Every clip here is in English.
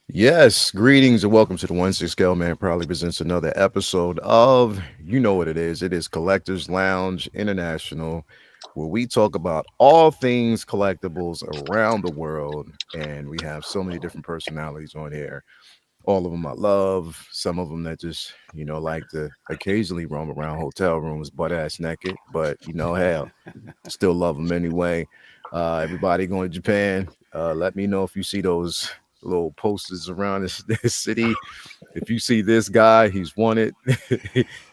Yes, greetings and welcome to the 1-6 Scale Man proudly presents another episode of you know what it is. It is Collectors Lounge International, where we talk about all things collectibles around the world. And we have so many different personalities on here. All of them I love, some of them that just, like to occasionally roam around hotel rooms butt ass naked, but hell, still love them anyway. Everybody going to Japan, let me know if you see those little posters around this city. If you see this guy, he's wanted,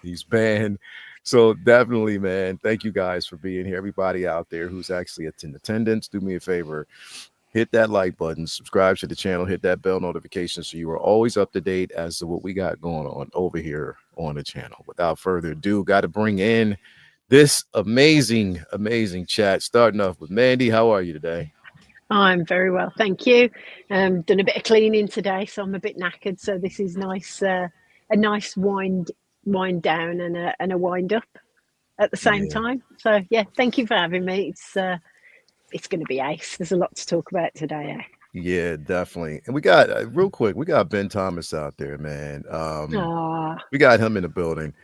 he's banned. So definitely, man, thank you guys for being here. Everybody out there who's actually in attendance, do me a favor, hit that like button, subscribe to the channel, hit that bell notification so you are always up to date as to what we got going on over here on the channel. Without further ado, got to bring in this amazing chat, starting off with Mandy. How are you today? I'm very well, thank you. Done a bit of cleaning today, so I'm a bit knackered. So this is nice, a nice wind down and a wind up at the same time. So yeah, thank you for having me. It's going to be ace. There's a lot to talk about today. Yeah, definitely. And we got real quick, we got Ben Thomas out there, man. We got him in the building.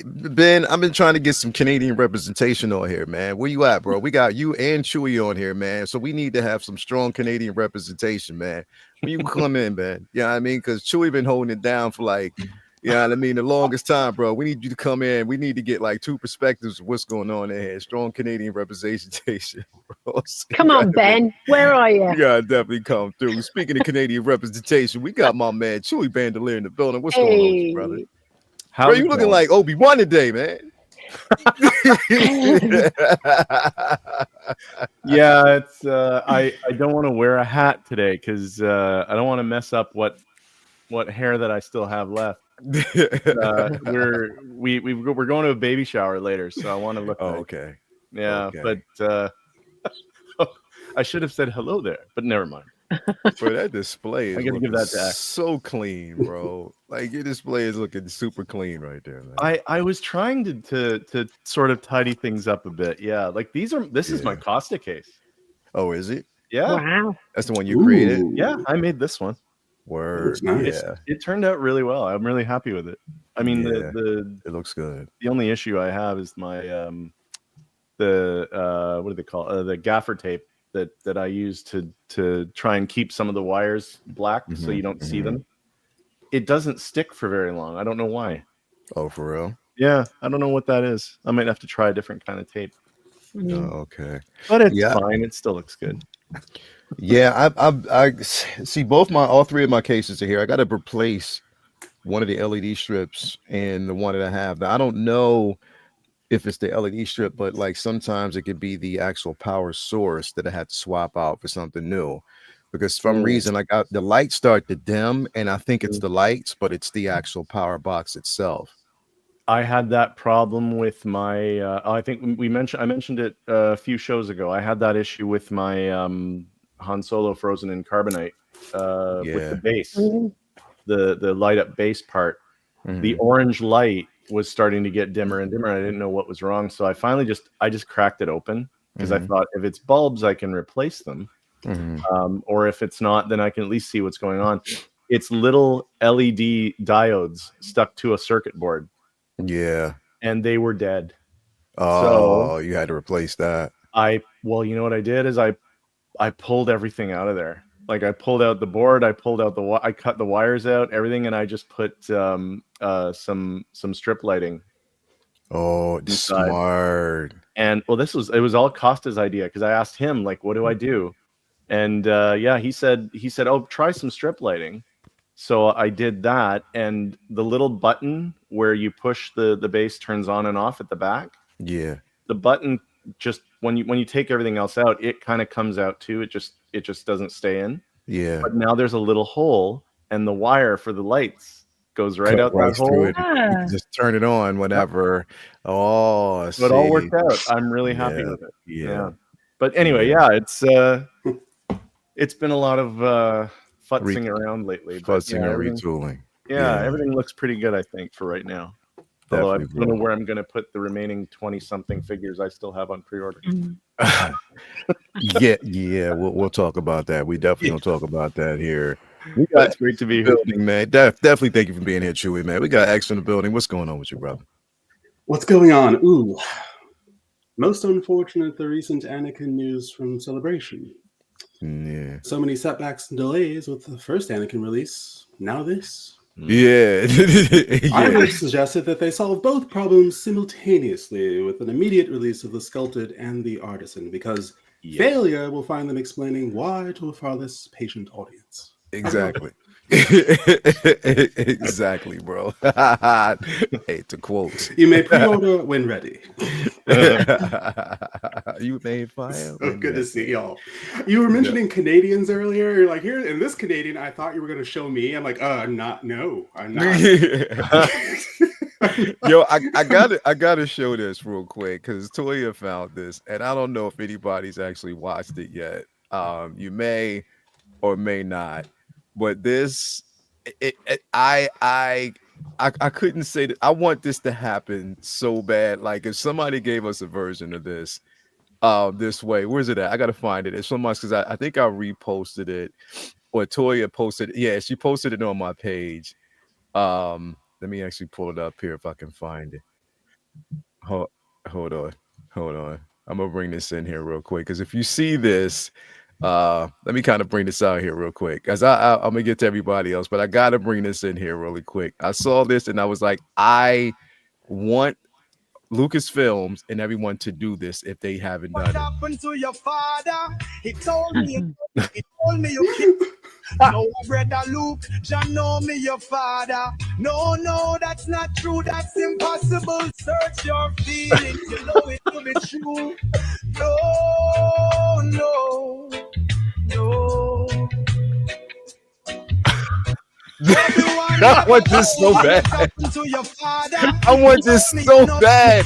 Ben, I've been trying to get some Canadian representation on here, man. Where you at, bro? We got you and Chewy on here, man. So we need to have some strong Canadian representation, man. When you come in, man. You know what I mean? Because Chewy been holding it down for like, the longest time, bro. We need you to come in. We need to get like two perspectives of what's going on in here. Strong Canadian representation, bro. So come on, Ben. Where are you? You gotta definitely come through. Speaking of Canadian representation, we got my man Chewy Bandolier in the building. What's going on with you, brother? Bro, you looking like Obi-Wan today, man. Yeah, it's I don't want to wear a hat today because I don't want to mess up what hair that I still have left. We're going to a baby shower later, so I want to look. Okay. Yeah, okay. But I should have said hello there, but never mind. Bro, that display is I gotta give that to so clean, bro. Like your display is looking super clean right there, man. I was trying to sort of tidy things up a bit. Yeah, like this is my Costa case. Oh, is it? Yeah. Wow. That's the one you created? Yeah, I made this one. Word. Nice. Yeah. It turned out really well. I'm really happy with it. I mean, it looks good. The only issue I have is my what do they call it? The gaffer tape that I use to try and keep some of the wires black so you don't see them. It doesn't stick for very long. I don't know why. Oh, for real? Yeah, I don't know what that is. I might have to try a different kind of tape. Oh, okay. But it's fine. It still looks good. Yeah, I see all three of my cases are here. I got to replace one of the LED strips and the one that I have. Now, I don't know if it's the LED strip, but like sometimes it could be the actual power source that I had to swap out for something new, because for some reason I got the lights start to dim, and I think it's the lights, but it's the actual power box itself. I had that problem with my. I think I mentioned it a few shows ago. I had that issue with my Han Solo Frozen in Carbonite with the base, the light up base part. The orange light was starting to get dimmer and dimmer. I didn't know what was wrong, so I finally just cracked it open because I thought if it's bulbs, I can replace them, or if it's not, then I can at least see what's going on. It's little LED diodes stuck to a circuit board. Yeah, and they were dead. Oh, so you had to replace that. You know what I did is I pulled everything out of there. Like I pulled out the board, I cut the wires out, everything, and I just put some strip lighting. Oh, inside. Smart. And well, it was all Costa's idea, because I asked him, like, what do I do? And he said, oh, try some strip lighting. So I did that, and the little button where you push the base turns on and off at the back. Yeah. The button just when you take everything else out, it kind of comes out too. It just doesn't stay in. Yeah. But now there's a little hole, and the wire for the lights goes right out right that through hole. it. You can just turn it on whenever. Oh, So it all see. worked out. I'm really happy Yeah, with it. yeah, But anyway, yeah. it's been a lot of Re- futzing around lately. But futzing and retooling. everything looks pretty good, I think, for right now. Although I Definitely, don't know bro. where I'm going to put the remaining 20-something figures I still have on pre-order. Yeah. We'll talk about that. We definitely gonna talk about that here. We But got it's great to be the here. building, man. Definitely thank you for being here, Chewy, man. We got X in the building. What's going on with you, brother? What's going on? Ooh. Most unfortunate, the recent Anakin news from Celebration. Yeah. So many setbacks and delays with the first Anakin release. Now this. Yeah. I would have suggested that they solve both problems simultaneously with an immediate release of the Sculpted and the Artisan, because failure will find them explaining why to a far less patient audience. Exactly. Exactly, bro. Hey, to quote. You may pre-order when ready. You may file. So good to see y'all. You were mentioning Canadians earlier. You're like, here in this Canadian, I thought you were going to show me. I'm like, I'm not. No, I'm not. Yo, I gotta show this real quick because Toya found this, and I don't know if anybody's actually watched it yet. You may or may not, but this, I couldn't say that. I want this to happen so bad. Like if somebody gave us a version of this, this way, where's it at? I gotta find it. It's so much because I think I reposted it, or Toya posted it. Yeah, she posted it on my page. Let me actually pull it up here if I can find it. Hold, hold on, hold on. I'm gonna bring this in here real quick because if you see this, let me kind of bring this out here real quick because I'm gonna get to everybody else, but I gotta bring this in here really quick. I saw this and I was like, I want Lucasfilms and everyone to do this if they haven't done it. What happened to your father? He told me you killed. No, brother Luke, John know me your father. No, that's not true. That's impossible. Search your feelings. You know it to be true. No. I want this so bad. I want this so bad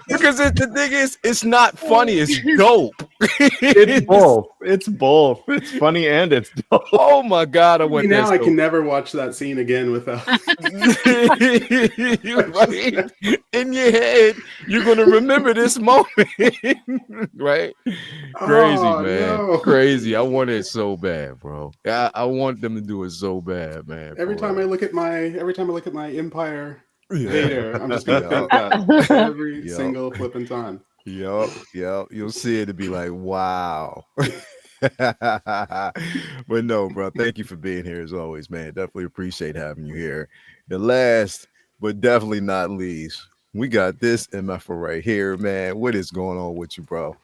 because the thing is, it's not funny. It's dope. It's both. It's both. It's funny and it's dope. Oh my god! I want now that. I can never watch that scene again without. Right? In your head, you're gonna remember this moment, right? Crazy, man. No. Crazy. I want it so bad, bro. I want them to do it so bad, man. Every time I look at my Empire Vader, I'm just gonna think that every single flipping time. Yup. You'll see it to be like, wow. But no, bro. Thank you for being here as always, man. Definitely appreciate having you here. The last, but definitely not least, we got this MF right here, man. What is going on with you, bro?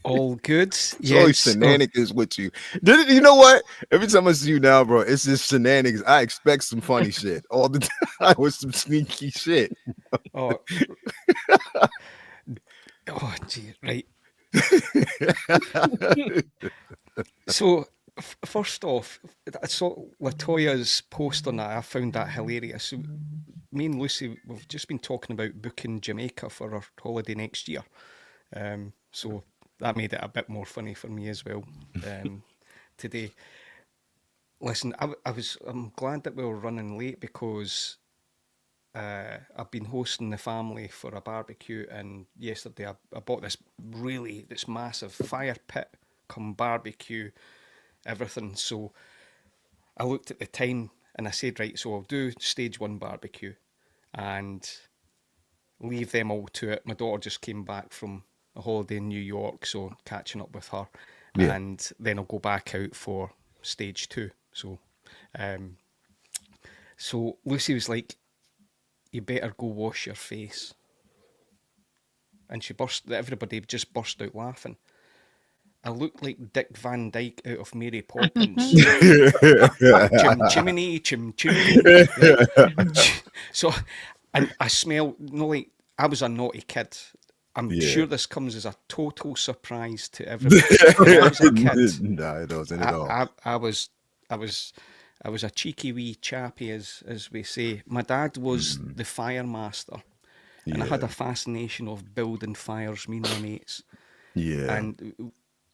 All good. Yes. Shenanigans with you. You know what? Every time I see you now, bro, it's just shenanigans. I expect some funny shit all the time with some sneaky shit. Oh, gee, right. So, first off, I saw Latoya's post on that. I found that hilarious. So, me and Lucy, we've just been talking about booking Jamaica for our holiday next year. So that made it a bit more funny for me as well today. Listen, I'm glad that we were running late because I've been hosting the family for a barbecue, and yesterday I bought this massive fire pit come barbecue, everything. So I looked at the time and I said, right, so I'll do stage 1 barbecue and leave them all to it. My daughter just came back from a holiday in New York, so catching up with her, and then I'll go back out for stage 2. So Lucy was like, you better go wash your face. And everybody just burst out laughing. I looked like Dick Van Dyke out of Mary Poppins. Chim chimney, chim chimney. So, and I smell, like, I was a naughty kid. I'm sure this comes as a total surprise to everybody. When I was a kid, No, it doesn't at all. I was I was a cheeky wee chappy, as we say. My dad was Mhm. the fire master, and I had Yeah. a fascination of building fires, me and my mates. Yeah. And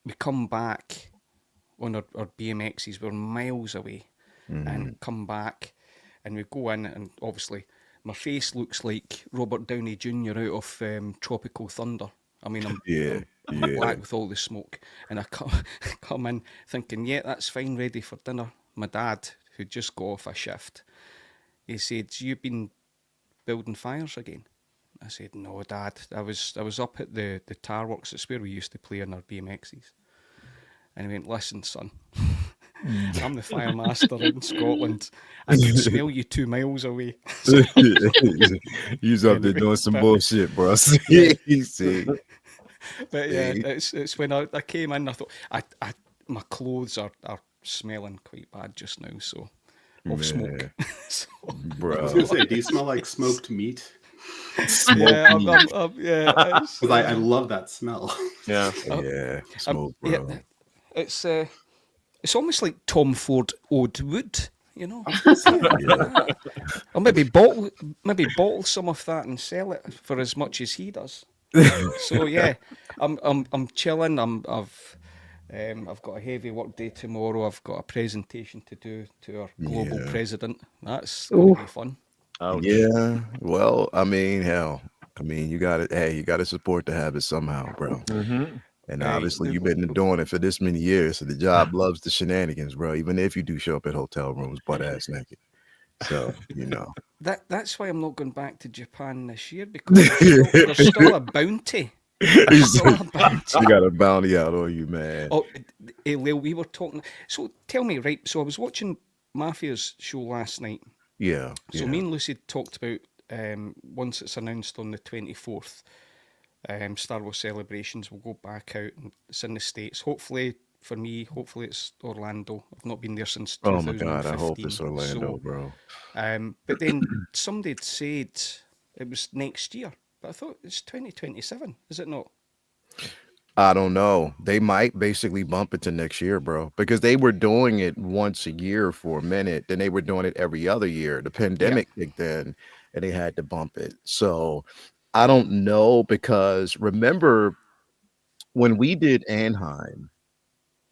we come back on our BMXs, we're miles away, and Mhm. come back, and we go in, and obviously my face looks like Robert Downey Jr. out of Tropical Thunder. I mean, Yeah. I'm Yeah. black with all the smoke, and I come come in thinking, yeah, that's fine, ready for dinner. My dad, who'd just got off a shift, he said, "You been building fires again?" I said, "No, Dad. I was up at the tar works. It's where we used to play on our BMXs." And he went, "Listen, son, I'm the fire master in Scotland. I could smell you 2 miles away." So You's up there anyway, doing some but bullshit, bro. yeah, See, see, but yeah, see. it's when I came in, I thought I my clothes are smelling quite bad just now, so of smoke. Man, So I was bro. gonna say, do you smell like smoked meat? Smoke yeah, meat. yeah, Because I love that smell. Yeah. uh, Yeah, smoke, yeah, bro. it's it's almost like Tom Ford Ode Wood, you know. I was gonna say, Yeah. Ah. Or maybe bottle some of that and sell it for as much as he does. So yeah, I'm chilling. I've got a heavy work day tomorrow. I've got a presentation to do to our global Yeah. president. That's going to Oh, be fun. Ouch. Yeah. Well, I mean, hell. I mean, you gotta hey, you gotta support the habit somehow, bro. Mm-hmm. And Aye, obviously you've been doing it for this many years, so the job loves the shenanigans, bro, even if you do show up at hotel rooms butt ass naked. So, you know. that's why I'm not going back to Japan this year because there's still a bounty. There's still a bounty. You got a bounty out on you, man. Oh, Lil, we were talking. So tell me, right? So I was watching Mafia's show last night. Yeah, So me yeah. and Lucy talked about once it's announced on the 24th, Star Wars celebrations. We'll go back out and it's in the States. Hopefully for me, hopefully it's Orlando. I've not been there since Oh my God, I hope 2015. it's Orlando, So, bro. but then somebody had said it was next year, but I thought it's 2027. Is it not? I don't know. They might basically bump it to next year, bro, because they were doing it once a year for a minute. Then they were doing it every other year. The Yeah. pandemic kicked in and they had to bump it. So I don't know because remember when we did Anaheim,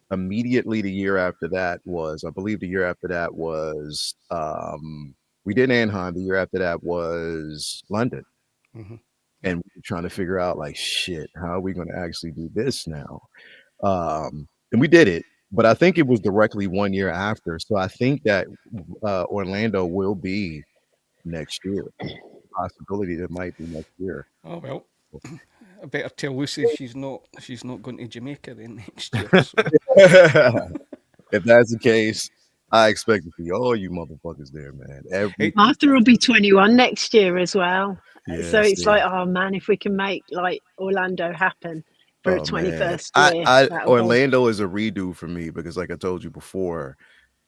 immediately the year after that was, I believe the year after that was, we did Anaheim. The year after that was London. Hmm. Yeah. And we were trying to figure out like, shit, how are we going to actually do this now? And we did it, but I think it was directly 1 year after. So I think that Orlando will be next year. Possibility that might be next year. Oh well. I better tell Lucy she's not going to Jamaica then next year. So If that's the case, I expect to see all you motherfuckers there, man. Every it, Martha will be 21 next year as well. So yeah, it's see. like, oh man, if we can make like Orlando happen for a Oh man, 21st year, I that'll be. Orlando is a redo for me because, like I told you before,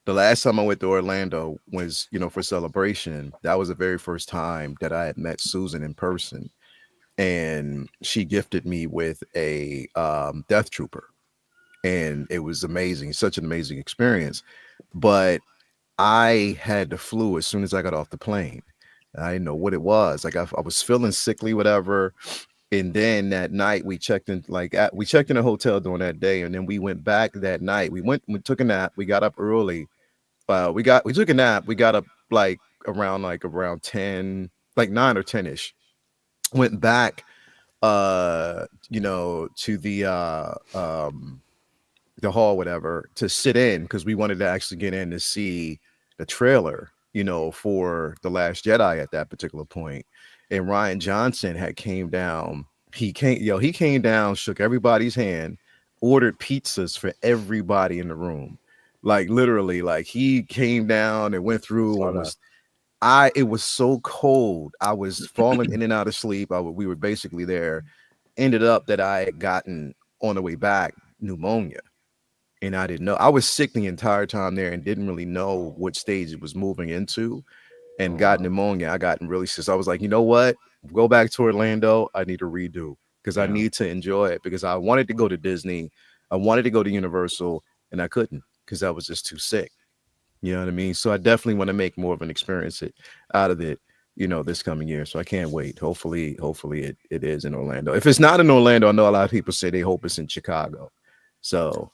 the last time I went to Orlando was, for celebration. That was the very first time that I had met Susan in person, and she gifted me with a Death Trooper, and it was amazing, such an amazing experience. But I had the flu as soon as I got off the plane. I didn't know what it was. Like I was feeling sickly, whatever. And then that night we checked in, we checked in a hotel during that day, and then we went back that night. We took a nap. We got up early. We took a nap. We got up around 10, like 9 or 10 ish. Went back, to the hall, whatever, to sit in because we wanted to actually get in to see the trailer, for The Last Jedi at that particular point. And Ryan Johnson had came down. He came down, shook everybody's hand, ordered pizzas for everybody in the room. Like literally, like he came down and went through Saw and that. was it was so cold. I was falling in and out of sleep. We were basically there. Ended up that I had gotten on the way back pneumonia, and I didn't know. I was sick the entire time there and didn't really know what stage it was moving into, and Oh, got wow. pneumonia. I got really sick. So I was like, you know what? Go back to Orlando. I need to redo because I Yeah. need to enjoy it because I wanted to go to Disney. I wanted to go to Universal and I couldn't because I was just too sick. You know what I mean? So I definitely want to make more of an experience out of it, this coming year. So I can't wait. Hopefully it is in Orlando. If it's not in Orlando, I know a lot of people say they hope it's in Chicago. So,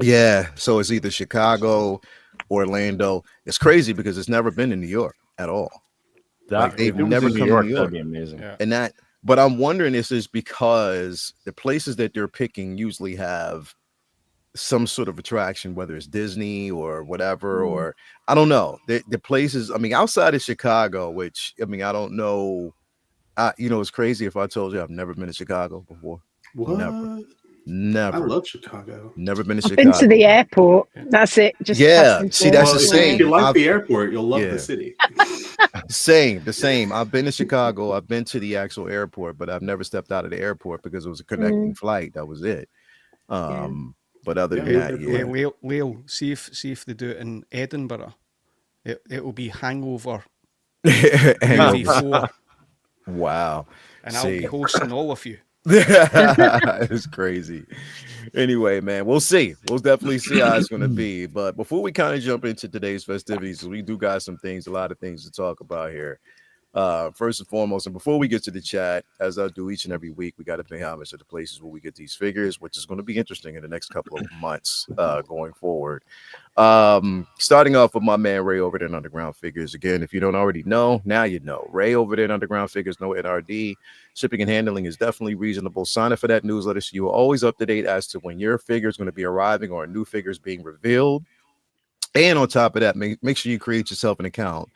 yeah. So it's either Chicago, Orlando. It's crazy because it's never been in New York at all. Like That they've if it was never in New come to York, New that'd York. be amazing. Yeah. And but I'm wondering if it's because the places that they're picking usually have some sort of attraction, whether it's Disney or whatever, Mm. or I don't know. The places, I mean, outside of Chicago, which I mean, I don't know. It's crazy if I told you I've never been to Chicago before. Never, What? I never, love Chicago. never been to I've been to Chicago. the airport. That's it. Just Yeah, passing see, through. that's Well, the if Yeah. you same. like the airport, you'll love the Yeah, city. the same. I've been to Chicago. I've been to the actual airport, but I've never stepped out of the airport because it was a connecting Mm, flight. That was it. yeah. But other Yeah, than I was that, there for yeah. Hey, work. Leo, see if they do it in Edinburgh. It'll be Hangover movie Hangover. 4, Wow. and I'll be See. hosting all of you. It's crazy. Anyway, man, we'll see. We'll definitely see how it's going to be. But before we kind of jump into today's festivities, we do got a lot of things to talk about here. First and foremost, and before we get to the chat, as I do each and every week, we got to pay homage to the places where we get these figures, which is going to be interesting in the next couple of months going forward. Starting off with my man Ray over there in Underground Figures. Again, if you don't already know, now you know. Ray over there in Underground Figures, no NRD. Shipping and handling is definitely reasonable. Sign up for that newsletter so you are always up to date as to when your figure is going to be arriving or a new figure is being revealed. And on top of that, make sure you create yourself an account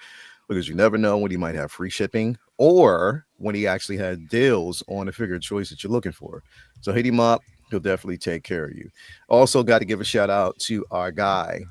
because you never know when he might have free shipping or when he actually has deals on the figure of choice that you're looking for. So hit him up. He'll definitely take care of you. Also, got to give a shout out to our guy.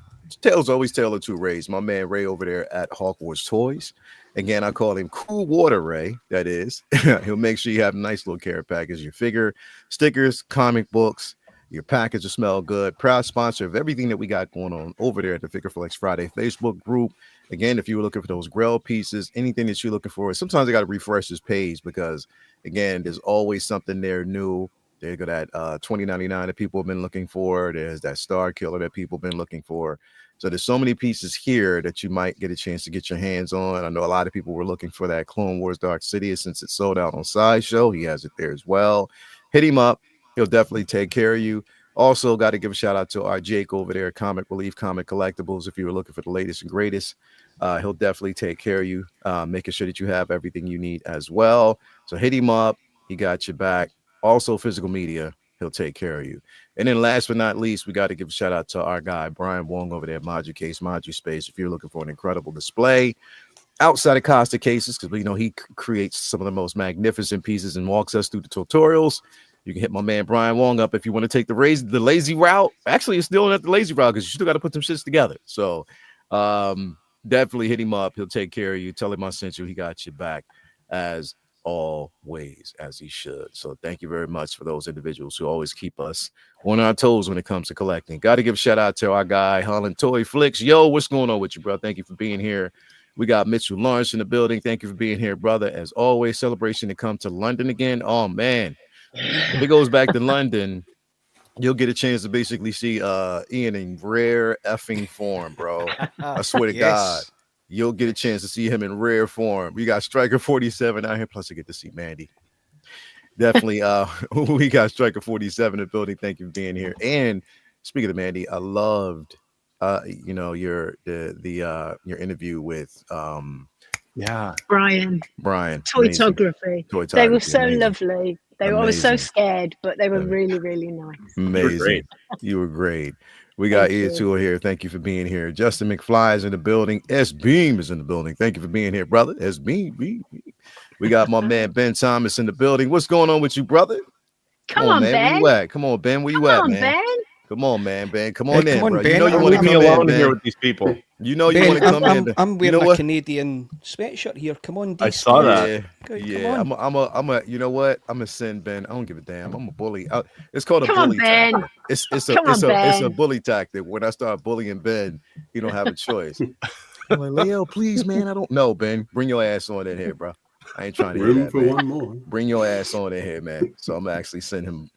Tails always Taylor to Ray's, my man Ray over there at Hawkwarts Toys. Again, I call him Cool Water Ray. That is, he'll make sure you have a nice little care package, your figure, stickers, comic books. Your package will smell good. Proud sponsor of everything that we got going on over there at the Figure Flex Friday Facebook group. Again, if you were looking for those grill pieces, anything that you're looking for, sometimes I got to refresh this page because, again, there's always something there new. They got that 2099 that people have been looking for. There's that Star Killer that people have been looking for. So there's so many pieces here that you might get a chance to get your hands on. I know a lot of people were looking for that Clone Wars Dark City since it sold out on Sideshow. He has it there as well. Hit him up. He'll definitely take care of you. Also, got to give a shout out to our Jake over there, Comic Relief, Comic Collectibles. If you were looking for the latest and greatest, he'll definitely take care of you, making sure that you have everything you need as well. So hit him up. He got your back. Also, physical media, he'll take care of you. And then last but not least, we got to give a shout out to our guy, Brian Wong over there at Module Case, Module Space. If you're looking for an incredible display, outside of Costa cases, because we know he creates some of the most magnificent pieces and walks us through the tutorials. You can hit my man Brian Wong up if you want to take the lazy route. Actually, it's still not the lazy route because you still got to put them shits together. So definitely hit him up. He'll take care of you. Tell him I sent you. He got your back as always, as he should. So thank you very much for those individuals who always keep us on our toes when it comes to collecting. Got to give a shout out to our guy, Holland Toy Flicks. Yo, what's going on with you, bro? Thank you for being here. We got Mitchell Lawrence in the building. Thank you for being here, brother. As always, celebration to come to London again. Oh, man. If it goes back to London, you'll get a chance to basically see Ian in rare effing form, bro. I swear to God. Yes. You'll get a chance to see him in rare form. We got Striker 47 out here, plus I get to see Mandy. Definitely we got Striker 47 in the building. Thank you for being here. And speaking of Mandy, I loved your interview with Yeah. Brian. Brian. Toytography. They were so amazing. lovely. I was so Amazing. scared, but they were really, really nice. Amazing. great. You were great. We got Thank you. Tour here. Thank you for being here. Justin McFly is in the building. S Beam is in the building. Thank you for being here, brother. S Beam. We got my man Ben Thomas in the building. What's going on with you, brother? Come on, man. Ben. Where you at? Come on, Ben. Where you Come at, on, man? Ben. Come on, man. Ben, come on Hey, in, come on, bro. Ben. You know you I'm want to Leave me come alone in, in here Ben. with these people. You know you Ben, want to come in. I'm You wearing know my what? Canadian sweatshirt here. Come on, I DC. saw that. Yeah. Come on. I'm a. You know what? I'm gonna send Ben. I don't give a damn. I'm a bully. It's called a Come on, bully Ben. tactic. It's Come on, a Ben. bully tactic. When I start bullying Ben, he don't have a choice. I'm like, Leo, please, man. I don't know, Ben. Bring your ass on in here, bro. I ain't trying to hear Room that, for man. one more. Bring your ass on in here, man. So I'm actually sending him,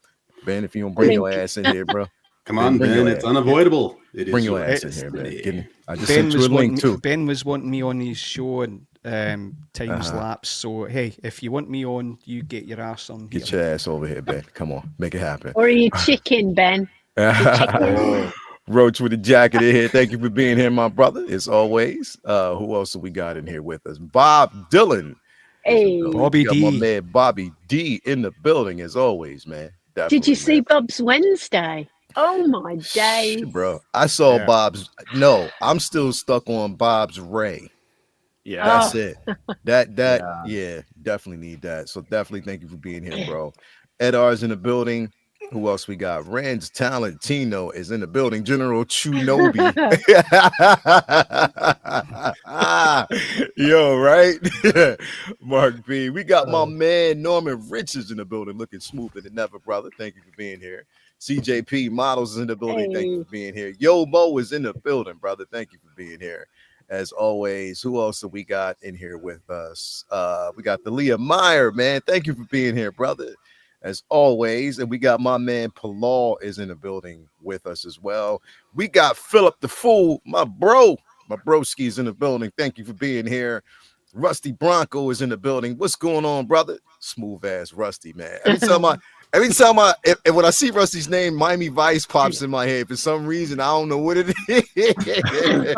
Ben. If you don't bring your ass in here, bro. Come on, bring Ben. your It's ass. unavoidable. It Bring is your your ass in here, man. destiny. I just sent you a link too. Ben was wanting me on his show and time's Uh-huh. lapse. So hey, if you want me on, you get your ass on here. Get your ass over here, Ben. Come on, make it happen. Or are you chicken, Ben? You chicken? Oh, Roach with a jacket in here. Thank you for being here, my brother. As always. Who else have we got in here with us? Bob Dylan. Hey, Bobby We got my D. man Bobby D in the building as always, man. Definitely, did you see man. Bob's Wednesday? Oh my days! Bro, I saw Yeah. Bob's. No, I'm still stuck on Bob's Ray. yeah. That's Oh, it. That Yeah. yeah, definitely need that. So definitely thank you for being here, bro. Ed R's in the building. Who else we got? Rand's Talentino is in the building. General Chunobi. Yo, right? Mark B. We got my man Norman Richards in the building, looking smoother than ever, brother. Thank you for being here. CJP Models is in the building. Thank you hey. for being here. Yo Mo is in the building, brother. Thank you for being here. As always, who else have we got in here with us? We got the Leah Meyer, man. Thank you for being here, brother. As always, and we got my man Palal is in the building with us as well. We got Philip the Fool, my broski's in the building. Thank you for being here. Rusty Bronco is in the building. What's going on, brother? Smooth ass Rusty, man. When I see Rusty's name, Miami Vice pops in my head for some reason. I don't know what it is.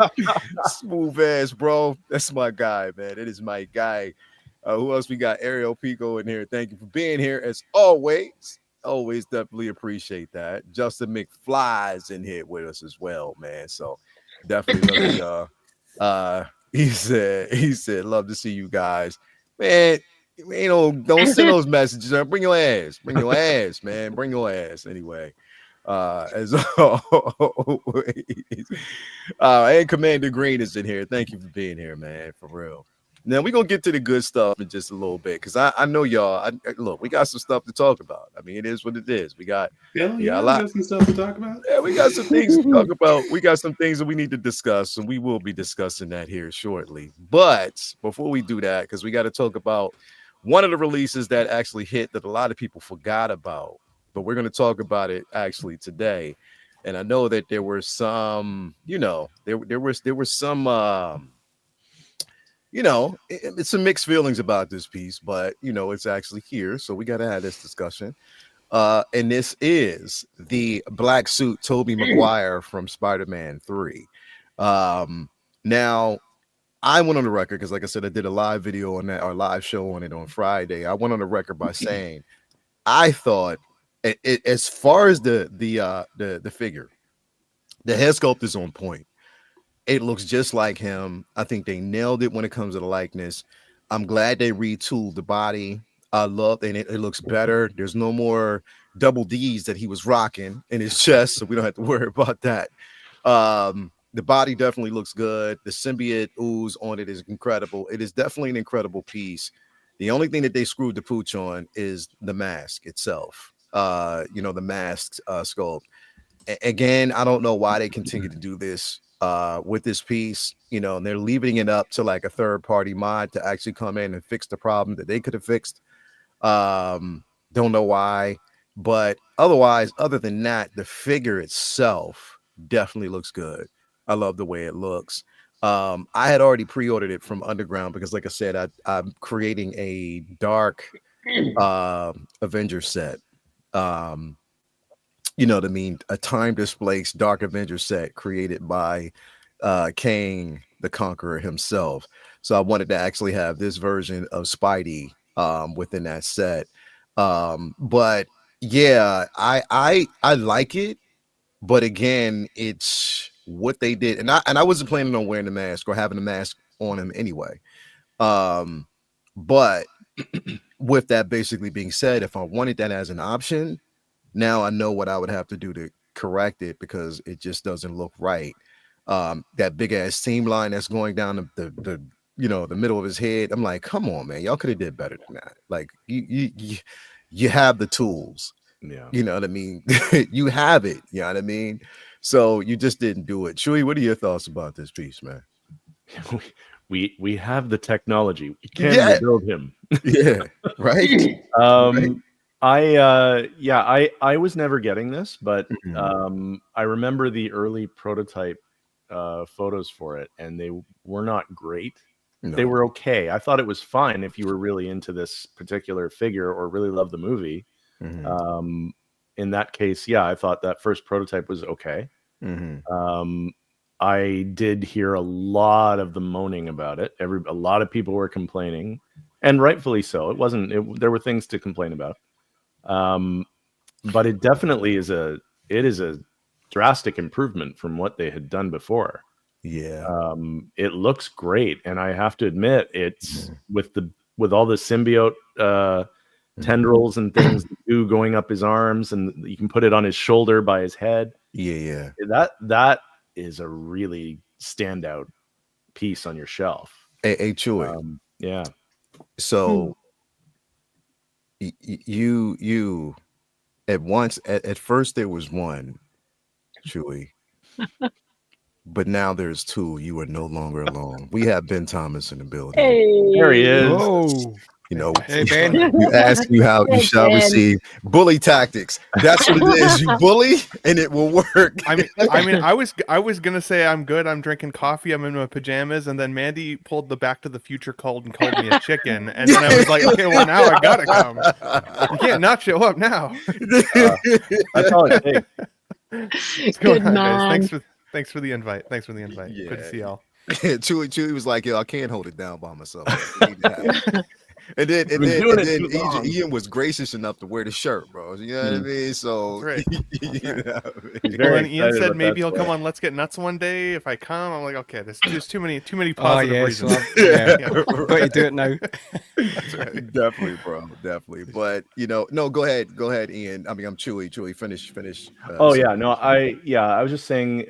Smooth ass, bro. That's my guy, man. It is my guy. Who else we got? Ariel Pico in here. Thank you for being here as always. Always definitely appreciate that. Justin McFly's in here with us as well, man. So definitely love y'all. He said, love to see you guys. Man, don't send those messages. Bring your ass. Bring your ass, man. Bring your ass anyway. As always. And Commander Green is in here. Thank you for being here, man. For real. Now we're gonna get to the good stuff in just a little bit because I know y'all. Look, we got some stuff to talk about. I mean, it is what it is. We got Yeah, a we lot. got some stuff to talk about. Yeah, we got some things to talk about. We got some things that we need to discuss, and we will be discussing that here shortly. But before we do that, because we got to talk about one of the releases that actually hit that a lot of people forgot about, but we're going to talk about it actually today. And I know that there were some, there was some. It's some mixed feelings about this piece, but it's actually here, so we got to have this discussion. And this is the black suit Tobey Maguire from Spider-Man 3. Now I went on the record because, like I said, I did a live video on that, or live show on it on Friday. I went on the record by saying I thought, as far as the figure, the head sculpt is on point. It looks just like him. I think they nailed it when it comes to the likeness. I'm glad they retooled the body. I love, and it looks better. There's no more double D's that he was rocking in his chest, so we don't have to worry about that. The body definitely looks good. The symbiote ooze on it is incredible. It is definitely an incredible piece. The only thing that they screwed the pooch on is the mask itself. The mask sculpt. Again, I don't know why they continue to do this with this piece, and they're leaving it up to like a third party mod to actually come in and fix the problem that they could have fixed. Don't know why, but otherwise, other than that, the figure itself definitely looks good. I love the way it looks. I had already pre-ordered it from Underground because, like I said, I'm creating a dark Avenger set. You know what I mean? A time displaced Dark Avenger set created by Kang the Conqueror himself. So I wanted to actually have this version of Spidey within that set. But yeah, I like it. But again, it's what they did, and I wasn't planning on wearing the mask or having the mask on him anyway. But with that basically being said, if I wanted that as an option, now I know what I would have to do to correct it because it just doesn't look right. That big ass seam line that's going down the the middle of his head. I'm like, come on, man, y'all could have did better than that. Like you have the tools. Yeah. You know what I mean? You have it. You know what I mean? So you just didn't do it. Chewy, what are your thoughts about this piece, man? We have the technology. We can Yeah. rebuild him. Yeah. Right. Right. I was never getting this, but I remember the early prototype photos for it, and they were not great. They No. were okay. I thought it was fine if you were really into this particular figure or really loved the movie. In that case, yeah, I thought that first prototype was okay. I did hear a lot of the moaning about it. A lot of people were complaining, and rightfully so. There were things to complain about. But it definitely is a drastic improvement from what they had done before. Yeah. It looks great, and I have to admit, it's with all the symbiote tendrils and things going up his arms, and you can put it on his shoulder by his head. Yeah. That is a really standout piece on your shelf. Hey, Chewy. Yeah. So you at first there was one, Chewy, but now there's two. You are no longer alone. We have Ben Thomas in the building. Hey. There he is. Oh, You know, hey Ben. you ask you how you Hey, shall Ben. receive bully tactics. That's what it is. You bully, and it will work. I was gonna say I'm good. I'm drinking coffee. I'm in my pajamas, and then Mandy pulled the Back to the Future card and called me a chicken, and then I was like, okay, well now I gotta come. You can't not show up now. That's all it takes. What's going Good on, man. guys? Thanks for the invite. Thanks for the invite. Good to see y'all. Chewy was like, yo, I can't hold it down by myself. And then Ian was gracious enough to wear the shirt, bro. You know what I mean? So That's right. you know, Well, and Ian said maybe he'll come on Let's Get Nuts one day. If I come, I'm like, okay, there's too many positive reasons. So got to do it now. That's right. definitely, bro, definitely. But no, go ahead, Ian. I mean, I'm Chewy. Finish. I was just saying,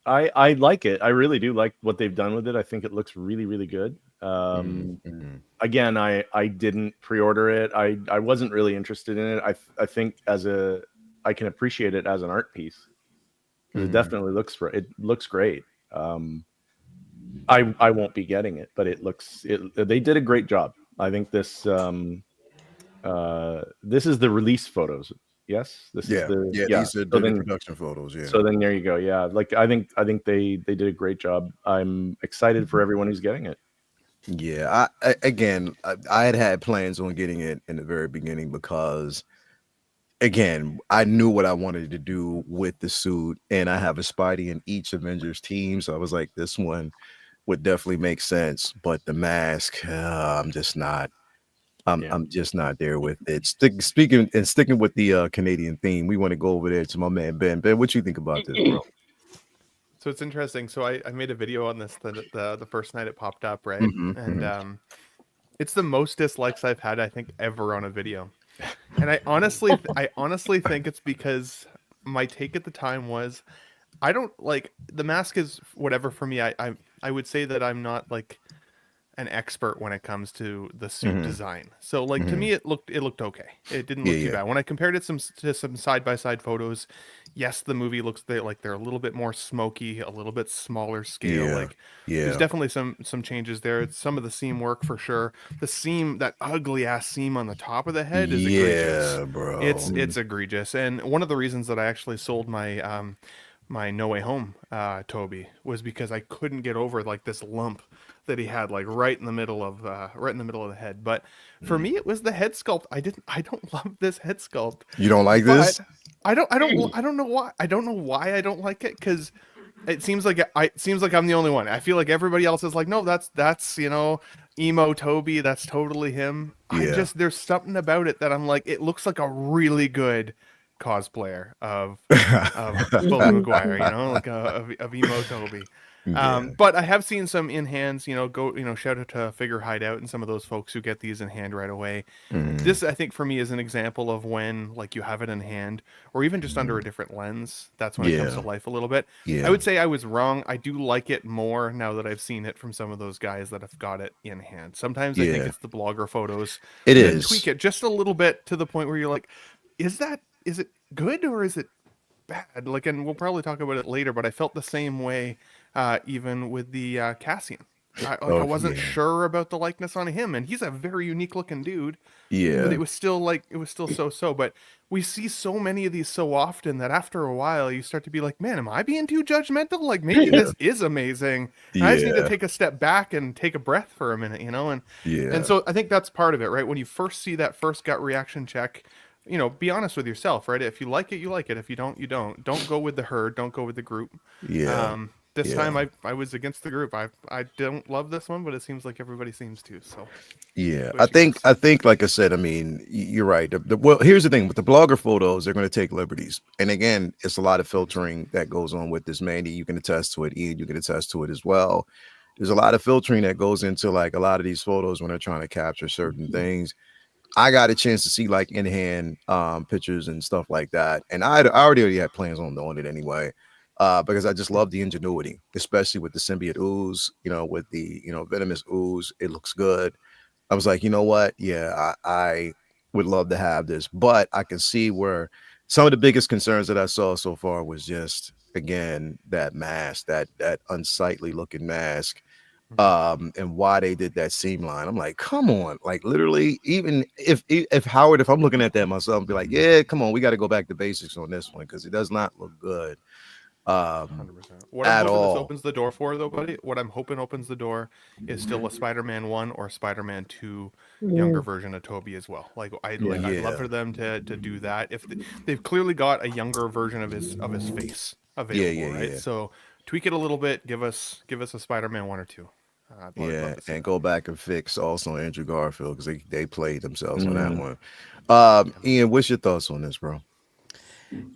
I like it. I really do like what they've done with it. I think it looks really, really good. Again, I didn't pre-order it. I wasn't really interested in it. I think I can appreciate it as an art piece. It definitely looks great. I won't be getting it, but they did a great job. I think this is the release photos. Yes, these are the introduction photos. Yeah. So then there you go. Yeah, like I think they did a great job. I'm excited for everyone who's getting it. Yeah, I had plans on getting it in the very beginning because, again, I knew what I wanted to do with the suit, and I have a Spidey in each Avengers team, so I was like, this one would definitely make sense. But the mask, I'm just not. I'm just not there with it. Sticking with the Canadian theme, we want to go over there to my man Ben. Ben, what you think about this, bro? So it's interesting. So I made a video on this the first night it popped up, right? It's the most dislikes I've had, I think, ever on a video. And I honestly think it's because my take at the time was I don't like the mask is whatever for me. I would say that I'm not like an expert when it comes to the suit design. So like to me it looked okay. It didn't look too bad. When I compared it to some side-by-side photos, yes, the movie looks like they're a little bit more smoky, a little bit smaller scale. There's definitely some changes there. It's some of the seam work for sure. The seam, that ugly ass seam on the top of the head is egregious. Yeah, bro. It's egregious. And one of the reasons that I actually sold my my No Way Home Toby was because I couldn't get over like this lump that he had like right in the middle of the head. But for me it was the head sculpt. I don't love this head sculpt. You don't like this? I don't know why. I don't know why I don't like it, because it seems like I'm the only one. I feel like everybody else is like, no, that's emo Toby, that's totally him. Yeah. There's something about it that I'm like, it looks like a really good cosplayer of Bully Maguire, like of emo Toby. But I have seen some in hands, shout out to Figure Hideout and some of those folks who get these in hand right away. This, I think, for me is an example of when like you have it in hand, or even just under a different lens. That's when it comes to life a little bit. I would say I was wrong. I do like it more now that I've seen it from some of those guys that have got it in hand. Sometimes I think it's the blogger photos. It is. Tweak it just a little bit to the point where you're like, is it good or is it bad? Like, and we'll probably talk about it later, but I felt the same way even with the Cassian. I Oh wasn't yeah, sure about the likeness on him, and he's a very unique looking dude. But yeah, it was still so. But we see so many of these so often that after a while you start to be like, man, am I being too judgmental? Like maybe this is amazing. And I just need to yeah, take a step back and take a breath for a minute, and yeah, so I think that's part of it, right? When you first see that first gut reaction check, be honest with yourself, right? If you like it, you like it. If you don't, you don't. Don't go with the herd. Don't go with the group. yeah, This time yeah. I was against the group. I don't love this one, but it seems like everybody seems to. So Yeah, what you guys? I think, like I said, I mean, you're right. Well, here's the thing with the blogger photos, they're going to take liberties, and again, it's a lot of filtering that goes on with this. Mandy, you can attest to it. Ian, you can attest to it as well. There's a lot of filtering that goes into like a lot of these photos when they're trying to capture certain things. I got a chance to see like in hand pictures and stuff like that, and I already had plans on doing it anyway. Because I just love the ingenuity, especially with the symbiote ooze, with the venomous ooze, it looks good. I was like, you know what? Yeah, I would love to have this, but I can see where some of the biggest concerns that I saw so far was just again that mask, that unsightly looking mask, Mhm. and why they did that seam line. I'm like, come on, like literally, even if Howard, if I'm looking at that myself, be like, yeah, come on, we got to go back to basics on this one because it does not look good, 100%. What I'm at hoping this all. opens the door for, though, buddy, what I'm hoping opens the door is still a Spider-Man 1 or Spider-Man 2 younger Mm. version of Toby as well. Yeah. I'd love Yeah, for them to do that. If they've clearly got a younger version of his face yeah, available, yeah, right? yeah. So tweak it a little bit. Give us a Spider-Man 1 or 2. I'd love Yeah, to see and that. go back and fix also Andrew Garfield because they played themselves on that Mm. one. Yeah, man. Ian, what's your thoughts on this, bro?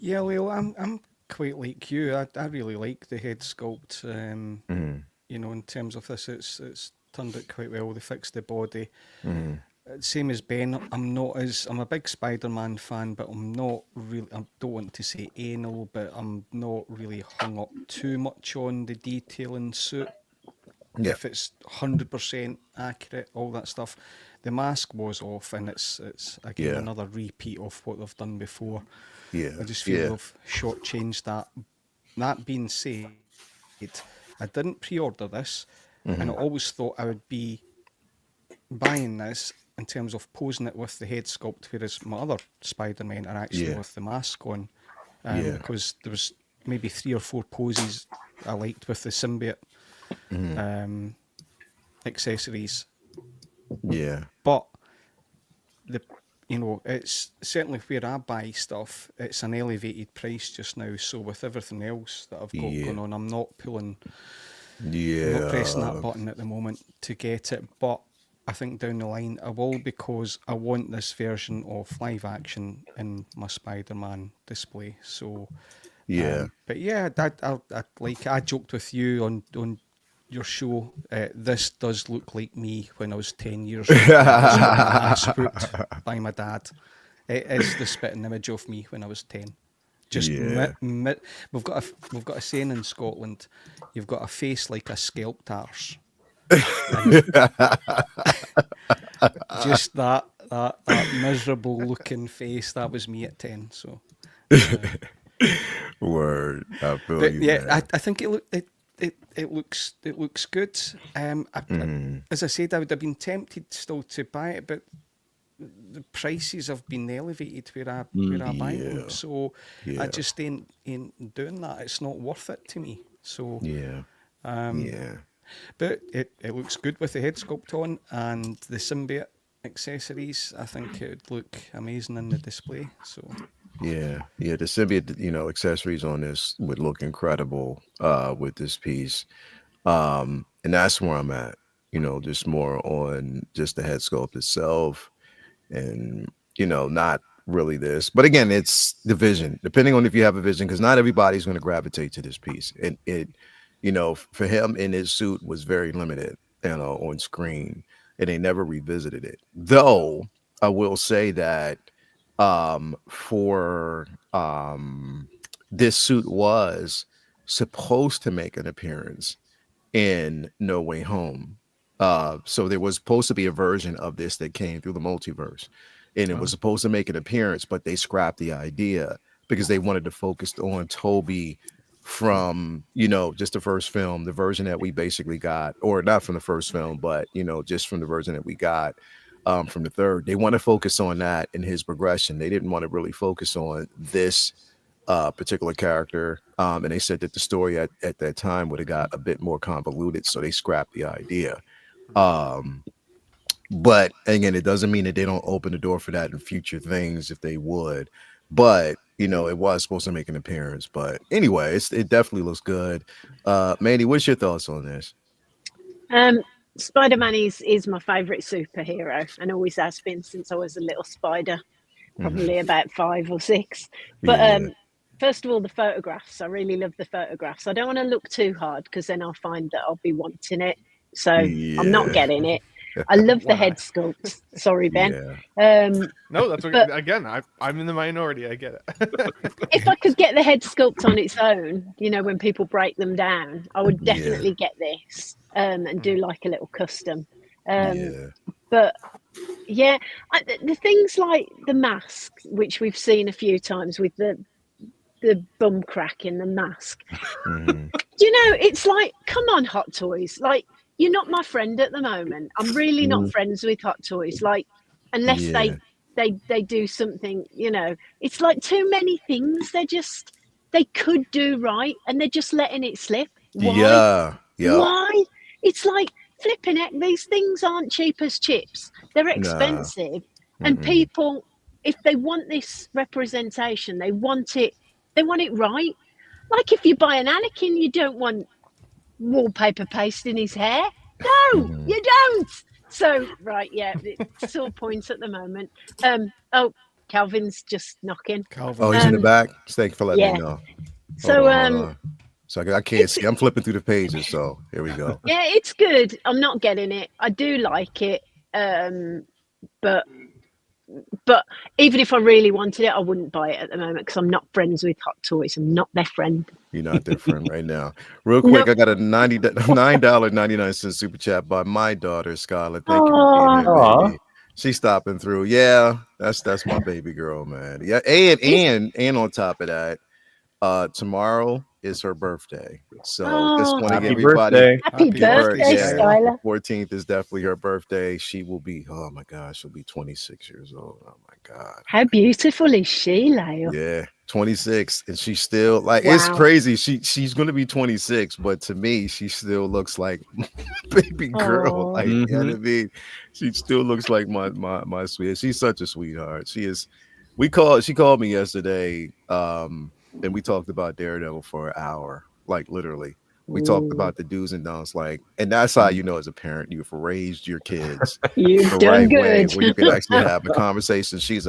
Yeah, Leo, I'm quite like you. I really like the head sculpt. Mm-hmm, In terms of this, it's turned out quite well. They fixed the body. mm-hmm, Same as Ben, I'm a big Spider-Man fan, but I'm not really. I don't want to say anal, but I'm not really hung up too much on the detail in suit. yeah, If it's 100% accurate, all that stuff. The mask was off, and it's again yeah, another repeat of what they've done before. yeah, I just feel yeah. they've shortchanged that. That being said, I didn't pre-order this, and I always Mm-hmm, thought I would be buying this in terms of posing it with the head sculpt, whereas my other Spider-Men are actually yeah, with the mask on, yeah, because there was maybe 3 or 4 poses I liked with the symbiote mm-hmm, um, accessories, yeah, but the it's certainly where I buy stuff. It's an elevated price just now. So with everything else that I've got yeah, going on, I'm not pressing that yeah, button at the moment to get it. But I think down the line I will, because I want this version of live action in my Spider-Man display. So, yeah. but yeah, I joked with you on your show. This does look like me when I was 10 years old and I was getting my ass whooped by my dad. It is the spitting image of me when I was 10. Just Yeah. we've got a saying in Scotland. You've got a face like a scalped arse, and just that miserable looking face. That was me at 10. So, Word. I feel but you, yeah, man. I think it looks good. Mm, As I said, I would have been tempted still to buy it, but the prices have been elevated where I buy them. yeah. So I Yeah. just ain't doing that. It's not worth it to me. So, Yeah. um, Yeah. but it looks good with the head sculpt on and the symbiote accessories. I think it would look amazing in the display. So Yeah. Yeah. The symbiote, accessories on this would look incredible with this piece. And that's where I'm at, just more on just the head sculpt itself and not really this, but again, it's the vision, depending on if you have a vision, because not everybody's going to gravitate to this piece, and for him in his suit was very limited, on screen, and they never revisited it, though I will say that for this suit was supposed to make an appearance in No Way Home. So there was supposed to be a version of this that came through the multiverse, and it was Oh. supposed to make an appearance, but they scrapped the idea because they wanted to focus on Toby from, you know, just the first film, the version that we basically got, or not from the first film, but, you know, just from the version that we got from the third. They want to focus on that in his progression. They didn't want to really focus on this particular character. And they said that the story at that time would have got a bit more convoluted, so they scrapped the idea. But again, it doesn't mean that they don't open the door for that in future things if they would. But you know, it was supposed to make an appearance. But anyway, it definitely looks good. Mandy, what's your thoughts on this? Spider-Man is my favourite superhero and always has been since I was a little spider, probably about 5 or 6. But Yeah. first of all, the photographs. I really love the photographs. I don't want to look too hard because then I'll find that I'll be wanting it. So I'm not Yeah. getting it. I love the Why? head sculpt. Sorry, Ben. Yeah. No, that's But- again. I'm in the minority. I get it. If I could get the head sculpt on its own, you know, when people break them down, I would Yeah. definitely get this and do like a little custom. Yeah. But yeah, the things like the mask, which we've seen a few times with the bum crack in the mask. Mhm. You know, it's like, come on, Hot Toys. Like, you're not my friend at the moment. I'm really not friends with Hot Toys. Like, unless Yeah. they do something, you know, it's like too many things. They could do right and they're just letting it slip. Why? Yeah. Yeah. Why? It's like flipping heck. These things aren't cheap as chips. They're expensive, and people, if they want this representation, they want it right. Like if you buy an Anakin, you don't want wallpaper paste in his hair. No, you don't. So right, yeah, it's sore points at the moment. Oh, Calvin's just knocking. Calvin. Oh, he's in the back. Thank you for letting yeah. me know. So Hold on. So I can't it's- see. I'm flipping through the pages. So here we go. yeah, it's good. I'm not getting it. I do like it, but even if I really wanted it, I wouldn't buy it at the moment because I'm not friends with Hot Toys. I'm not their friend. You're not their friend right now. Real quick, Nope. I got a $9.99 super chat by my daughter, Scarlett. Thank you for being here, Aw. baby. She's stopping through. Yeah, that's my baby girl, man. Yeah, and on top of that, tomorrow is her birthday. So just want to Happy give everybody birthday. Happy Happy birthday, birthday, yeah, Skylar. 14th is definitely her birthday. She will be, oh my gosh, she'll be 26 years old. Oh my God. How beautiful is she, Lyle? Yeah, 26, and she's still like, it's Wow. crazy. She's gonna be 26, but to me, she still looks like baby girl. Aw. Like, you know what I mean? She still looks like my sweet. She's such a sweetheart. She is. She called me yesterday, and we talked about Daredevil for an hour, like literally. We talked about the do's and don'ts, like, and that's how you know as a parent you've raised your kids You've the done right way, good. where you can actually have a conversation. She's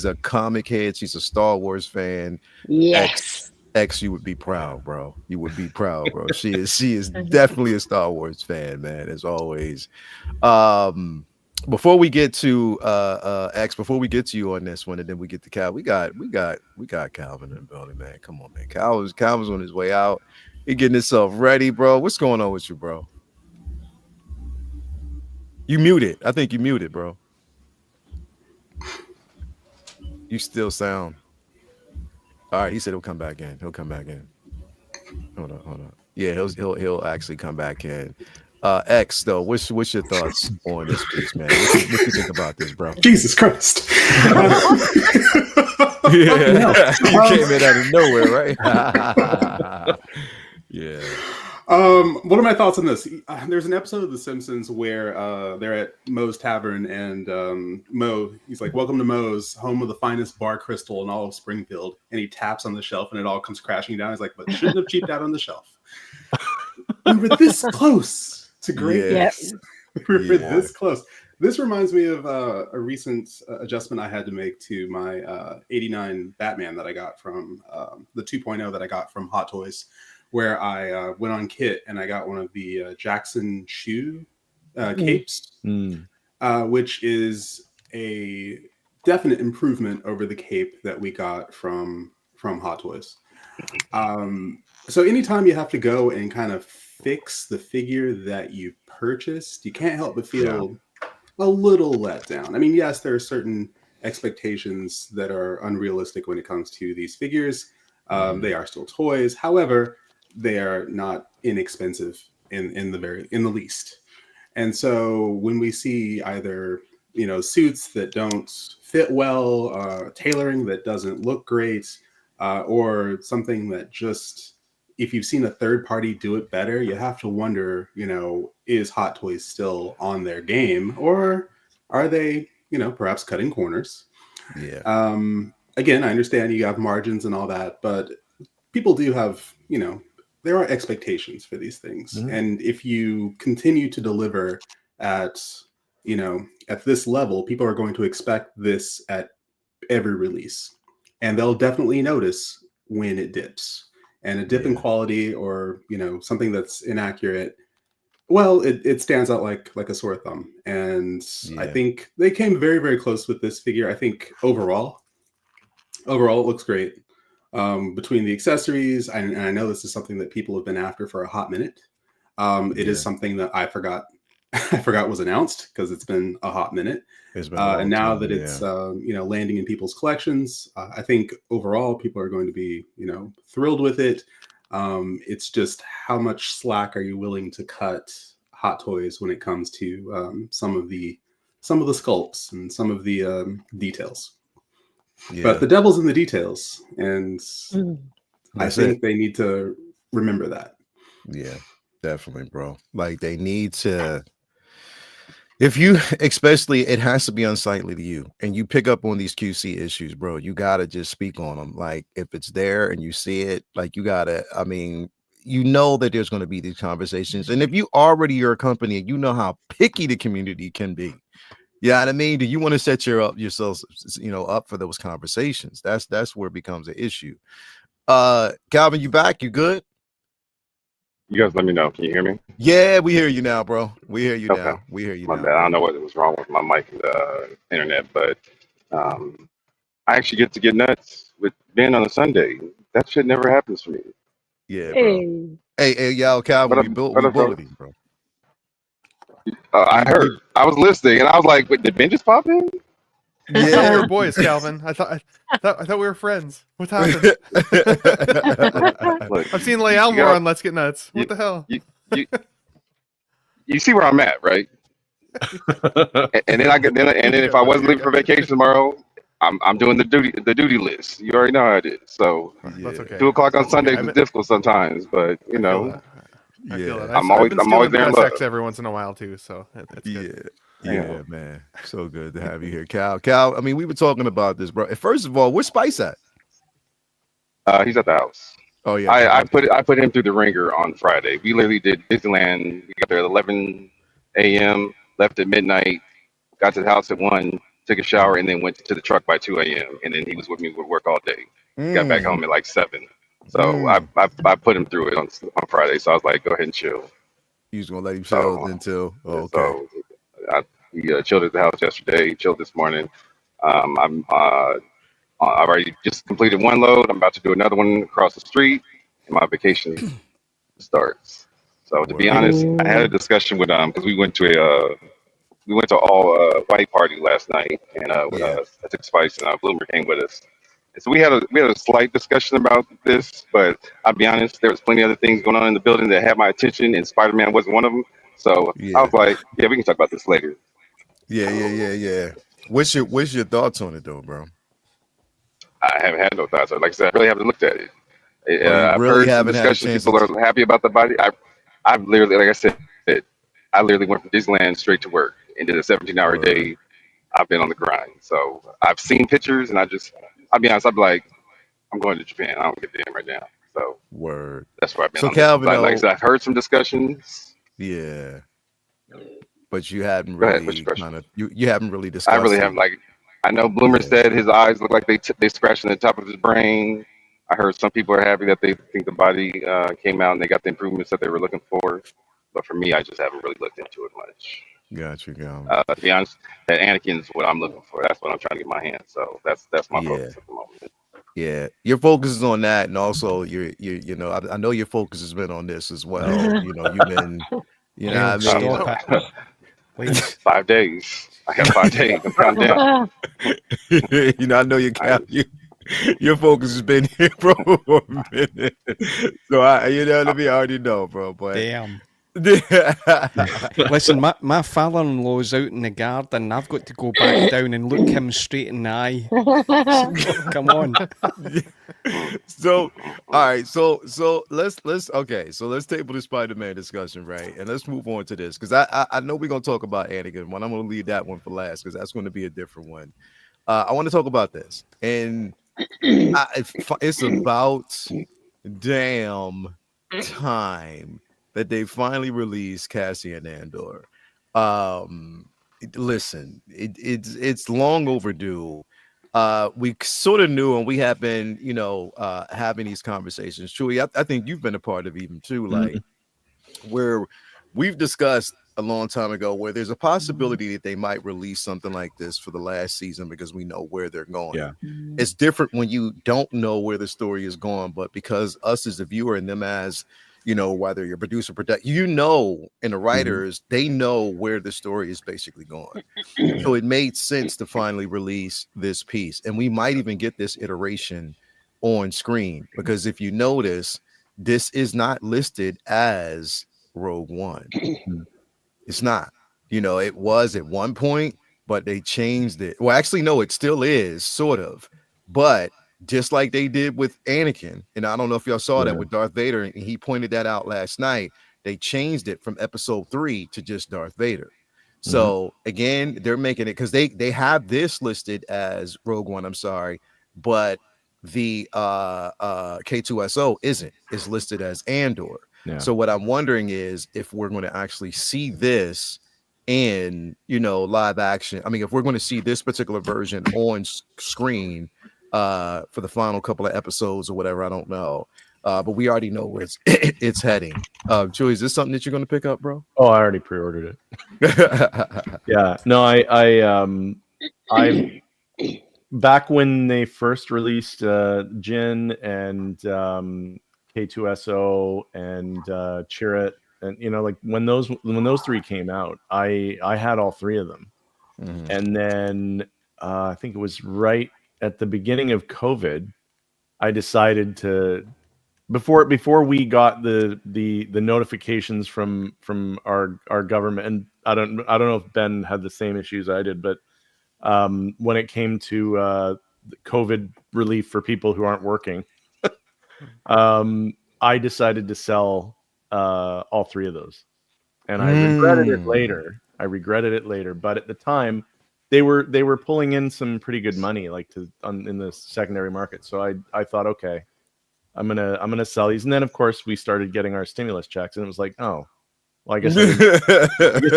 a comic head. She's a Star Wars fan. Yes. X, you would be proud, bro. You would be proud, bro. She is definitely a Star Wars fan, man, as always. Before we get to X, before we get to you on this one, and then we get to Cal, we got Calvin in the building, man. Come on, man. Calvin's on his way out. He getting himself ready, bro. What's going on with you, bro? You muted. I think you muted, bro. You still sound. All right, he said he'll come back in. He'll come back in. Hold on. Yeah, he'll actually come back in. X though, what's your thoughts on this piece, man? What you think about this, bro? Jesus Christ. Yeah, you came in out of nowhere, right? Yeah. What are my thoughts on this? There's an episode of The Simpsons where they're at Moe's Tavern, and Moe, he's like, "Welcome to Moe's, home of the finest bar crystal in all of Springfield." And he taps on the shelf, and it all comes crashing down. He's like, "But shouldn't have cheaped out on the shelf." We were this close to greatness. We were this close. This reminds me of a recent adjustment I had to make to my '89 Batman that I got from the 2.0 that I got from Hot Toys, where I went on Kit and I got one of the Jackson shoe capes, which is a definite improvement over the cape that we got from Hot Toys. So anytime you have to go and kind of fix the figure that you purchased, you can't help but feel a little let down. I mean, yes, there are certain expectations that are unrealistic when it comes to these figures. They are still toys. However, they are not inexpensive in the least. And so when we see either suits that don't fit well, tailoring that doesn't look great, or something that just, if you've seen a third party do it better, you have to wonder, is Hot Toys still on their game, or are they, perhaps cutting corners? Yeah. Again, I understand you have margins and all that, but people do have, there are expectations for these things. Mhm. And if you continue to deliver at, at this level, people are going to expect this at every release. And they'll definitely notice when it dips. And a dip in Yeah. quality, or, something that's inaccurate, well, it stands out like a sore thumb. And I Yeah. think they came very, very close with this figure. I think overall it looks great. Between the accessories, and I know this is something that people have been after for a hot minute. It is Yeah. something that I forgot was announced, because it's been a hot minute. It's been a long And now time, that it's landing in people's collections, I think overall people are going to be thrilled with it. It's just, how much slack are you willing to cut Hot Toys when it comes to some of the sculpts and some of the details? Yeah. But the devil's in the details, and I That's think it. they need to remember that. Yeah, definitely, bro. Like, they need to, if you, especially, it has to be unsightly to you, and you pick up on these QC issues, bro, you gotta just speak on them. Like, if it's there and you see it, like, you gotta, I mean, that there's going to be these conversations. And if you already are a company and you know how picky the community can be, you know what I mean? Do you want to set yourselves, up for those conversations? That's where it becomes an issue. Calvin, you back? You good? You guys let me know. Can you hear me? Yeah, we hear you now, bro. We hear you Okay. now. We hear you My now, bad. I don't bro. know what was wrong with my mic and internet, but I actually get to get nuts with Ben on a Sunday. That shit never happens for me. Yeah, bro. Hey. Hey, y'all, Calvin, What up, we brother? bullied him, bro. I heard. I was listening, and I was like, "Wait, did Ben just pop in?" I thought we were Yeah. boys, Calvin. I thought we were friends. What's happened? Look, I've seen you Leal more got on Let's Get Nuts. What the hell? you you see where I'm at, right? And then if I wasn't leaving for vacation tomorrow, I'm doing the duty list. You already know how it is. So That's okay. 2 o'clock on That's okay. Sundays is difficult sometimes, but I feel that. I feel that. I'm I've been always stealing there in press love. X every once in a while too, so it's good. Yeah, man. So good to have you here, Cal. I mean, we were talking about this, bro. First of all, where's Spice at? He's at the house. Oh yeah, I put him through the ringer on Friday. We literally did Disneyland. We got there at 11 a.m. Left at midnight. Got to the house at 1. Took a shower and then went to the truck by 2 a.m. And then he was with me with work all day. Got back home at like 7. So I put him through it on Friday. So I was like, go ahead and chill. You was gonna let him chill until okay. So he chilled at the house yesterday. Chilled this morning. I've already just completed one load. I'm about to do another one across the street, and my vacation starts. So to be honest, I had a discussion with because we went to all white party last night, and I took Spice and Bloomer came with us. And so we had a slight discussion about this, but I'll be honest, there was plenty of other things going on in the building that had my attention, and Spider-Man wasn't one of them. So I was like, yeah, we can talk about this later. Yeah. What's your thoughts on it though, bro? I haven't had no thoughts. Like I said, I really haven't looked at it. You I've really heard some haven't had a discussion. chance People are happy about the body. I've literally, like I said, I literally went from Disneyland straight to work and did a 17-hour day. I've been on the grind. So I've seen pictures, and I'll be honest, I'm like, I'm going to Japan. I don't give a damn right now. So that's where I've been. So on Calvin, like I said, I've heard some discussions. Yeah. But you hadn't really you haven't really discussed. I really haven't. Like, I know Bloomer said his eyes look like they scratched on the top of his brain. I heard some people are happy that they think the body came out and they got the improvements that they were looking for. But for me, I just haven't really looked into it much. Got you, to be honest, that Anakin is what I'm looking for. That's what I'm trying to get my hands. So that's my focus at the moment. Yeah, your focus is on that, and also I know your focus has been on this as well. You've been, Stop it. Please. 5 days. I got 5 days. I'm counting down. I know you. Your focus has been here, bro, for a minute. So let me already know, bro. But Damn. Listen, my father-in-law's out in the garden. I've got to go back down and look him straight in the eye. Come on. So all right, so let's okay, so let's table the Spider-Man discussion, right? And let's move on to this because I know we're gonna talk about Anakin one. I'm gonna leave that one for last because that's going to be a different one. I want to talk about this, and it's about damn time that they finally released Cassian Andor. Listen, it's long overdue. We sort of knew, and we have been, having these conversations. Truly, I think you've been a part of even too, like where we've discussed a long time ago, where there's a possibility that they might release something like this for the last season because we know where they're going. Yeah. It's different when you don't know where the story is going, but because us as the viewer and them as whether you're producer, and the writers, they know where the story is basically going. So it made sense to finally release this piece. And we might even get this iteration on screen because if you notice, this is not listed as Rogue One. It's not. It was at one point, but they changed it. Well, actually, no, it still is, sort of. But just like they did with Anakin, and I don't know if y'all saw that with Darth Vader, and he pointed that out last night. They changed it from episode 3 to just Darth Vader. So again, they're making it because they have this listed as Rogue One. I'm sorry, but the K2SO isn't. It's listed as Andor. Yeah. So what I'm wondering is if we're going to actually see this in live action. I mean, if we're going to see this particular version on screen for the final couple of episodes or whatever, I don't know. But we already know where it's heading. Chewie, is this something that you're going to pick up, bro? Oh, I already pre-ordered it. Yeah. No, I back when they first released Jin and K2SO and Chirrut, and like when those 3 came out, I had all 3 of them. And then I think it was right at the beginning of COVID, I decided to before we got the notifications from our government, and I don't know if Ben had the same issues I did, but when it came to COVID relief for people who aren't working, I decided to sell all 3 of those, and I regretted it later. But at the time, they were pulling in some pretty good money, like in the secondary market. So I thought, okay, I'm gonna sell these, and then of course we started getting our stimulus checks, and it was like, oh, well, I guess I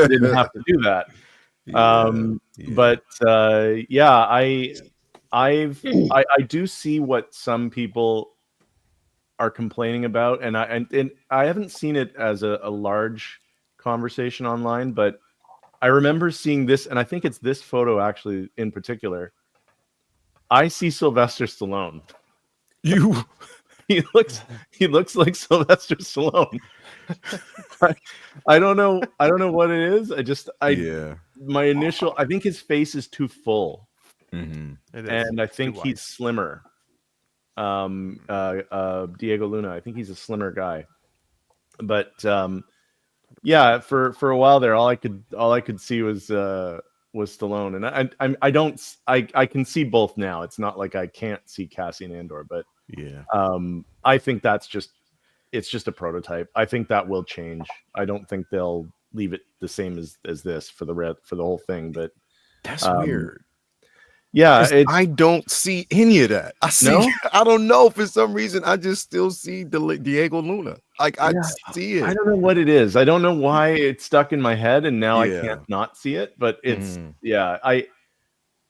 didn't have to do that. But I do see what some people are complaining about, and I haven't seen it as a large conversation online, but I remember seeing this, and I think it's this photo actually in particular. I see Sylvester Stallone. He looks like Sylvester Stallone. I don't know what it is. My initial, I think his face is too full, and I think he's slimmer. Diego Luna, I think he's a slimmer guy, but yeah, for a while there, all I could see was Stallone, and I can see both now. It's not like I can't see Cassian Andor, but I think it's just a prototype. I think that will change. I don't think they'll leave it the same as this for the whole thing. But that's weird. Yeah, I don't see any of that. I don't know, for some reason I just still see Diego Luna. I see it. I don't know what it is. I don't know why it's stuck in my head, and now I can't not see it. But it's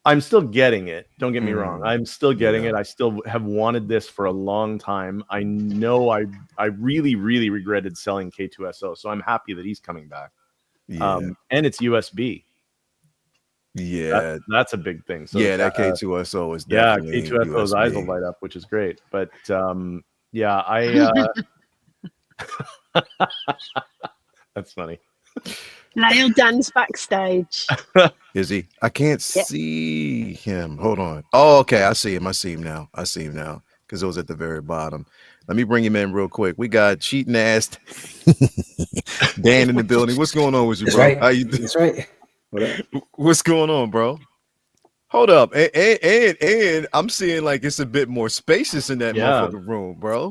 I'm still getting it. Don't get me wrong. I'm still getting it. I still have wanted this for a long time. I know I really, really regretted selling K2SO, so I'm happy that he's coming back. And it's USB. Yeah, that's a big thing. So that K2SO is definitely K2SO's eyes will light up, which is great. But that's funny. Lyle Dan's backstage. Is he? I can't Yeah. see him. Hold on. Oh, okay. I see him. I see him now. Because it was at the very bottom. Let me bring him in real quick. We got cheating ass Dan in the building. What's going on with you, That's bro? right. How you doing? That's right. What up? What's going on, bro? Hold up. And I'm seeing like it's a bit more spacious in that motherfucking room, bro.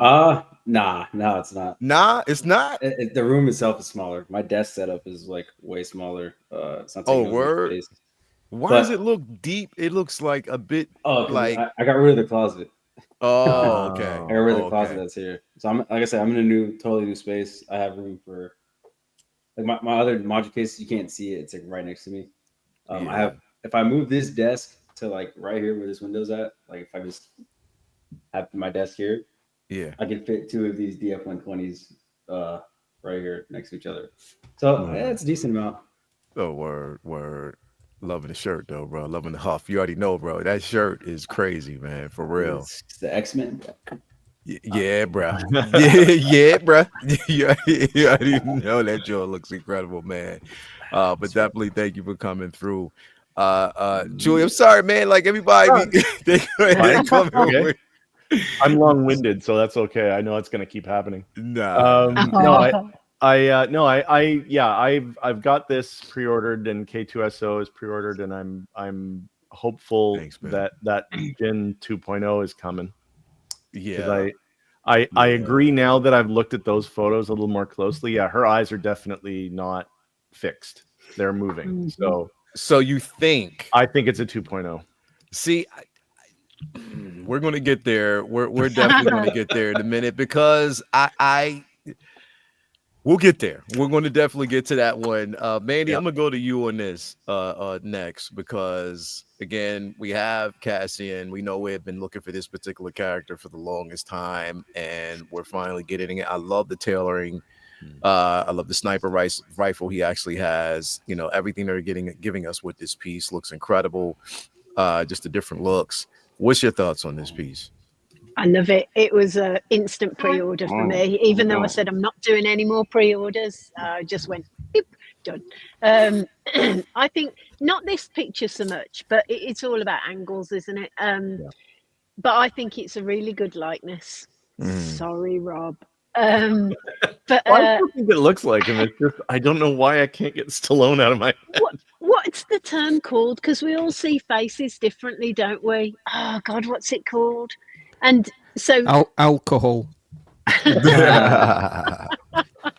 Nah, it's not. Nah, it's not. The room itself is smaller. My desk setup is like way smaller. It's not taking up much Word. space. Why does it look deep? It looks like a bit like I got rid of the closet. Oh, okay. I got rid of the closet that's here. So I'm like I said, I'm in a totally new space. I have room for like my other module case. You can't see it. It's like right next to me. I have, if I move this desk to like right here where this window's at, like if I just have my desk here, I can fit 2 of these DF-120s right here next to each other. So it's a decent amount. Oh, word. Loving the shirt though, bro. Loving the huff. You already know, bro. That shirt is crazy, man. For real. It's the X-Men. Yeah, bro. yeah, bro. You already know that joint looks incredible, man. But definitely thank you for coming through. Julie, I'm sorry, man. Like everybody, they come okay. I'm long-winded, so that's okay. I know it's gonna keep happening. I've got this pre-ordered, and K2SO is pre-ordered, and I'm hopeful that Gen 2.0 is coming. Yeah, I agree now that I've looked at those photos a little more closely. Yeah, her eyes are definitely not fixed; they're moving. So you think? I think it's a 2.0. See, we're gonna get there. We're definitely gonna get there in a minute because we'll get there. We're going to definitely get to that one. Mandy, I'm going to go to you on this next because, again, we have Cassian. We know we've been looking for this particular character for the longest time, and we're finally getting it. I love the tailoring. I love the sniper rifle he actually has. You know, everything they're giving us with this piece looks incredible. Just the different looks. What's your thoughts on this piece? I love it. It was an instant pre-order for me, even though I said I'm not doing any more pre-orders. I just went, beep, done. I think not this picture so much, but it's all about angles, isn't it? But I think it's a really good likeness. Sorry, Rob. But I don't think it looks like him. It's just I don't know why I can't get Stallone out of my head. What's the term called? Because we all see faces differently, don't we? Oh God, what's it called? And so alcohol.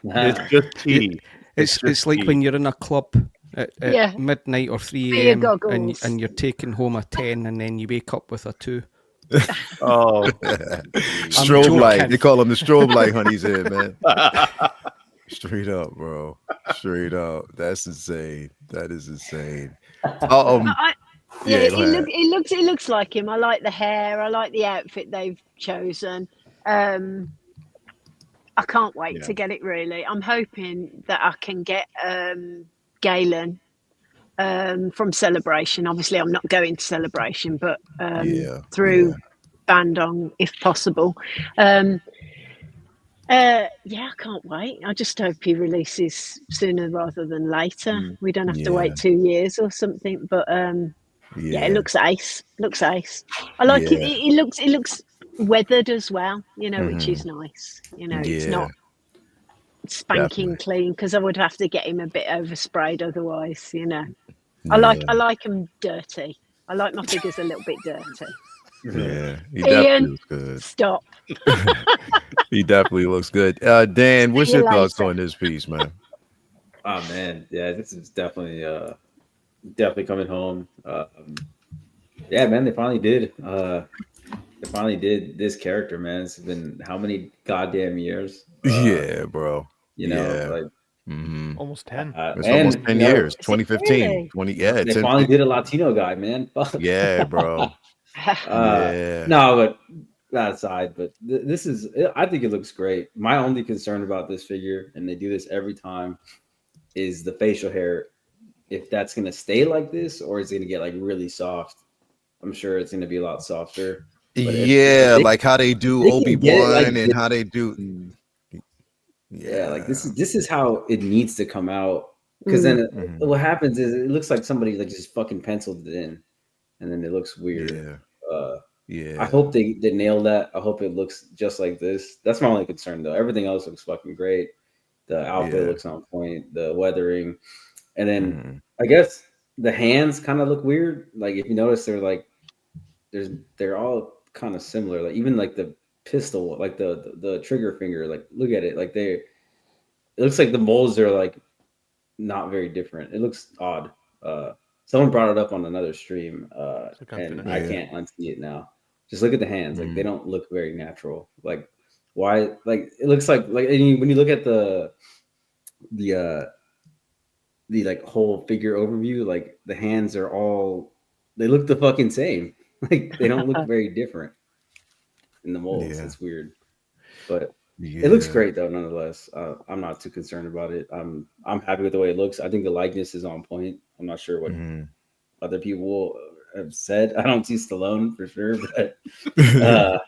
It's just tea. It's like when you're in a club at midnight or 3 a.m. and you're taking home a 10 and then you wake up with a 2. Strobe light. They call them the strobe light honeys here, man. Straight up, bro. Straight up. That's insane. That is insane. It looks like him. I like the hair. I like the outfit they've chosen. I can't wait to get it. Really, I'm hoping that I can get Galen from Celebration. Obviously, I'm not going to Celebration, but through Bandung if possible. I can't wait. I just hope he releases sooner rather than later. We don't have to wait 2 years or something. But it looks ace. Looks ace. I like it. It looks weathered as well. You know, which is nice. You know, it's not spanking clean because I would have to get him a bit oversprayed otherwise. You know, I like him dirty. I like my figures a little bit dirty. Yeah, he definitely looks good. Stop. He definitely looks good. Dan, what's your thoughts on this piece, man? Oh man, yeah, this is definitely coming home. Yeah, man, they finally did. They finally did this character, man. It's been how many goddamn years? Yeah, bro. You know, like almost 10. It's almost 10 years. 2015. Really? 20. Yeah, they finally did a Latino guy, man. Yeah, bro. No, but that aside, but this is. I think it looks great. My only concern about this figure, and they do this every time, is the facial hair. If that's gonna stay like this, or is it gonna get like really soft? I'm sure it's gonna be a lot softer. But like how they do Obi-Wan like and how they do. Yeah, like this is how it needs to come out. Because then Mhm. what happens is it looks like somebody like just fucking penciled it in, and then it looks weird. Yeah. Uh, I Yeah. hope they nail that. I hope it looks just like this. That's my only concern though. Everything else looks fucking great. The outfit Yeah. looks on point. The weathering, and then Mhm. I guess the hands kind of look weird. Like if you notice, they're all kind of similar. Like even like the pistol, like the trigger finger. Like look at it. Like it looks like the molds are like not very different. It looks odd. Someone brought it up on another stream, It's like and unfinished. I Yeah. can't unsee it now. Just look at the hands; like they Mhm. don't look very natural. Like why? Like it looks like when you look at the uh the like whole figure overview, like the hands are all they look the fucking same. Like they don't look very different in the molds. Yeah. It's weird, but it looks Yeah. great though, nonetheless. I'm not too concerned about it. I'm happy with the way it looks. I think the likeness is on point. I'm not sure what Mhm. other people have said. I don't see Stallone for sure, but uh,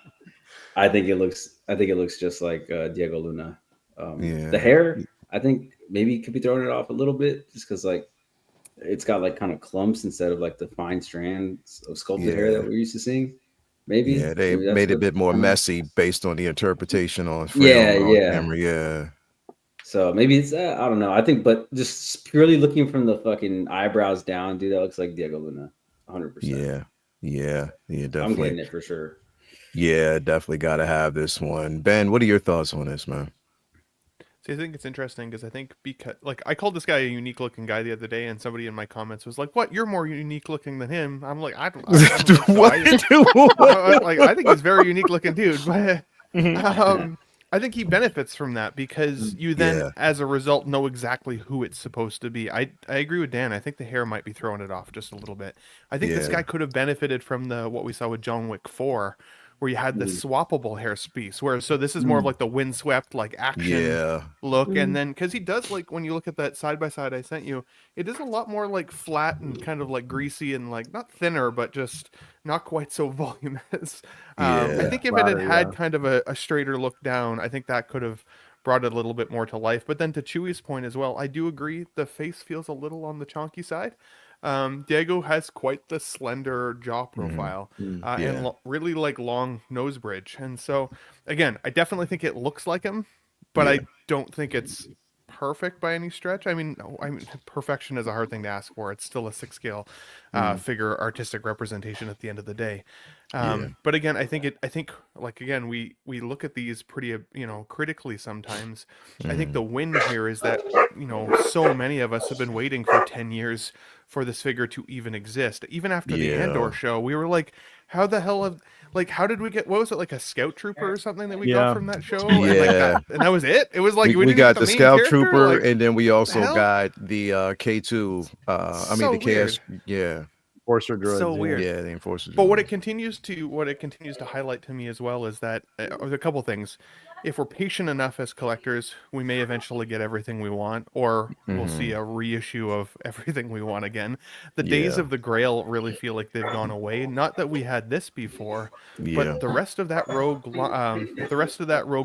I think it looks just like Diego Luna. The Yeah. hair, I think maybe could be throwing it off a little bit, just because like it's got like kind of clumps instead of like the fine strands of sculpted hair that Yeah. we're used to seeing. Yeah. They Maybe that's made it a what's bit more kind of messy based on the interpretation on yeah, film or on yeah. camera. Yeah. So maybe it's I don't know. I think, but just purely looking from the fucking eyebrows down, dude, that looks like Diego Luna, 100%. Yeah. Yeah. Yeah. I'm Definitely. getting it for sure. Yeah. Definitely got to have this one. Ben, what are your thoughts on this, man? See, I think it's interesting because I think because like I called this guy a unique looking guy the other day, and somebody in my comments was like, "What? You're more unique looking than him." I'm like, I don't think so. What? I think he's a very unique looking dude, but I think he benefits from that because you then, Yeah. as a result, know exactly who it's supposed to be. I agree with Dan. I think the hair might be throwing it off just a little bit. I think this guy Yeah. could have benefited from the what we saw with John Wick 4, where you had the Mm, swappable hair piece. Where so this is more of mm, like the windswept like action Yeah. look, and Mm. then because he does like when you look at that side by side I sent you, it is a lot more like flat and kind of like greasy and like not thinner, but just not quite so voluminous. I Yeah. yeah, think if it had Flatter, had yeah. kind of a straighter look down, I think that could have brought it a little bit more to life. But then to Chewie's point as well, I do agree the face feels a little on the chonky side. Diego has quite the slender jaw Mhm. profile, mm, and Yeah. really like long nose bridge. And so, again, I definitely think it looks like him, but Yeah. I don't think it's perfect by any stretch. I mean, perfection is a hard thing to ask for. It's still a six scale mm, figure artistic representation at the end of the day. Yeah. But again, I think like again, we look at these pretty critically sometimes. I think Mhm. the win here is that so many of us have been waiting for 10 years for this figure to even exist. Even after the Andor Yeah. show, we were like, how the hell have like how did we get, what was it, like a scout trooper or something that we got Yeah. from that show, and like Yeah. that was it. It was like we We didn't get got the the main Scout character. Trooper, Like and then we the also hell, got the K2. I mean so the KS. weird, Yeah. Forcer so droids, yeah. weird. Yeah. The Enforcer But droids. what it continues to highlight to me as well is that a couple things. If we're patient enough as collectors, we may eventually get everything we want, or we'll see Mhm. a reissue of everything we want again. The days Yeah. of the Grail really feel like they've gone away. Not that we had this before, Yeah. but the rest of that Rogue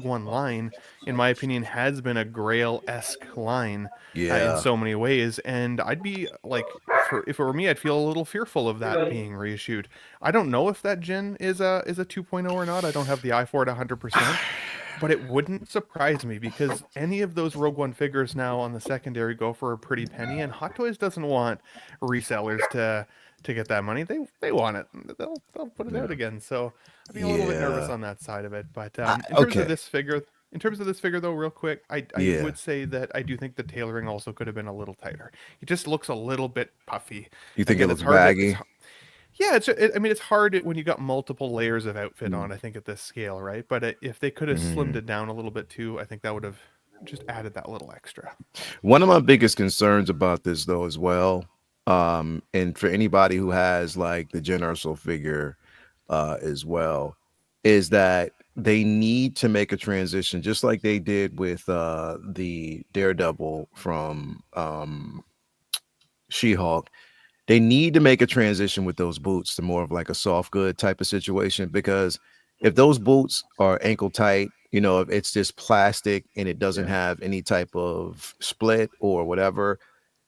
One line, in my opinion, has been a Grail-esque line in Yeah. so many ways. And I'd be like, for if it were me, I'd feel a little fearful of that being reissued. I don't know if that Jin is a 2.0 or not. I don't have the eye for it 100%, but it wouldn't surprise me because any of those Rogue One figures now on the secondary go for a pretty penny, and Hot Toys doesn't want resellers to get that money. They want it. They'll put it Yeah. out again. So I'd be a little bit nervous Yeah. on that side of it. But Okay. in terms of this figure though, real quick, I Yeah. would say that I do think the tailoring also could have been a little tighter. It just looks a little bit puffy. You think it Again, it's looks hard to baggy? yeah, I mean, it's hard when you got multiple layers of outfit mm. on, I think, at this scale, right? But if they could have slimmed Mhm. it down a little bit too, I think that would have just added that little extra. One of my biggest concerns about this, though, as well, and for anybody who has like the Jen Erso figure, as well, is that they need to make a transition, just like they did with the Daredevil from She-Hulk. They need to make a transition with those boots to more of like a soft good type of situation, because if those boots are ankle tight, if it's just plastic and it doesn't Yeah, have any type of split or whatever,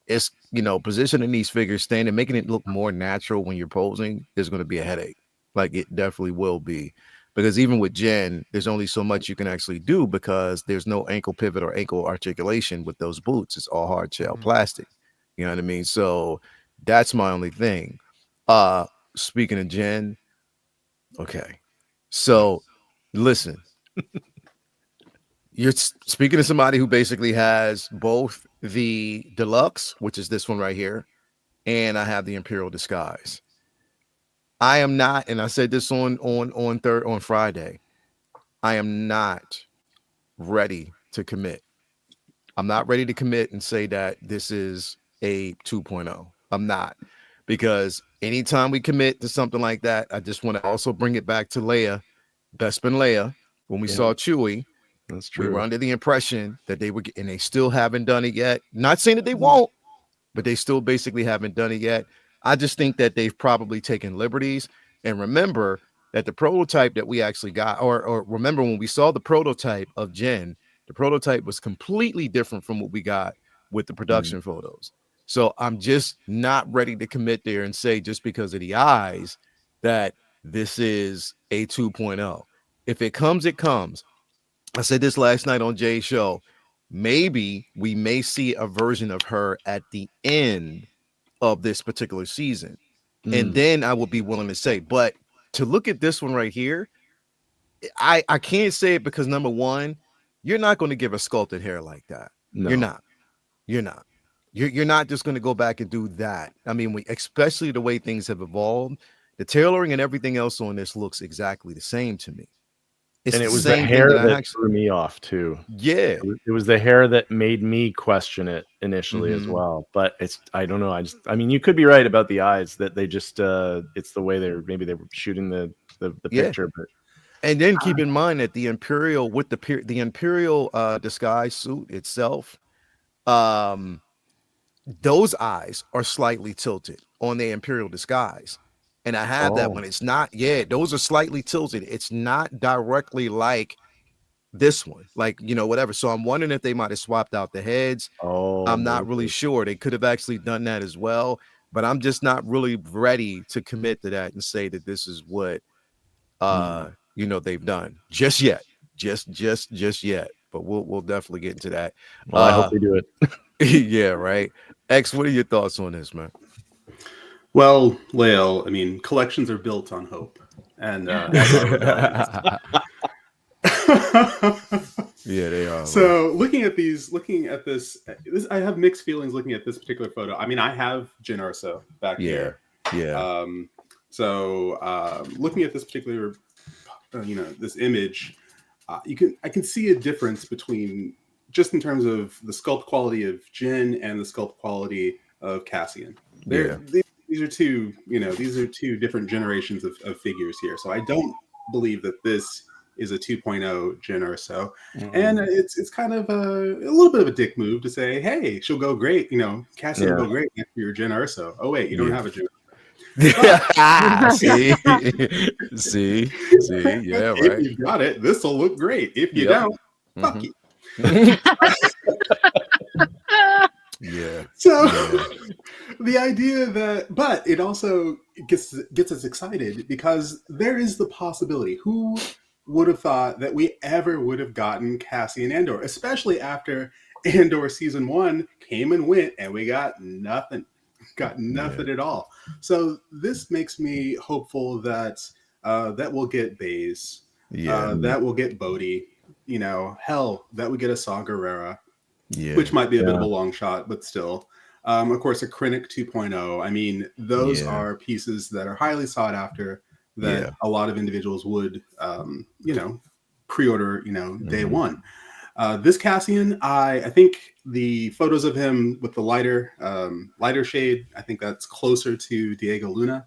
it's, you know, positioning these figures, standing, making it look more natural when you're posing, there's going to be a headache. Like it definitely will be. Because even with Jen, there's only so much you can actually do because there's no ankle pivot or ankle articulation with those boots. It's all hard shell plastic. You know what I mean? So that's my only thing. Speaking of Jen, okay. So listen, you're speaking to somebody who basically has both the deluxe, which is this one right here, and I have the Imperial disguise. I am not, and I said this on Friday. I am not ready to commit. I'm not ready to commit and say that this is a 2.0. I'm not, because anytime we commit to something like that, I just want to also bring it back to Leia, Bespin Leia. When we saw Chewie, that's we true. were under the impression that they would, and they still haven't done it yet. Not saying that they won't, but they still basically haven't done it yet. I just think that they've probably taken liberties. And remember that the prototype that we actually got, or remember when we saw the prototype of Jen, the prototype was completely different from what we got with the production photos. So I'm just not ready to commit there and say just because of the eyes that this is a 2.0. If it comes, it comes. I said this last night on Jay's show. Maybe we may see a version of her at the end of this particular season. And then I would be willing to say, but to look at this one right here, I can't say it because number one, you're not going to give a sculpted hair like that. No. You're not. You're not just going to go back and do that. I mean, especially the way things have evolved, the tailoring and everything else on this looks exactly the same to me. It's and it was the hair that threw me off too. Yeah, it was the hair that made me question it initially as well. But I don't know. I mean, you could be right about the eyes that they just it's the way they were shooting the picture. But and then keep in mind that the Imperial with the Imperial disguise suit itself, those eyes are slightly tilted on the Imperial disguise. And I have that when it's not. Yeah, those are slightly tilted. It's not directly like this one, like, you know, whatever. So I'm wondering if they might have swapped out the heads. I'm not really sure. They could have actually done that as well, but I'm just not really ready to commit to that and say that this is what you know, they've done just yet. Just yet. But we'll definitely get into that. Well, I hope they do it. Yeah, right. X, what are your thoughts on this, man? Well, Lael, I mean, collections are built on hope, and yeah, they are. So, looking at this, I have mixed feelings looking at this particular photo. I mean, I have Jyn Erso back here. Yeah. Looking at this particular, this image, I can see a difference between just in terms of the sculpt quality of Jyn and the sculpt quality of Cassian. These are two different generations of figures here. So I don't believe that this is a 2.0 Jyn Erso. And it's kind of a little bit of a dick move to say, hey, she'll go great. You know, Cassian will go great next to your Jyn Erso. Oh, wait, you don't have a Jyn. see, yeah, right. If you've got it, this will look great. If you don't, fuck you. Yeah. So the idea that, but it also gets us excited because there is the possibility. Who would have thought that we ever would have gotten Cassian Andor, especially after Andor season 1 came and went and we got nothing. Got nothing at all. So this makes me hopeful that that we'll get Baze. That will get Bodhi. You know, hell, that would get a Saw Gerrera. Which might be a bit of a long shot, but still. Of course, a Krennic 2.0. I mean, those are pieces that are highly sought after that a lot of individuals would, pre-order, day one. This Cassian, I think the photos of him with the lighter shade, I think that's closer to Diego Luna.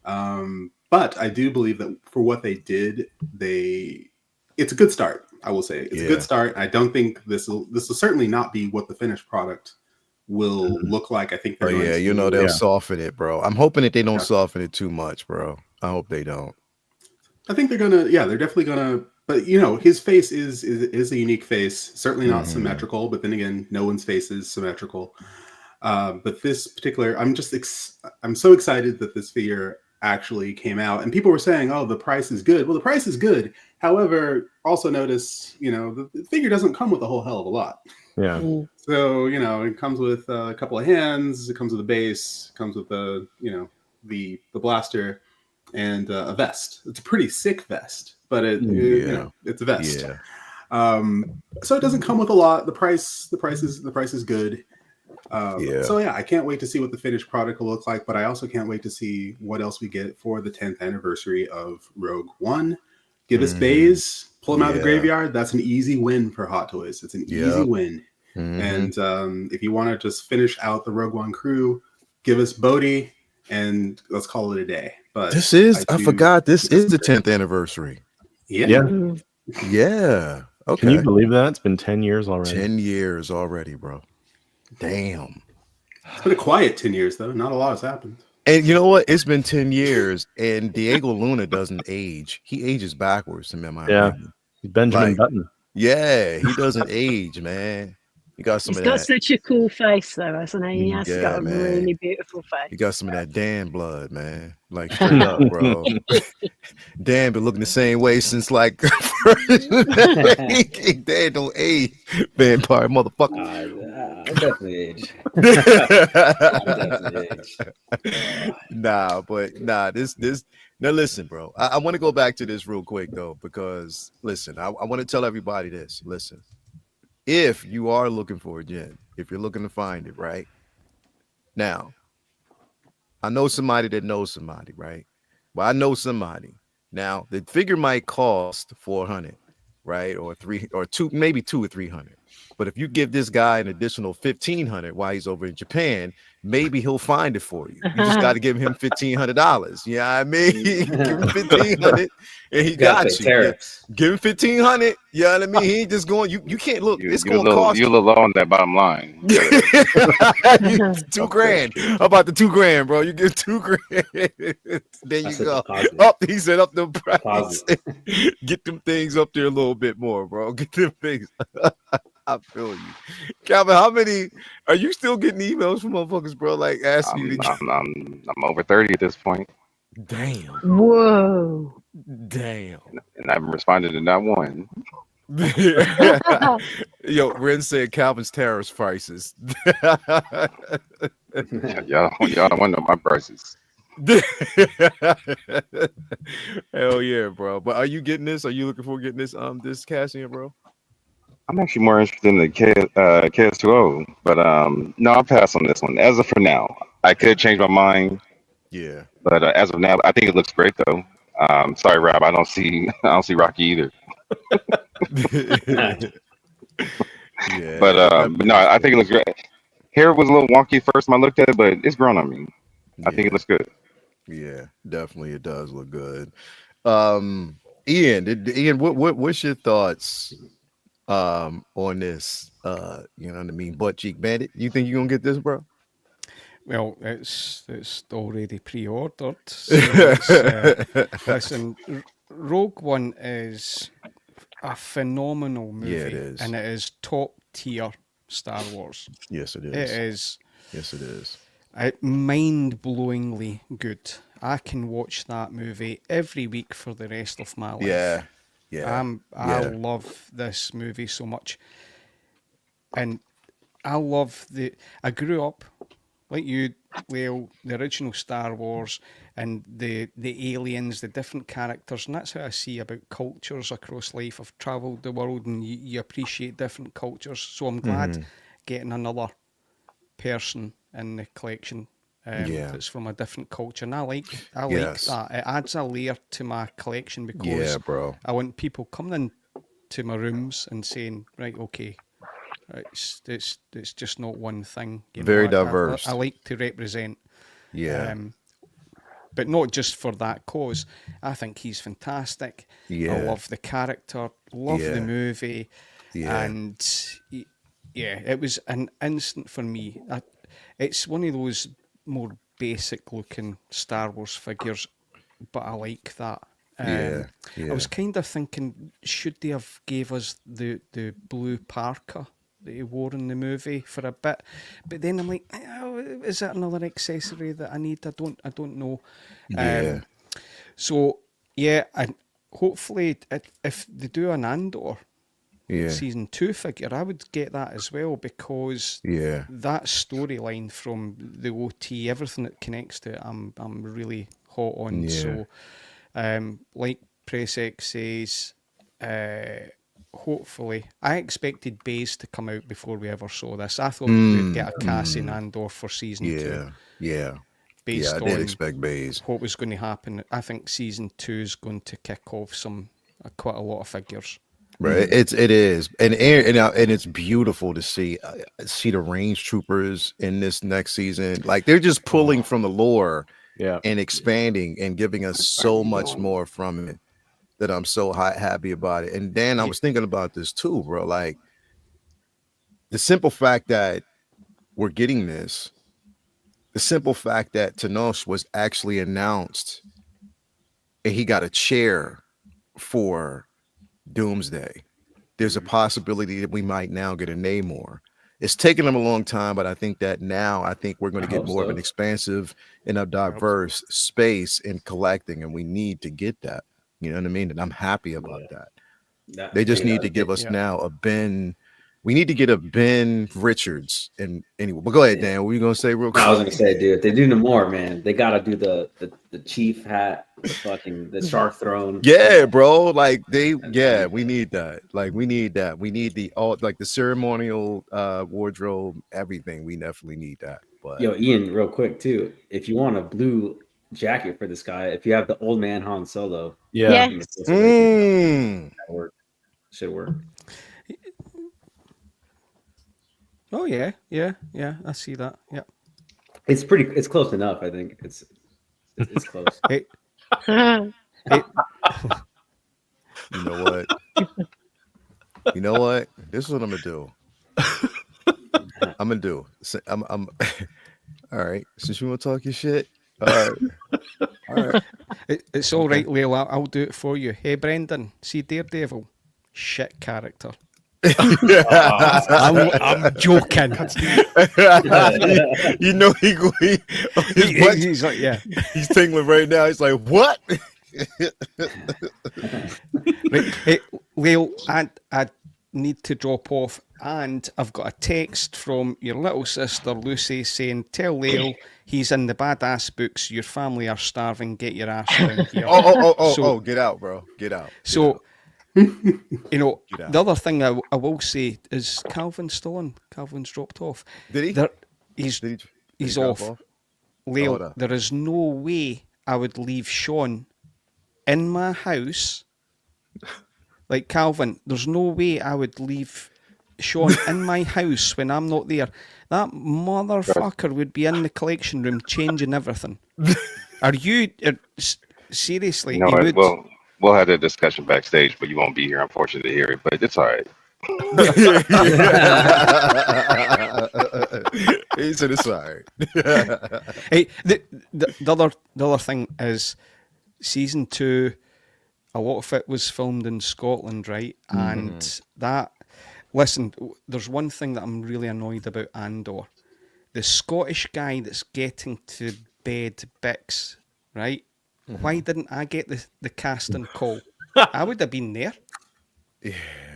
But I do believe that for what they did, it's a good start. I will say it's a good start. I don't think this will certainly not be what the finished product will look like. I think they're they'll soften it, bro. I'm hoping that they don't soften it too much, bro. I hope they don't. I think they're they're definitely gonna. But his face is a unique face. Certainly not symmetrical, but then again, no one's face is symmetrical. But this particular, I'm so excited that this figure actually came out, and people were saying, "Oh, the price is good." Well, the price is good. However, also notice, the figure doesn't come with a whole hell of a lot. Yeah. So it comes with a couple of hands. It comes with a base. It comes with the the blaster and a vest. It's a pretty sick vest, but it's a vest. Yeah. So it doesn't come with a lot. The price is good. So yeah, I can't wait to see what the finished product will look like, but I also can't wait to see what else we get for the 10th anniversary of Rogue One. Give us Baze, pull him out of the graveyard. That's an easy win for Hot Toys. It's an easy win. And if you want to just finish out the Rogue One crew, give us Bodhi, and let's call it a day. But I forgot, this is the 10th anniversary. Yeah. Okay. Can you believe that? It's been 10 years already. 10 years already, bro. Damn. It's been a quiet 10 years, though. Not a lot has happened. And you know what? It's been 10 years, and Diego Luna doesn't age. He ages backwards, to my opinion. Benjamin Button. Yeah, he doesn't age, man. He got some He's of got that. such a cool face, though, hasn't he? He has got a man. really beautiful face. He got some of that Dan blood, man. Like, straight up, bro. Dan been looking the same way since, like, Dan don't age. Vampire motherfucker. I definitely age. This. Now, listen, bro. I want to go back to this real quick, though, because, listen, I want to tell everybody this. Listen. If you are looking for a gem, if you're looking to find it, right? Now, I know somebody that knows somebody, right? Well, I know somebody. Now, the figure might cost 400, right? Or 3 or 2, maybe 2 or 300. But if you give this guy an additional 1,500 while he's over in Japan, maybe he'll find it for you. You just got to give him $1,500. You know what I mean? Give him 1,500 and he got you. Tariffs. Give him 1,500. You know what I mean? He ain't just going. You can't look. It's going to cost you. You're a little low on that bottom line. $2,000. How about the $2,000, bro? You get $2,000. There you go. Up. He said up the price. Get them things up there a little bit more, bro. Get them things. I feel you, Calvin. How many are you still getting emails from motherfuckers, bro? Like asking you to I'm over 30 at this point. Damn. Whoa. Damn. And I haven't responded to not one. Yo, Ren said Calvin's tariff prices. y'all don't want to know my prices. Hell yeah, bro. But are you getting this? Are you looking for getting this this Cassian, bro? I'm actually more interested in the KS2O, but no, I'll pass on this one. As of for now, I could change my mind. Yeah. But as of now, I think it looks great though. Sorry, Rob, I don't see Rocky either. Yeah. But no, I think it looks great. Hair was a little wonky first when I looked at it, but it's grown on me. I think it looks good. Yeah, definitely, it does look good. Ian, what's your thoughts on this? You know what I mean? Butt cheek bandit. You think you're gonna get this, bro? Well, it's already pre-ordered. So listen, Rogue One is a phenomenal movie. Yeah, it is. And it is top tier Star Wars. Yes, it is. It is. Yes, it is. Mind-blowingly good. I can watch that movie every week for the rest of my life. Yeah. I love this movie so much. And I grew up like you, Leo, the original Star Wars and the aliens, the different characters, and that's how I see about cultures across life. I've travelled the world and you appreciate different cultures. So I'm glad getting another person in the collection that's from a different culture. And I like that. It adds a layer to my collection because I want people coming in to my rooms and saying, right, okay, it's just not one thing. Very diverse. I like to represent. Yeah. But not just for that cause. I think he's fantastic. Yeah. I love the character, love the movie. Yeah. And it was an instant for me. It's one of those more basic looking Star Wars figures, but I like that. I was kind of thinking, should they have gave us the blue parka that he wore in the movie for a bit? But then I'm like, is it another accessory that I need? I don't know. Yeah. So yeah, and hopefully if they do an Andor season 2 figure, I would get that as well, because that storyline from the OT, everything that connects to it, I'm really hot on. So like Press X says, hopefully, I expected Baze to come out before we ever saw this. I thought we'd get a Cassian Andor for season 2. Based I did on expect Baze. what was going to happen. I think season 2 is going to kick off quite a lot of figures. Right, it is, and it's beautiful to see the range troopers in this next season. Like, they're just pulling from the lore, and expanding and giving us so much more from it, that I'm so happy about it. And Dan, I was thinking about this too, bro. Like, the simple fact that we're getting this, the simple fact that Thanos was actually announced, and he got a chair for Doomsday. There's a possibility that we might now get a Namor. It's taken them a long time, but I think that now we're going to get more of an expansive and a diverse space in collecting, and we need to get that. You know what I mean? And I'm happy about that. They just need to give us now a Ben. We need to get a Ben Richards. And anyway, but go ahead, Dan. What were you gonna say real quick? I was gonna say, dude, if they do no more, man, they gotta do the chief hat, the shark throne. Yeah, bro. Like, we need that. Like, we need that. We need the ceremonial wardrobe, everything. We definitely need that. But yo, Ian, real quick too, if you want a blue jacket for this guy, if you have the old man Han Solo, that should work. Oh yeah, I see that. Yeah, it's close enough. I think it's close. Hey, you know what? You know what? This is what I'm gonna do. I'm all right. Since you want to talk your shit, all right. It's all right, Lil. I'll do it for you. Hey, Brendan, see Daredevil, shit character. I'm joking. You know he's like, yeah, he's tingling right now. He's like, what? Right. Hey, Lil, I need to drop off, and I've got a text from your little sister Lucy saying, "Tell Lil he's in the badass books. Your family are starving. Get your ass down here." Oh! Get out, bro! Get out. You know, the other thing I will say is Calvin's still on. Calvin's dropped off. Did he? He's off. Leo, there is no way I would leave Sean in my house. Like, Calvin, there's no way I would leave Sean in my house when I'm not there. That motherfucker would be in the collection room changing everything. Are you... seriously? No, we'll have that discussion backstage, but you won't be here, unfortunately, to hear it. But it's all right. He said it's all right. Hey, the other thing is, season 2, a lot of it was filmed in Scotland, right? And that... Listen, there's one thing that I'm really annoyed about Andor. The Scottish guy that's getting to bed Bix, right? Why didn't I get the casting call? I would have been there. Yeah.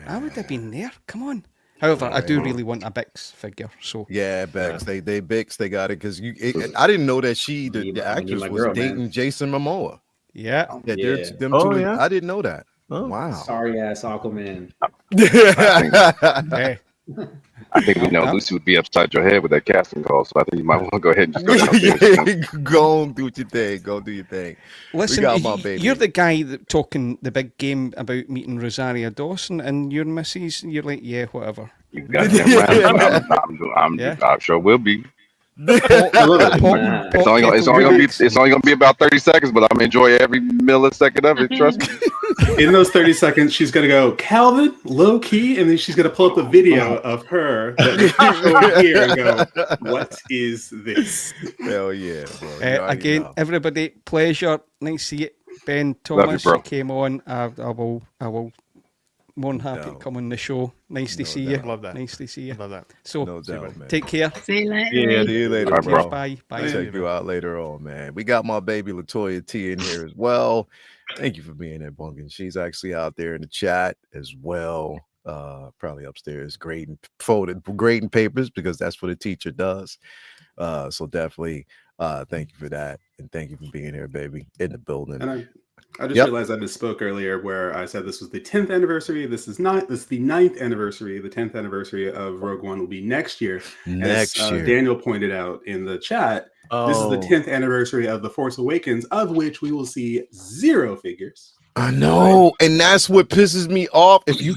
I would have been there. Come on. However, I do really want a Bix figure. So yeah, Bix. They Bix. They got it because I didn't know that the actress was dating Jason Momoa. Yeah. Them two. Yeah? I didn't know that. Oh. Wow. Sorry ass Aquaman. Hey. I think we know Lucy would be upside your head with that casting call, so I think you might want to go ahead and just go on, do your thing. Go do your thing. Listen, you're the guy talking the big game about meeting Rosario Dawson, and your missus, you're like, yeah, whatever. You've got right. I sure will be. It's only gonna be about 30 seconds, but I'm gonna enjoy every millisecond of it. Trust me. In those 30 seconds, she's gonna go Calvin, low key, and then she's gonna pull up the video of her over here and go, "What is this?" Hell yeah! Bro. Again, everybody, pleasure. Nice to see you, Ben Thomas. You came on. I will more than happy to come on the show. Nice to see you. Love that. Nice to see you. Love that. So, No doubt, man. take care. See you later. Yeah. See you later, All right, bro. bro. Bye. Bye. I'll check you out later on, man. We got my baby Latoya T in here as well. Thank you for being there, Bunkin. She's actually out there in the chat as well. Probably upstairs grading papers because that's what a teacher does. So definitely thank you for that. And thank you for being here, baby, in the building. And I just realized I misspoke earlier where I said this was the 10th anniversary. This is not. This is the 9th anniversary. The 10th anniversary of Rogue One will be next year. Next year. Daniel pointed out in the chat, this is the 10th anniversary of The Force Awakens, of which we will see 0 figures. I know, and that's what pisses me off. If you,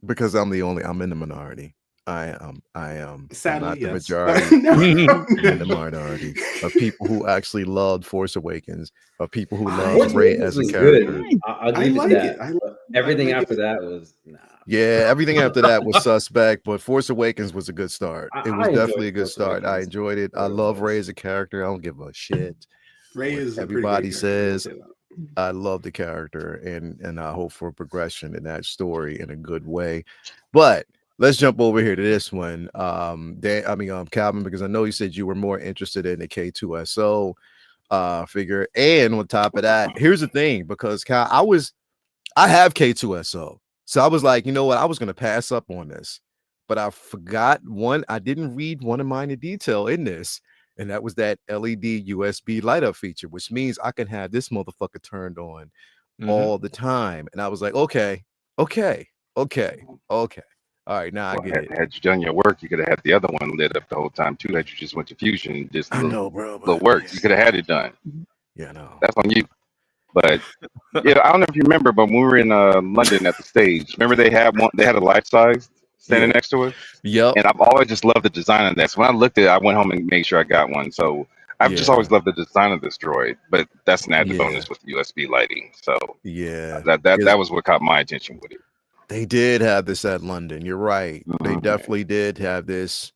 because I'm in the minority. I am Sadly, not the yes. majority. I'm the minority of people who actually loved Force Awakens, of people who loved Rey as a character. Good. I'll give like it that. it. Everything I like after it. that was nah. Yeah, everything after that was suspect, but Force Awakens was a good start. It was I definitely a enjoyed good Force start. I Awakens. enjoyed it. I love Rey as a character. I don't give a shit. Rey what is a pretty everybody great character, says. I'll say that. I love the character, and I hope for progression in that story in a good way. But let's jump over here to this one. Calvin, because I know you said you were more interested in the K2SO figure. And on top of that, here's the thing, because Cal, I have K2SO. So I was like, you know what? I was gonna pass up on this, but I forgot one. I didn't read one of mine in detail in this. And that was that LED USB light up feature, which means I can have this motherfucker turned on all the time. And I was like, okay. All right, now I get it. Had you done your work, you could have had the other one lit up the whole time too. Had you just went to Fusion and just I know, bro. the work, you could have had it done. Yeah, no. That's on you. But yeah, I don't know if you remember, but when we were in London at the stage, remember they had a life size standing next to it. Yep. And I've always just loved the design of that. So when I looked at it, I went home and made sure I got one. So I've just always loved the design of this droid, but that's an added bonus with the USB lighting. So that was what caught my attention with it. They did have this at London. You're right. They definitely did have this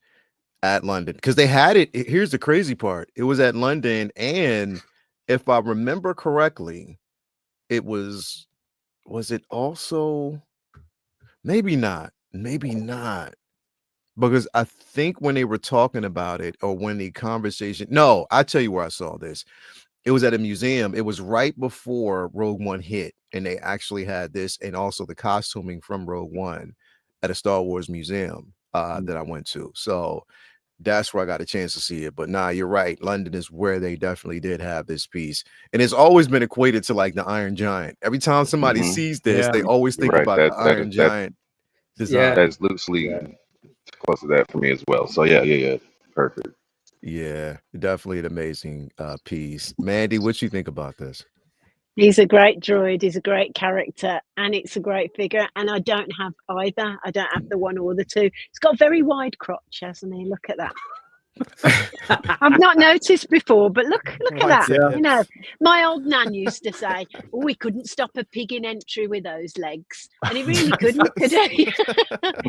at London because they had it. Here's the crazy part. It was at London. And if I remember correctly, it was it also, maybe not, because I think when they were talking about it or when the conversation, no, I tell you where I saw this. It was at a museum. It was right before Rogue One hit, and they actually had this and also the costuming from Rogue One at a Star Wars museum that I went to. So that's where I got a chance to see it. But nah, you're right. London is where they definitely did have this piece. And it's always been equated to like the Iron Giant. Every time somebody sees this, they always think about the Iron Giant design. Yeah, that's loosely close to that for me as well. So yeah. Perfect. Yeah, definitely an amazing piece. Mandy, what you think about this? He's a great droid. He's a great character, and it's a great figure. And I don't have either. I don't have the one or the two. It's got a very wide crotch, hasn't he? Look at that. I've not noticed before, but look at that. Yeah. You know, my old nan used to say, "Oh, we couldn't stop a pig in entry with those legs," and he really couldn't, could he?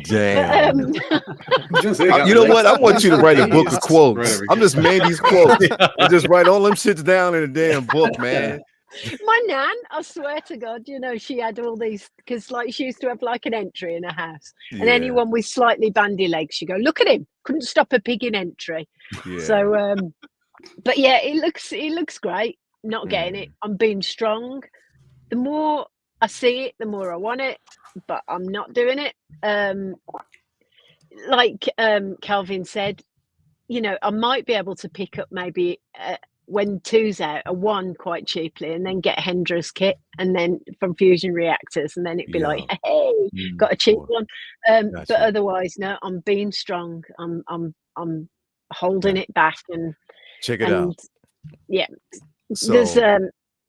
Damn. But, you know what? I want you to write a book of quotes. I'm just Mandy's quotes. You just write all them shits down in a damn book, man. my nan, I swear to God, you know, she had all these, because like she used to have like an entry in her house, and anyone with slightly bandy legs, she'd go, "Look at him, couldn't stop a pig in entry." So but yeah, it looks great. Not getting it. I'm being strong. The more I see it, the more I want it, but I'm not doing it. Like Calvin said, you know, I might be able to pick up maybe when two's out, a one quite cheaply, and then get Hendra's kit, and then from Fusion Reactors, and then it'd be like, hey, got a cheap one. But otherwise, no, I'm being strong. I'm holding it back and check it out. Yeah, so,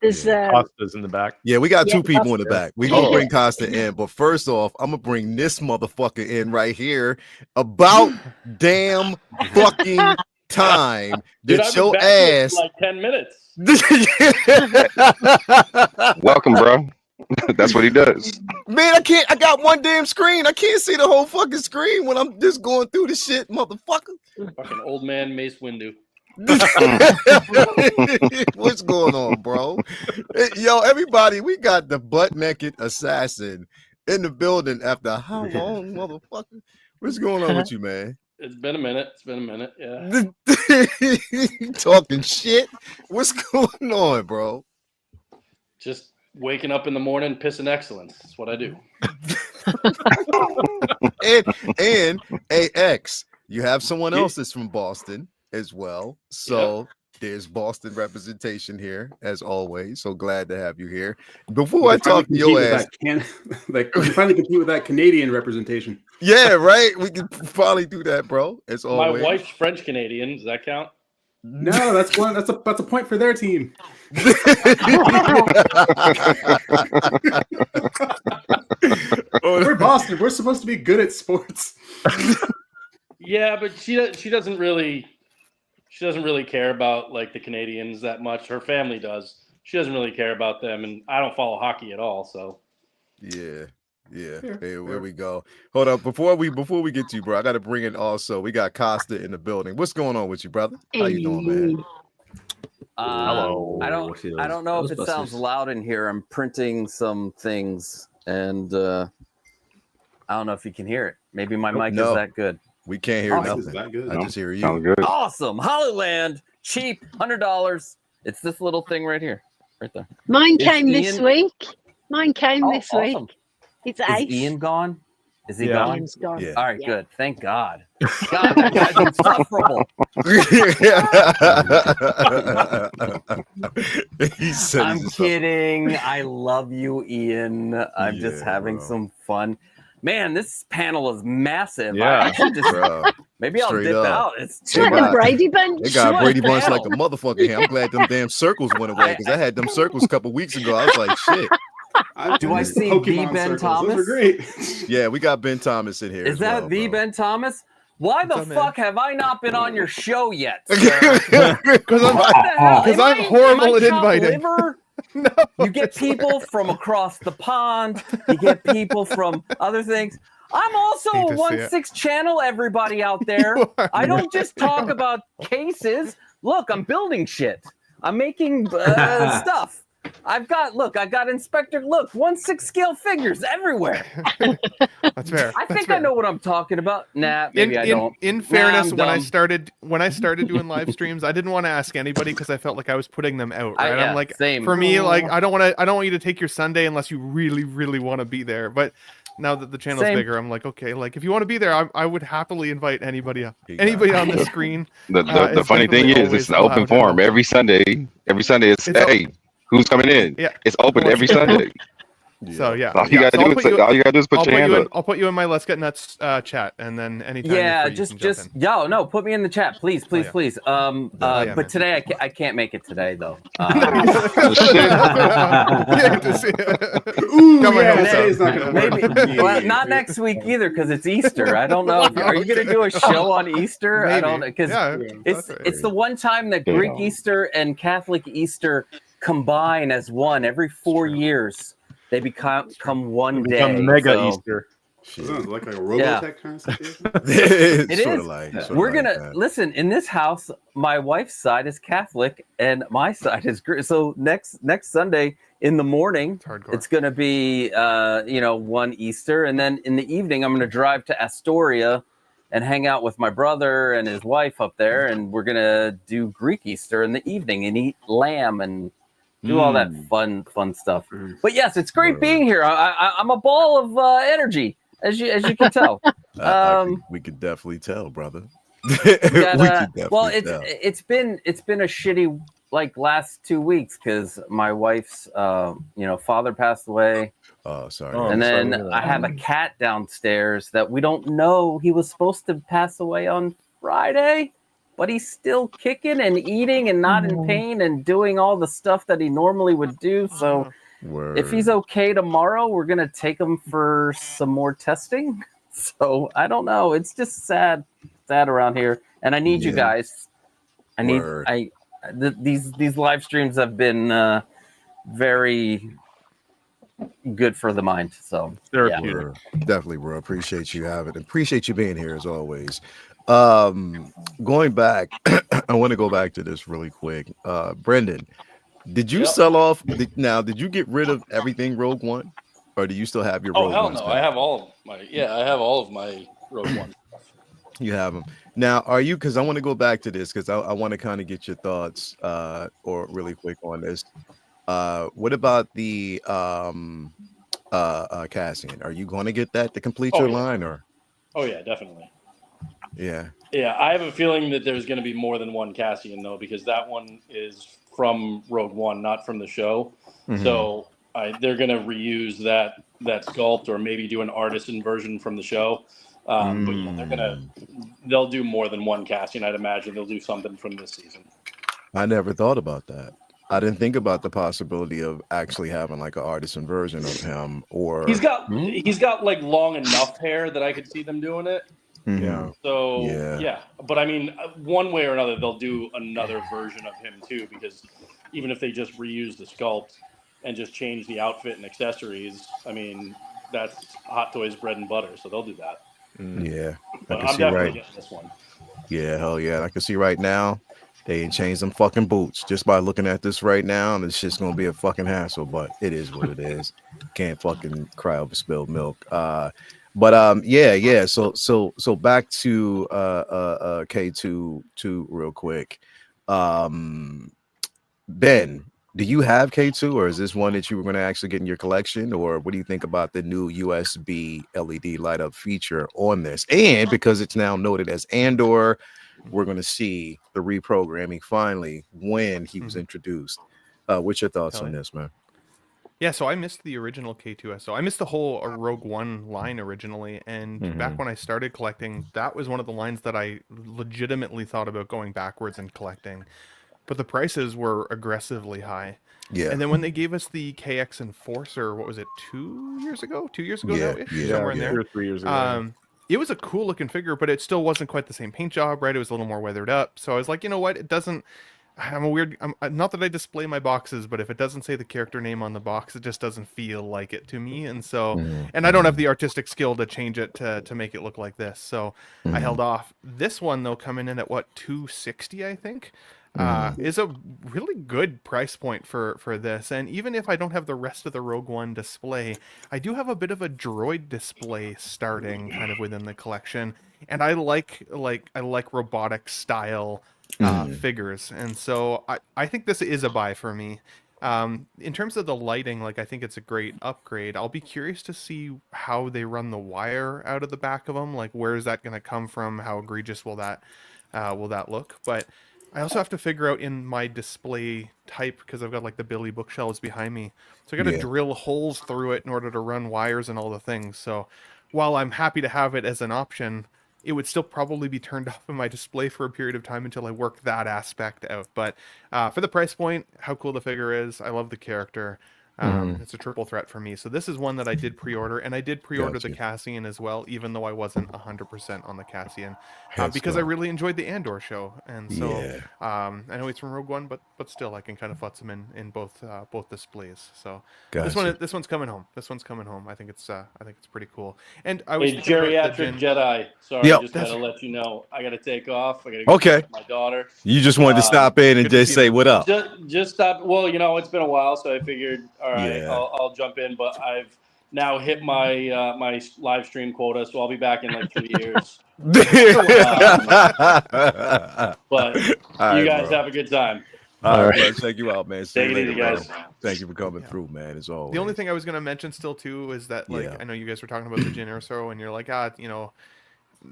there's Costa's in the back. Yeah, we got two people in the back. We gonna bring Costa in, but first off, I'm gonna bring this motherfucker in right here. About damn fucking time that your ass like 10 minutes. Welcome, bro. That's what he does. Man, I got one damn screen. I can't see the whole fucking screen when I'm just going through the shit, motherfucker. Fucking old man Mace Windu. What's going on, bro? Yo, everybody, we got the butt naked assassin in the building after how long, motherfucker? What's going on with you, man? It's been a minute. Yeah. Talking shit. What's going on, bro? Just waking up in the morning, pissing excellence. That's what I do. and AX, you have someone else that's from Boston as well. So there's Boston representation here, as always. So glad to have you here. Before I talk to your ass, we can finally compete with that Canadian representation. Yeah, right. We can finally do that, bro. As always. My wife's French Canadian. Does that count? No, that's one. That's a point for their team. We're Boston. We're supposed to be good at sports. Yeah, but she doesn't really care about like the Canadians that much. Her family does. She doesn't really care about them, and I don't follow hockey at all. So yeah. Here we go. Hold up, before we get to you, bro, I got to bring in also. We got Costa in the building. What's going on with you, brother? How you doing, man? Hello. I don't know if it sounds loud in here. I'm printing some things, and I don't know if you can hear it. Maybe my mic is that good. We can't hear nothing. That good? I just hear you. Sounds good. Awesome. Hollyland, cheap, $100. It's this little thing right here, right there. Mine came this week. Awesome. It's Is Ace. Ian gone? Is he gone? Ian's gone. Yeah. All right, good. Thank God. God, that guy's insufferable. I'm kidding. I love you, Ian. I'm just having some fun. Man, this panel is massive. Yeah, maybe I'll dip out. It's like a Brady Bunch. They got Brady Bunch like a motherfucker here. I'm glad them damn circles went away because I had them circles a couple weeks ago. I was like, shit. Do I see the Ben Thomas? Those are great. Yeah, we got Ben Thomas in here. Is that the Ben Thomas? Why the fuck have I not been on your show yet? Because I'm horrible at inviting. No, you get people from across the pond. You get people from other things. I'm also a 1/6 channel, everybody out there. I don't just talk about cases. Look, I'm building shit. I'm making stuff. I got Inspector. Look, 1/6 scale figures everywhere. That's fair. I think I know what I'm talking about. Nah, maybe I don't. In fairness, when I started doing live streams, I didn't want to ask anybody because I felt like I was putting them out. Right? I'm like, same. For me, like I don't want you to take your Sunday unless you really, really want to be there. But now that the channel's bigger, I'm like, okay, like if you want to be there, I would happily invite anybody on the screen. The funny thing is, it's an open forum every Sunday. Every Sunday, it's hey. Who's coming in? Yeah, it's open every Sunday. So yeah, all you gotta do is put your hand up. I'll put you in my Let's Get Nuts chat, and then anytime. Yeah, put me in the chat, please. But today I can't make it today though. Well, not next week either because it's Easter. I don't know. Are you gonna do a show on Easter? Maybe. I don't know because it's the one time that Greek Easter and Catholic Easter combine as one every 4 years. They become one day. Mega Easter. Sounds like a Robotech kind of situation. It is. We're gonna listen in this house. My wife's side is Catholic, and my side is Greek. So next Sunday in the morning, it's gonna be one Easter, and then in the evening, I'm gonna drive to Astoria and hang out with my brother and his wife up there, and we're gonna do Greek Easter in the evening and eat lamb and do all that fun stuff. But yes, it's great being here. I'm a ball of energy, as you can tell. We could definitely tell, brother. It's been a shitty last 2 weeks because my wife's father passed away. Oh, sorry. And then I have a cat downstairs that we don't know. He was supposed to pass away on Friday, but he's still kicking and eating and not in pain and doing all the stuff that he normally would do. So if he's okay tomorrow, we're going to take him for some more testing. So I don't know. It's just sad around here. And I need you guys. These live streams have been very good for the mind. So definitely, bro. Appreciate you being here as always. Going back, I want to go back to this really quick. Brendan, did you Yep. sell off? Did you get rid of everything Rogue One, or do you still have your Oh Rogue hell One no! I stuff? have all of my I have all of my Rogue One stuff. You have them now. Are you? Because I want to go back to this because I want to kind of get your thoughts, or really quick on this. What about the Cassian? Are you going to get that to complete Oh your yeah. line, or? Oh yeah, definitely. Yeah. Yeah, I have a feeling that there's going to be more than one Cassian though, because that one is from Rogue One, not from the show. Mhm. So they're going to reuse that sculpt, or maybe do an artisan version from the show. But yeah, they'll do more than one Cassian. I'd imagine they'll do something from this season. I never thought about that. I didn't think about the possibility of actually having like an artisan version of him, or He's got like long enough hair that I could see them doing it. Yeah. So Yeah. yeah, but I mean, one way or another, they'll do another version of him too, because even if they just reuse the sculpt and just change the outfit and accessories, I mean, that's Hot Toys bread and butter, so they'll do that. Yeah, But I can I'm see definitely right. getting this one. Yeah, hell yeah, I can see right now. They ain't changed them fucking boots just by looking at this right now, and it's just gonna be a fucking hassle. But it is what it is. Can't fucking cry over spilled milk. Yeah. So back to K2 real quick. Ben, do you have K2, or is this one that you were going to actually get in your collection, or what do you think about the new USB LED light up feature on this? And because it's now noted as Andor, we're going to see the reprogramming finally when he was introduced. What's your thoughts on this, man? Yeah, so I missed the original K2SO. I missed the whole Rogue One line originally, and back when I started collecting, that was one of the lines that I legitimately thought about going backwards and collecting. But the prices were aggressively high. Yeah. And then when they gave us the KX Enforcer, what was it, 2 years ago? 2 years ago now-ish? Yeah, Somewhere in yeah. there. 2 or 3 years ago. It was a cool looking figure, but it still wasn't quite the same paint job, right? It was a little more weathered up. So I was like, you know what? It doesn't... not that I display my boxes, but if it doesn't say the character name on the box, it just doesn't feel like it to me. And so, and I don't have the artistic skill to change it to make it look like this. So I held off. This one though, coming in at what, 260, I think, is a really good price point for this. And even if I don't have the rest of the Rogue One display, I do have a bit of a droid display starting kind of within the collection. And I like robotic style figures, and so I think this is a buy for me. In terms of the lighting, like I think it's a great upgrade. I'll be curious to see how they run the wire out of the back of them. Like, where is that going to come from? How egregious will that look? But I also have to figure out in my display type, because I've got like the Billy bookshelves behind me, so I got to drill holes through it in order to run wires and all the things. So while I'm happy to have it as an option, it would still probably be turned off in my display for a period of time until I work that aspect out. But for the price point, how cool the figure is, I love the character. It's a triple threat for me. So this is one that I did pre-order, and I did pre-order the Cassian as well, even though I wasn't 100% on the Cassian, because I really enjoyed the Andor show. And so I know he's from Rogue One, but still I can kind of futz him in both displays. So this one's coming home. This one's coming home. I think it's pretty cool. And I was geriatric Jedi. Sorry, just gotta let you know. I gotta take off. I gotta go with my daughter. You just wanted to stop in and just say what up. Just stop. Well, it's been a while, so I figured, all right, I'll jump in. But I've now hit my my live stream quota, so I'll be back in like 3 years. But you guys have a good time. All right, check you out, man. Take it easy, guys. Thank you for coming through, man. As always. The only thing I was going to mention still too is that I know you guys were talking about the Jyn Erso, and you're like,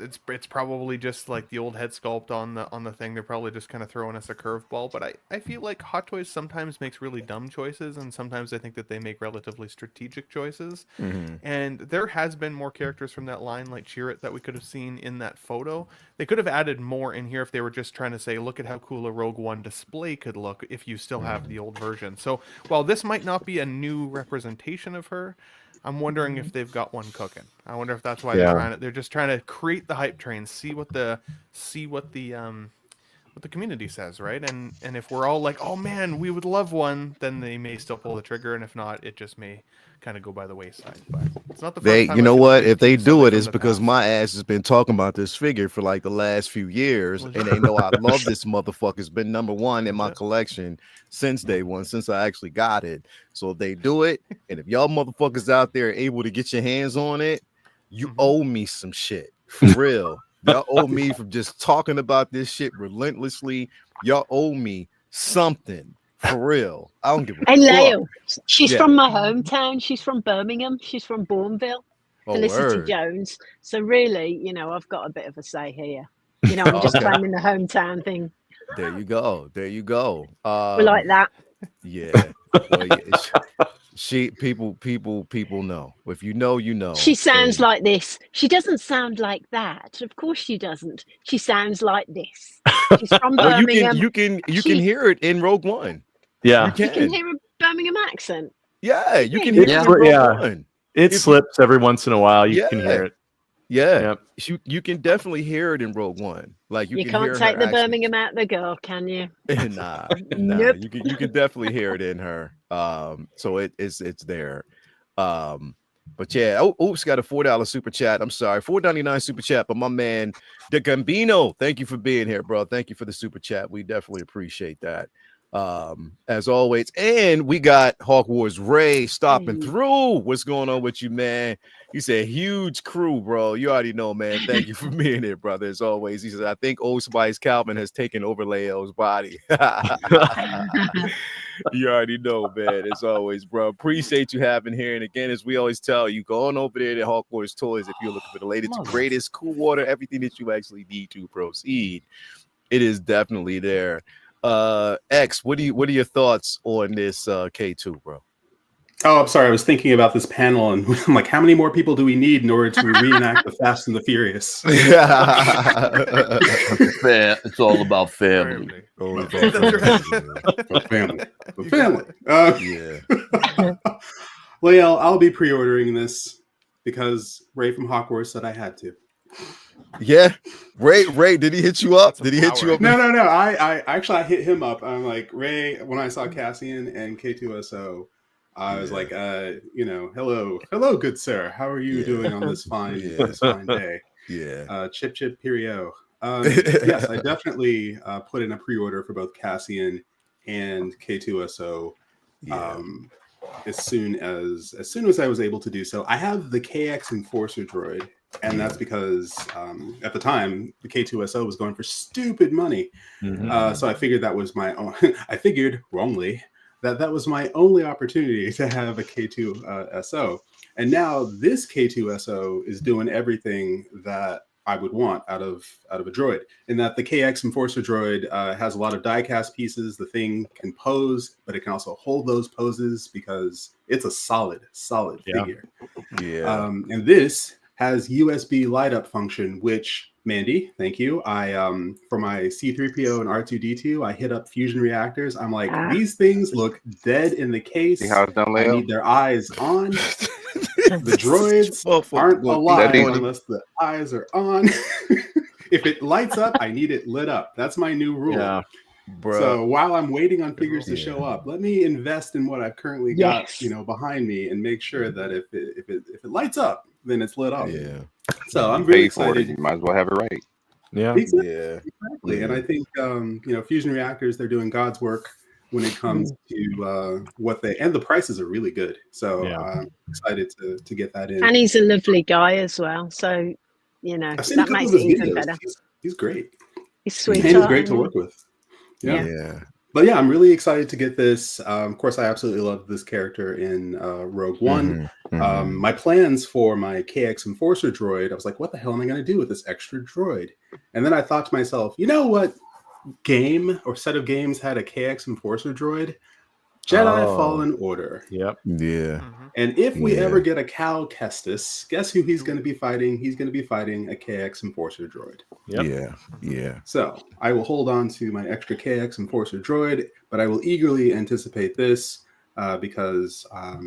it's probably just like the old head sculpt on the thing. They're probably just kind of throwing us a curveball. But I feel like Hot Toys sometimes makes really dumb choices, and sometimes I think that they make relatively strategic choices. And there has been more characters from that line, like Chirrut, that we could have seen in that photo. They could have added more in here if they were just trying to say, look at how cool a Rogue One display could look if you still have the old version. So while this might not be a new representation of her, I'm wondering if they've got one cooking. I wonder if that's why they're just trying to create the hype train, see what the what the community says, right? And if we're all like, oh man, we would love one, then they may still pull the trigger, and if not, it just may kind of go by the wayside. But it's not the first time. You know what? If they do it, it's it's because my ass has been talking about this figure for like the last few years, and they know I love this motherfucker. It's been number one in my collection since day one, since I actually got it. So if they do it, and if y'all motherfuckers out there are able to get your hands on it, you owe me some shit for real. Y'all owe me from just talking about this shit relentlessly. Y'all owe me something for real. I don't give a fuck. Hey, Leo, she's from my hometown. She's from Birmingham. She's from Bourneville, Felicity Jones. So really, you know, I've got a bit of a say here. You know, I'm just claiming the hometown thing. There you go. There you go. We're like that. Yeah. Well, people know. If you know, you know. She sounds like this. She doesn't sound like that. Of course she doesn't. She sounds like this. She's from Birmingham. You can hear it in Rogue One. Yeah. You can hear a Birmingham accent. Yeah, you can hear it in Rogue One. It slips every once in a while. You can hear it. Yeah. You can definitely hear it in Rogue One. Like you can't take the Birmingham out the girl, can you? Nah. Nope. You can definitely hear it in her. So it's there. But yeah, oops, got a $4 super chat. I'm sorry, $4.99 super chat. But my man, the Gambino, thank you for being here, bro. Thank you for the super chat. We definitely appreciate that. As always. And we got Hawk Wars Ray stopping through. What's going on with you, man? He said, huge crew, bro. You already know, man. Thank you for being here, brother. As always. He says, I think Old Spice Calvin has taken over Leo's body. You already know, man. As always, bro. Appreciate you having here. And again, as we always tell you, go on over there to Hawk Wars Toys if you're looking for the latest, greatest, cool water, everything that you actually need to proceed. It is definitely there. X, what are your thoughts on this K2, bro? Oh, I'm sorry. I was thinking about this panel, and I'm like, how many more people do we need in order to reenact the Fast and the Furious? It's all about family. Family. Well, yeah, I'll be pre-ordering this because Ray from Hogwarts said I had to. Yeah, Ray, did he hit you up? Did he hit you up? No. I hit him up. I'm like, Ray, when I saw Cassian and K2SO, I was like, hello, good sir. How are you doing on this fine day? Yeah. Chip Perio. Yes, I definitely put in a pre-order for both Cassian and K2SO. As soon as I was able to do so. I have the KX Enforcer droid. And that's because at the time, the K2SO was going for stupid money. So I figured that was my own. I figured wrongly that was my only opportunity to have a K2SO. And now this K2SO is doing everything that I would want out of a droid. In that the KX Enforcer droid has a lot of die-cast pieces. The thing can pose, but it can also hold those poses because it's a solid figure. Yeah. And this has USB light up function, which Mandy, thank you. I for my C3PO and R2D2, I hit up fusion reactors. I'm like, these things look dead in the case. See how it's done, Leo? I need their eyes on. The droids aren't alive unless the eyes are on. If it lights up, I need it lit up. That's my new rule. Yeah. Bro. So while I'm waiting on figures to show up, let me invest in what I've currently got, behind me, and make sure that if it lights up, then it's lit up. Yeah. So I'm really excited. You might as well have it right. Yeah. Exactly. And I think fusion reactors, they're doing God's work when it comes to what they, and the prices are really good. So I'm excited to get that in. And he's a lovely guy as well. So that makes it even better. He's great. He's sweet. And he's great to work with. Yeah. But yeah, I'm really excited to get this. Of course, I absolutely love this character in Rogue One. My plans for my KX Enforcer droid, I was like, what the hell am I going to do with this extra droid? And then I thought to myself, you know what game or set of games had a KX Enforcer droid? Jedi Fallen Order. Yep. Yeah. And if we ever get a Cal Kestis, guess who he's going to be fighting? He's going to be fighting a KX Enforcer droid. Yep. Yeah. So I will hold on to my extra KX Enforcer droid, but I will eagerly anticipate this because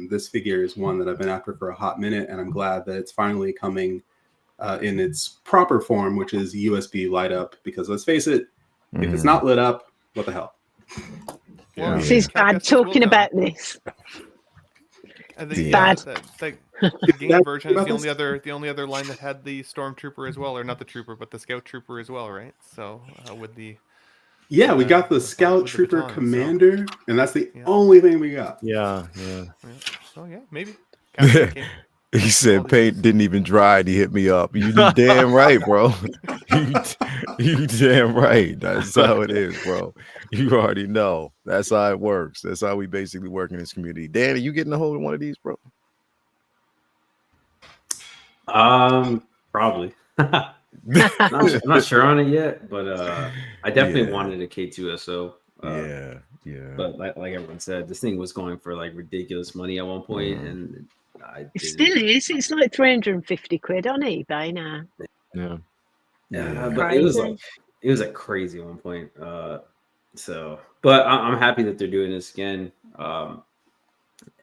this figure is one that I've been after for a hot minute, and I'm glad that it's finally coming in its proper form, which is USB light up. Because let's face it, If it's not lit up, what the hell? This is bad talking about this. I think Bad. the game version is the only other line that had the stormtrooper as well, or not the trooper, but the scout trooper as well, right? So with the we got the scout trooper commander, and that's the only thing we got. Yeah. So maybe. He said paint didn't even dry and he hit me up. You damn right, bro. you damn right. That's how it is, bro. You already know. That's how it works. That's how we basically work in this community. Dan, are you getting a hold of one of these, bro? Probably. I'm not sure on it yet, but I definitely wanted a K2SO. Yeah. But like everyone said, this thing was going for like ridiculous money at one point, and it still is. It's like 350 quid on eBay now. Yeah, but it was like crazy at one point. So, but I'm happy that they're doing this again.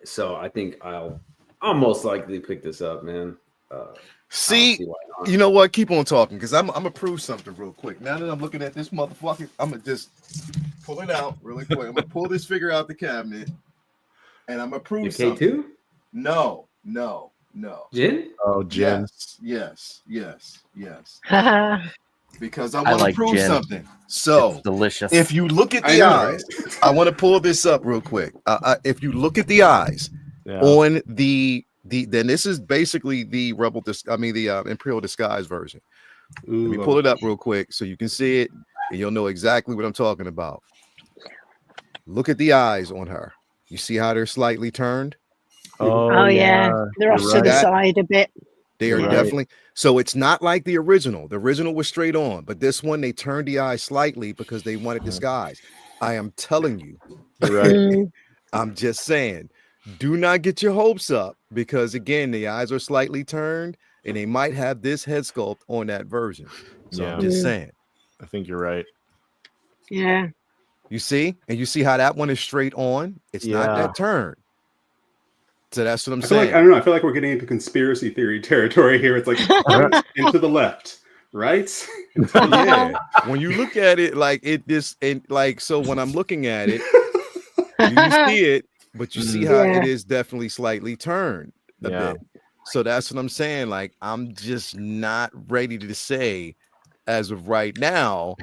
So I think I'll most likely pick this up, man. See you know what? Keep on talking, because I'm gonna prove something real quick. Now that I'm looking at this motherfucker, I'm gonna just pull it out really quick. I'm gonna pull this figure out the cabinet, and I'm gonna prove something. K2? No. Jin? Oh, Jin. Yes. Because I want to prove gin. Something. So it's delicious. If you look at the eyes, I want to pull this up real quick. If you look at the eyes on the then this is basically the the Imperial Disguise version. Let me pull it up real quick so you can see it and you'll know exactly what I'm talking about. Look at the eyes on her. You see how they're slightly turned? Oh yeah. They're off to the side a bit. They are definitely. So it's not like the original. The original was straight on, but this one they turned the eyes slightly because they wanted disguise. I am telling you. Right. I'm just saying, do not get your hopes up, because again, the eyes are slightly turned and they might have this head sculpt on that version. So I'm just saying. I think you're right. Yeah. You see? And you see how that one is straight on? It's not that turn. So that's what I'm saying. I don't know. I feel like we're getting into conspiracy theory territory here. It's like and to the left, right? Yeah. When you look at it, so when I'm looking at it, you see it, but you see how it is definitely slightly turned a bit. So that's what I'm saying. Like, I'm just not ready to say as of right now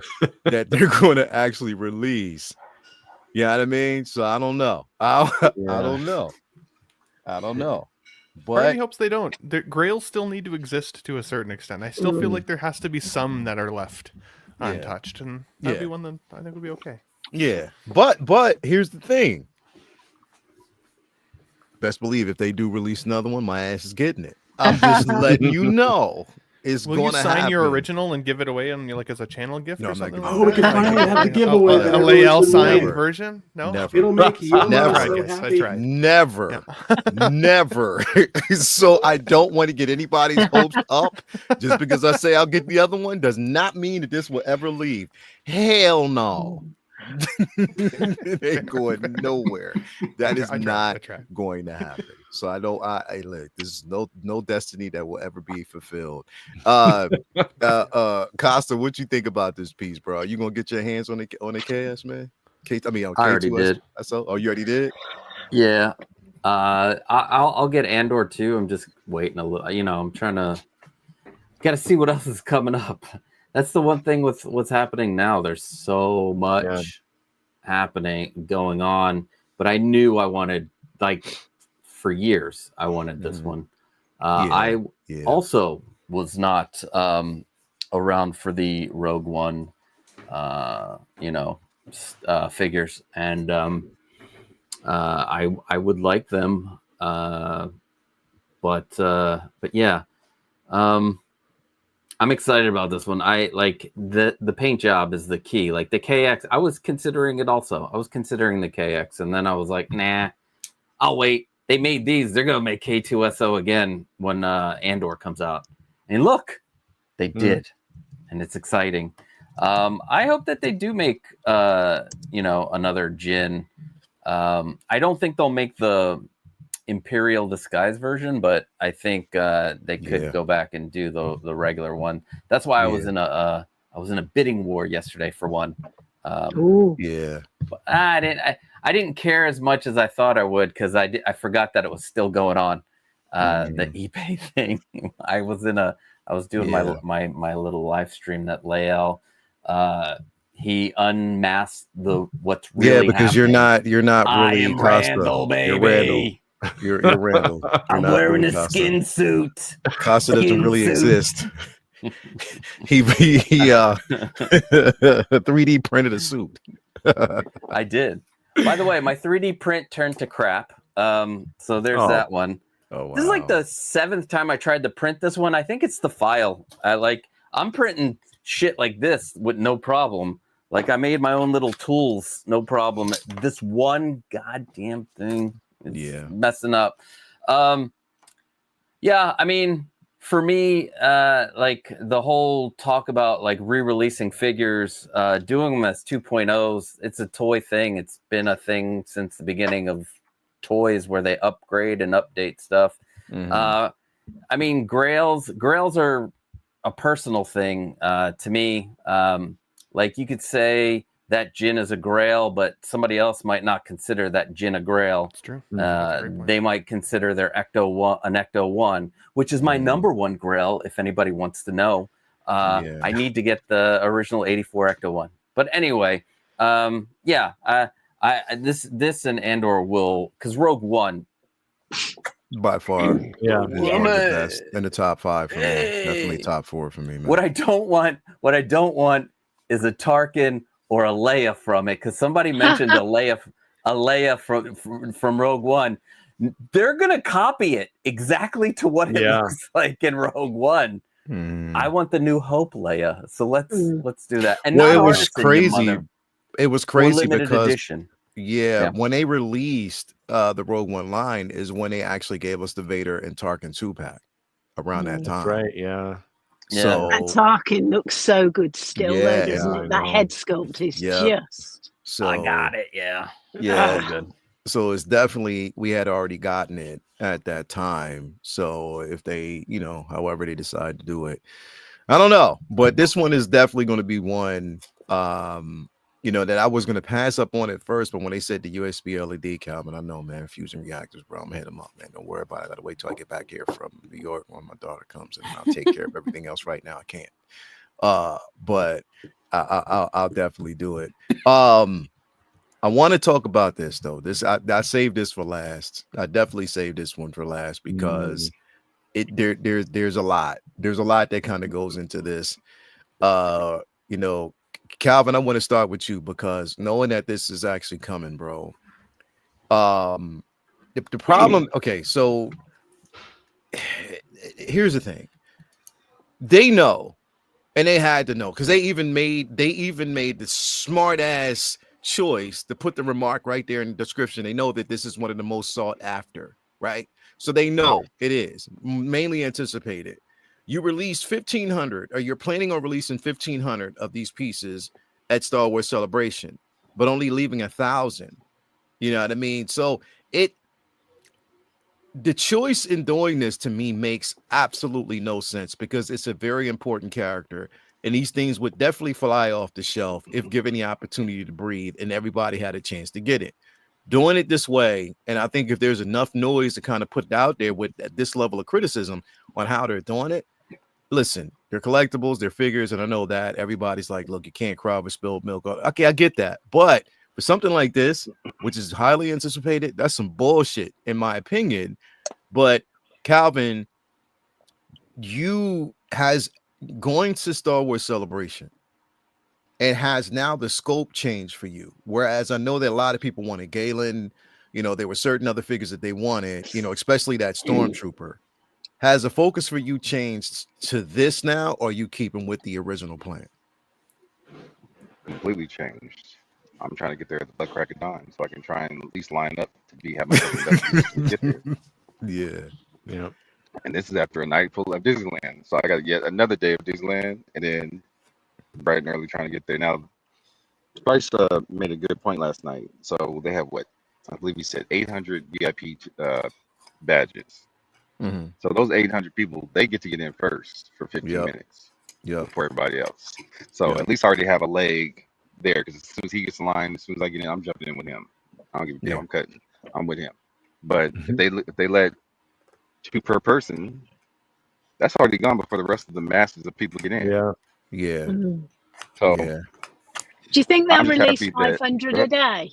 that they're going to actually release. You know what I mean? So I don't know. I don't know. But part of me hopes they don't. The Grails still need to exist to a certain extent. I still feel like there has to be some that are left untouched, and that'd be one that I think would be okay. Yeah, but here's the thing. Best believe if they do release another one, my ass is getting it. I'm just letting you know. Will you sign your original and give it away on as a channel gift or something? We can finally have a giveaway. A Lael signed version? No, never. It'll make you never. So happy. I tried. Never, never. So I don't want to get anybody's hopes up. Just because I say I'll get the other one does not mean that this will ever leave. Hell no. It ain't going nowhere. That is not going to happen. So I don't. I look. This is no destiny that will ever be fulfilled. Costa, what you think about this piece, bro? Are you gonna get your hands on the KS, man? I already did. Oh, you already did? Yeah. I'll get Andor too. I'm just waiting a little. I'm trying to. Got to see what else is coming up. That's the one thing with what's happening now. There's so much going on, but I knew I wanted, for years, I wanted this one. I also was not around for the Rogue One, figures, and I would like them, but yeah. I'm excited about this one. I like the paint job is the key. Like the KX, I was considering it also. I was considering the KX, and then I was like, nah, I'll wait. They made these. They're gonna make K2SO again when Andor comes out. And look, they did, and it's exciting. I hope that they do make another Jin. I don't think they'll make the Imperial Disguise version, but I think they could go back and do the regular one. That's why I was in a bidding war yesterday for one. Yeah. I didn't care as much as I thought I would because I forgot that it was still going on. The eBay thing. I was doing my little live stream that Lael, he unmasked what's really because happening. you're not I really am Costa. Randall, baby. You're Randall. You're Randall. I'm wearing a skin suit. Costa doesn't really exist. he 3D printed a suit. I did. By the way, my 3D print turned to crap. So there's that one. Oh, wow. This is like the 7th time I tried to print this one. I think it's the file. I'm printing shit like this with no problem. Like I made my own little tools, no problem. This one goddamn thing is messing up. Yeah, I mean, for me, like the whole talk about like re-releasing figures, doing them as 2.0s, it's a toy thing. It's been a thing since the beginning of toys where they upgrade and update stuff. I mean, grails are a personal thing to me. Like you could say that gin is a grail, but somebody else might not consider that gin a grail. It's true. They might consider their an Ecto 1, which is my number one grail. If anybody wants to know, I need to get the original 84 Ecto 1. But anyway, this and Andor will, because Rogue One by far, the best in the top 5 for me. Definitely top 4 for me, man. What I don't want is a Tarkin or a Leia from it, because somebody mentioned a Leia from Rogue One. They're gonna copy it exactly to what it looks like in Rogue One. I want the New Hope Leia, so let's do that. And it was crazy. It was crazy because edition. When they released the Rogue One line is when they actually gave us the Vader and Tarkin 2-pack around that time. Right, yeah. So that Tarkin looks so good still, though, doesn't it? That head sculpt is just. So I got it, yeah. Good. So it's definitely, we had already gotten it at that time. So if they, however they decide to do it, I don't know. But this one is definitely going to be one, that I was going to pass up on at first. But when they said the USB LED, Calvin, I know, man, fusion reactors, bro, I'm going to hit them up, man. Don't worry about it. I got to wait till I get back here from New York when my daughter comes, and I'll take care of everything else right now. I can't. But I'll definitely do it. I want to talk about this though. I saved this for last. I definitely saved this one for last because there's a lot. There's a lot that kind of goes into this. Calvin, I want to start with you because knowing that this is actually coming, bro. The problem. Okay, so here's the thing. They know, and they had to know because they even made the smart ass choice to put the remark right there in the description. They know that this is one of the most sought after, right? So they know it is mainly anticipated. You released 1,500, or you're planning on releasing 1,500 of these pieces at Star Wars Celebration, but only leaving 1,000. You know what I mean? So the choice in doing this to me makes absolutely no sense because it's a very important character. And these things would definitely fly off the shelf if given the opportunity to breathe and everybody had a chance to get it. Doing it this way, and I think if there's enough noise to kind of put it out there with this level of criticism on how they're doing it, listen, they're collectibles, they're figures, and I know that everybody's like, look, you can't cry over spilled milk. Okay, I get that. But for something like this, which is highly anticipated, that's some bullshit, in my opinion. But Calvin, going to Star Wars Celebration, it has now the scope changed for you. Whereas I know that a lot of people wanted Galen, there were certain other figures that they wanted, especially that Stormtrooper. Has the focus for you changed to this now, or are you keeping with the original plan? Completely changed. I'm trying to get there at the butt crack of dawn so I can try and at least line up to have myself invested. Yeah. And this is after a night full of Disneyland. So I got to get another day of Disneyland and then bright and early trying to get there. Now, Bryce made a good point last night. So they have I believe he said 800 VIP badges. Mm-hmm. So those 800 people, they get to get in first for 15 minutes before everybody else. So at least I already have a leg there because as soon as he gets in line, as soon as I get in, I'm jumping in with him. I don't give a damn. I'm cutting. I'm with him. But if they let 2 per person, that's already gone before the rest of the masses of people get in. Yeah. So do you think they'll I'm just release happy 500 that a day?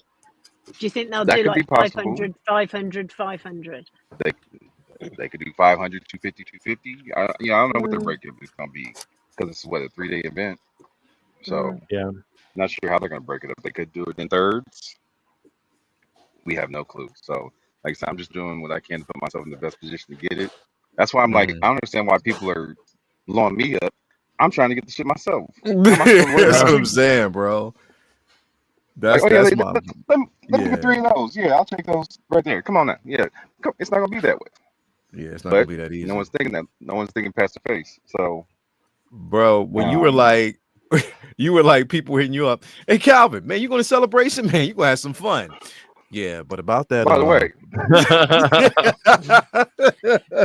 Do you think they'll that do could be like possible. 500, 500? They could do 500, 250, 250. I don't know what the break is going to be because it's what, a 3-day event. So not sure how they're going to break it up. They could do it in thirds. We have no clue. So like I said, I'm just doing what I can to put myself in the best position to get it. That's why I'm like, I don't understand why people are blowing me up. I'm trying to get the shit myself. That's what I'm saying, bro. That's like, that's my. Let me get 3 of those. Yeah, I'll take those right there. Come on now. Yeah, it's not gonna be that way. Yeah, it's not gonna be that easy. No one's thinking that. No one's thinking past the face. So, bro, when you were like, people hitting you up. Hey, Calvin, man, you going to celebration, man? You gonna have some fun. Yeah, but about that. By the way,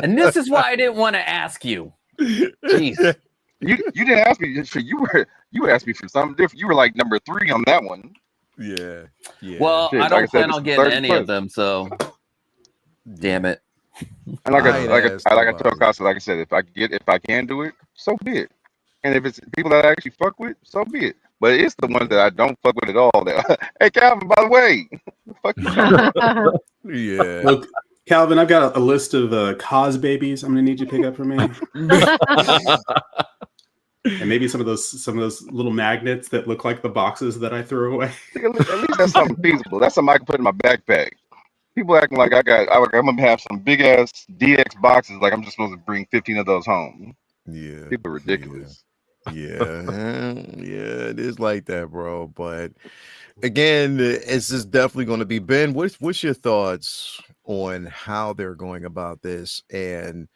and this is why I didn't want to ask you. Jeez. You didn't ask me. You asked me for something different. You were like number 3 on that one. Yeah. Well, I don't plan on getting any of them, so damn it. And like I told Costa, like I said, if I can do it, so be it. And if it's people that I actually fuck with, so be it. But it's the ones that I don't fuck with at all. That hey Calvin, by the way, fuck you. Yeah. Look, Calvin, I've got a list of cause babies. I'm gonna need you to pick up for me. And maybe some of those little magnets that look like the boxes that I threw away. At least that's something feasible. That's something I can put in my backpack. People acting like I'm gonna have some big ass DX boxes, like I'm just supposed to bring 15 of those home. Yeah, people are ridiculous. Yeah, it is like that, bro. But again, it's just definitely going to be Ben. What's your thoughts on how they're going about this, and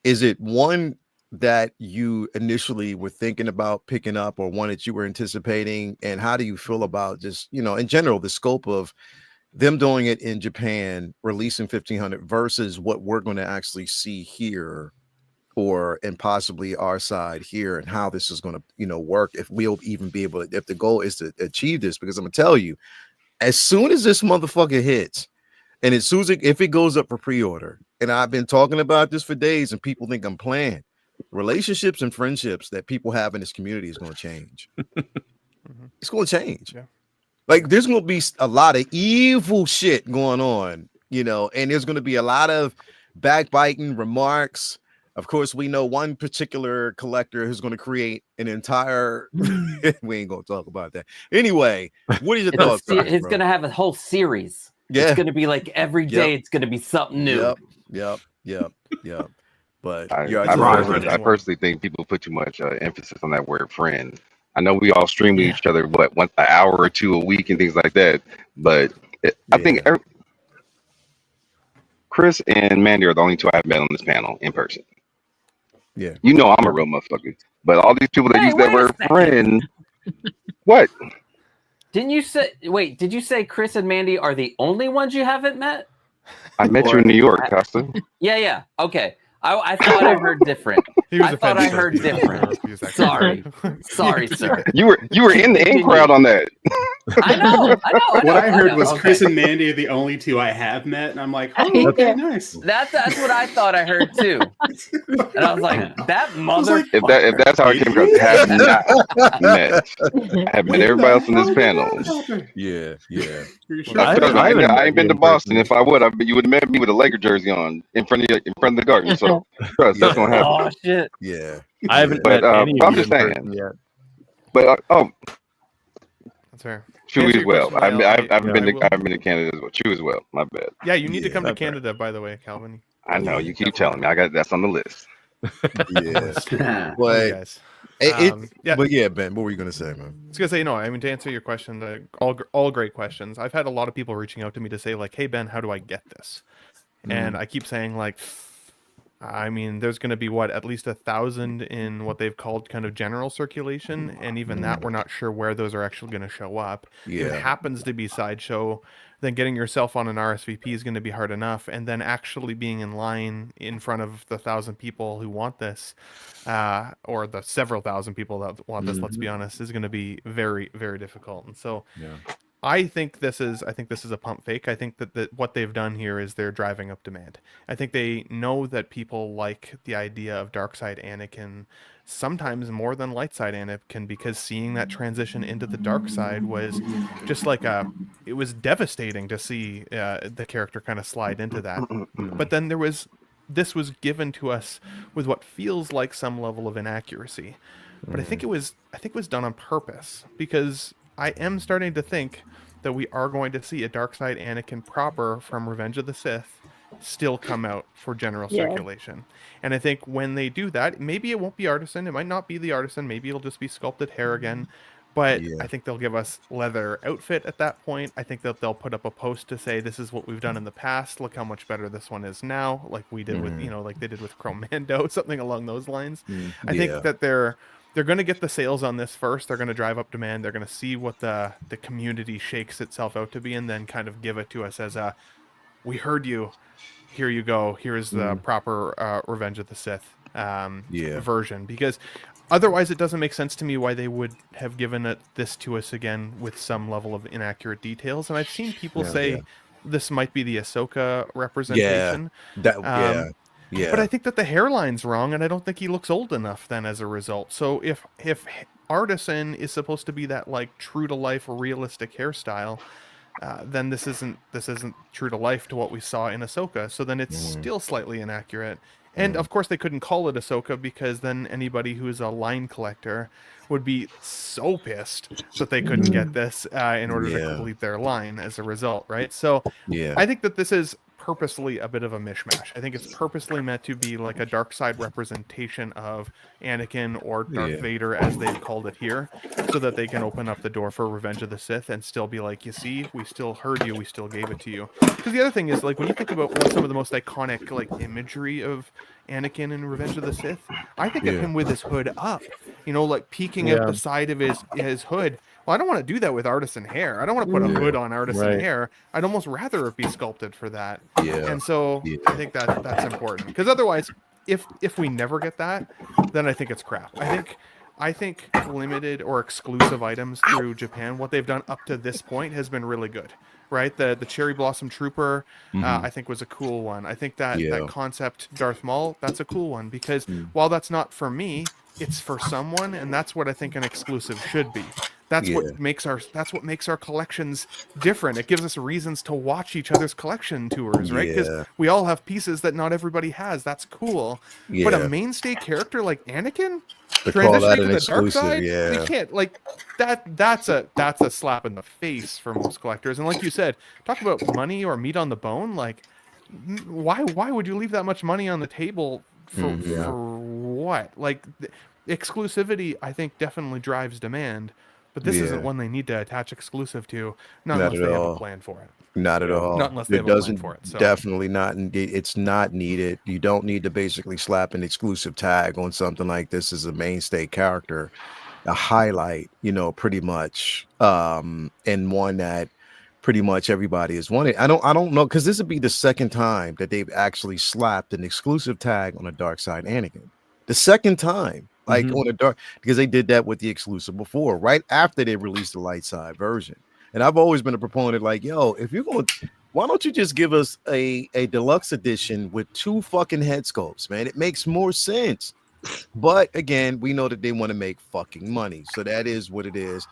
is it one that you initially were thinking about picking up, or one that you were anticipating? And how do you feel about just, in general, the scope of them doing it in Japan, releasing 1,500 versus what we're going to actually see here, and possibly our side here, and how this is going to, work, if we'll even be able to, if the goal is to achieve this? Because I'm going to tell you, as soon as this motherfucker hits, and as soon as if it goes up for pre-order, and I've been talking about this for days, and people think I'm playing, relationships and friendships that people have in this community is going to change. It's going to change. Yeah. Like, there's going to be a lot of evil shit going on, and there's going to be a lot of backbiting remarks. Of course, we know one particular collector who's going to create an entire. We ain't going to talk about that. Anyway, what are your thoughts? It's going to have a whole series. Yeah. It's going to be like every day. It's going to be something new. Yep. But I personally think people put too much emphasis on that word friend. I know we all stream with each other, once an hour or 2 a week and things like that. But I think Chris and Mandy are the only 2 I've met on this panel in person. Yeah. I'm a real motherfucker. But all these people that use that word friend, what? Did you say Chris and Mandy are the only ones you haven't met? I met you in New York, Costa. Yeah. Okay. I thought I heard different. I thought I heard different. Sorry, sir. You were in the in crowd on that. I know. What I heard was Chris and Mandy are the only 2 I have met, and I'm like, oh, okay, nice. That's what I thought I heard too. And I was like, that mother. If that's how it came across, have not met. I have met everybody else on this panel. Yeah. I ain't been to Boston. If I would, you would have met me with a Laker jersey on in front of the garden. So trust, that's gonna happen. Oh shit. Yeah. I haven't met any of I'm you just saying. yet. But that's fair. Chewy as well. I've been to Canada as well. Chewy as well. My bad. Yeah, you need to come to Canada, by the way, Calvin. I know you keep telling me. That's on the list. Yeah. But yeah, Ben, what were you gonna say, man? I was gonna say, to answer your question, all great questions. I've had a lot of people reaching out to me to say, like, hey Ben, how do I get this? And I keep saying, like, I mean, there's going to be at least 1,000 in what they've called kind of general circulation, and even that we're not sure where those are actually going to show up. If it happens to be Sideshow, then getting yourself on an RSVP is going to be hard enough, and then actually being in line in front of the 1,000 people who want this, or the several thousand people that want this, let's be honest, is going to be very, very difficult. And so I think this is a pump fake. I think that what they've done here is they're driving up demand. I think they know that people like the idea of dark side Anakin sometimes more than light side Anakin, because seeing that transition into the dark side was just like it was devastating to see the character kind of slide into that. But then this was given to us with what feels like some level of inaccuracy. But I think it was done on purpose, because I am starting to think that we are going to see a dark side Anakin proper from Revenge of the Sith still come out for general circulation. And I think when they do that, maybe it won't be artisan, it might not be the artisan, maybe it'll just be sculpted hair again. But I think they'll give us leather outfit at that point. I think that they'll put up a post to say, this is what we've done in the past. Look how much better this one is now. Like we did with, like they did with Chrome Mando, something along those lines. I think that they're going to get the sales on this first. They're going to drive up demand. They're going to see what the community shakes itself out to be, and then kind of give it to us as we heard you. Here you go. Here's the proper Revenge of the Sith version. Because otherwise, it doesn't make sense to me why they would have given this to us again with some level of inaccurate details. And I've seen people say this might be the Ahsoka representation. But I think that the hairline's wrong, and I don't think he looks old enough then as a result. So if Artisan is supposed to be that like true to life realistic hairstyle, then this isn't true to life to what we saw in Ahsoka. So then it's still slightly inaccurate. And of course they couldn't call it Ahsoka, because then anybody who's a line collector would be so pissed that they couldn't get this in order to complete their line as a result, right? So I think that this is purposely a bit of a mishmash. I think it's purposely meant to be like a dark side representation of Anakin or Darth Vader, as they've called it here, so that they can open up the door for Revenge of the Sith and still be like, you see, we still heard you, we still gave it to you. Because the other thing is, like, when you think about some of the most iconic like imagery of Anakin in Revenge of the Sith, I think of him with his hood up, like peeking at the side of his hood. Well, I don't want to do that with artisan hair. I don't want to put a hood on artisan hair. I'd almost rather it be sculpted for that. And so I think that's important, because otherwise, if we never get that, then I think it's crap. I think limited or exclusive items through Japan, what they've done up to this point has been really good. Right, the Cherry Blossom Trooper, I think was a cool one. I think that concept Darth Maul, that's a cool one, because while that's not for me, it's for someone, and that's what I think an exclusive should be. That's what makes our collections different. It gives us reasons to watch each other's collection tours, right? Because we all have pieces that not everybody has. That's cool. But a mainstay character like Anakin, transitioning to the dark side, we can't, like, that's a slap in the face for most collectors. And like you said, talk about money or meat on the bone. Like, why would you leave that much money on the table for what? Like, exclusivity, I think, definitely drives demand. But this isn't one they need to attach exclusive to, not unless they have a plan for it. Not at all. Not unless they have a plan for it. So. Definitely not. It's not needed. You don't need to basically slap an exclusive tag on something like this as a mainstay character, a highlight, pretty much, and one that pretty much everybody has wanted. I don't know, because this would be the second time that they've actually slapped an exclusive tag on a dark side Anakin. The second time. Like on the dark, because they did that with the exclusive before, right after they released the light side version. And I've always been a proponent, like, yo, if you're going, why don't you just give us a deluxe edition with 2 fucking head sculpts, man? It makes more sense. But again, we know that they want to make fucking money, so that is what it is.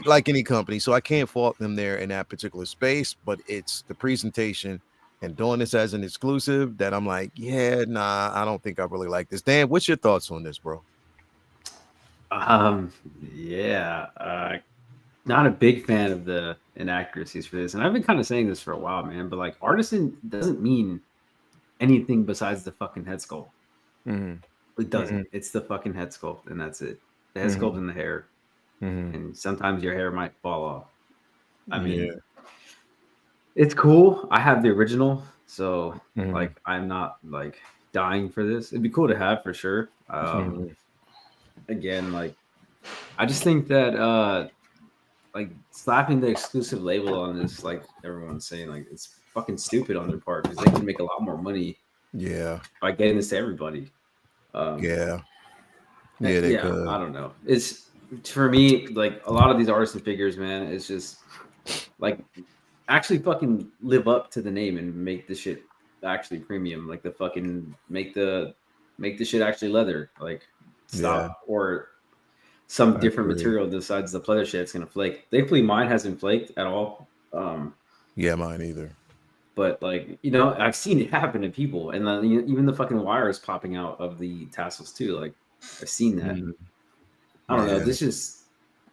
Like any company, so I can't fault them there in that particular space. But it's the presentation and doing this as an exclusive that I'm like, I don't think I really like this. Dan, what's your thoughts on this, bro? Not a big fan of the inaccuracies for this. And I've been kind of saying this for a while, man, but like artisan doesn't mean anything besides the fucking head sculpt. It doesn't. It's the fucking head sculpt, and that's it. The head sculpt and the hair. And sometimes your hair might fall off. I mean, it's cool. I have the original, so like I'm not like dying for this. It'd be cool to have for sure. Again, like I just think that like slapping the exclusive label on this, like everyone's saying, like it's fucking stupid on their part because they can make a lot more money. Yeah. By getting this to everybody. Yeah, yeah. could. I don't know. It's for me like a lot of these artists and figures, man. It's just like actually fucking live up to the name and make the shit actually premium. Like the fucking make the shit actually leather. Like stop or some different material besides the pleather shit. It's gonna flake. Thankfully, mine hasn't flaked at all. Yeah, mine either. But like you know, I've seen it happen to people, and then even the fucking wires popping out of the tassels too. Like I've seen that. I don't know. This is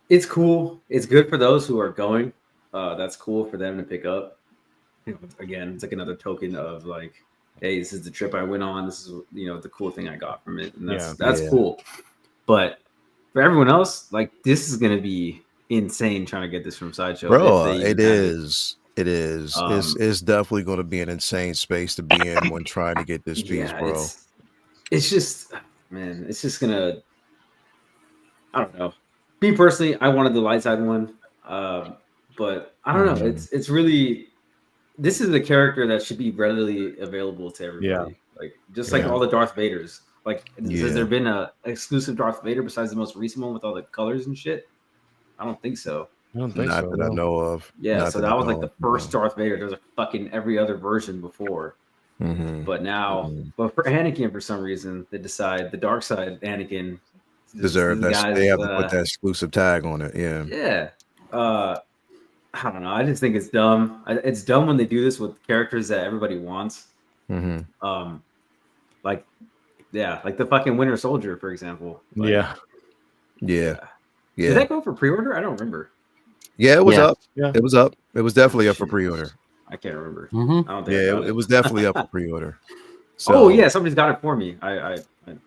it's cool. It's good for those who are going. That's cool for them to pick up. Again, it's like another token of like, hey, this is the trip I went on. This is the cool thing I got from it, and that's cool. But for everyone else, like this is gonna be insane trying to get this from Sideshow. Bro, it is. It is. It's definitely going to be an insane space to be in when trying to get this piece, bro. It's just, man, it's just gonna. I don't know. Me personally, I wanted the light side one, but I don't know. It's really. This is a character that should be readily available to everybody. Like just like all the Darth Vaders. Like, has there been a exclusive Darth Vader besides the most recent one with all the colors and shit? I don't think so. I don't think Not so. that I know of. Yeah, so that was like the first Darth Vader. There's a fucking every other version before. But now, but for Anakin, for some reason, they decide the dark side Anakin deserve that. They have to put that exclusive tag on it. Yeah. Yeah. I don't know. I just think it's dumb. It's dumb when they do this with characters that everybody wants. Like the fucking Winter Soldier, for example. Like, yeah. Did that go for pre-order? I don't remember. Yeah, it was up. Yeah, it was up. It was definitely up for pre-order. I can't remember. I don't think it was definitely up for pre-order. So, oh yeah, somebody's got it for me. I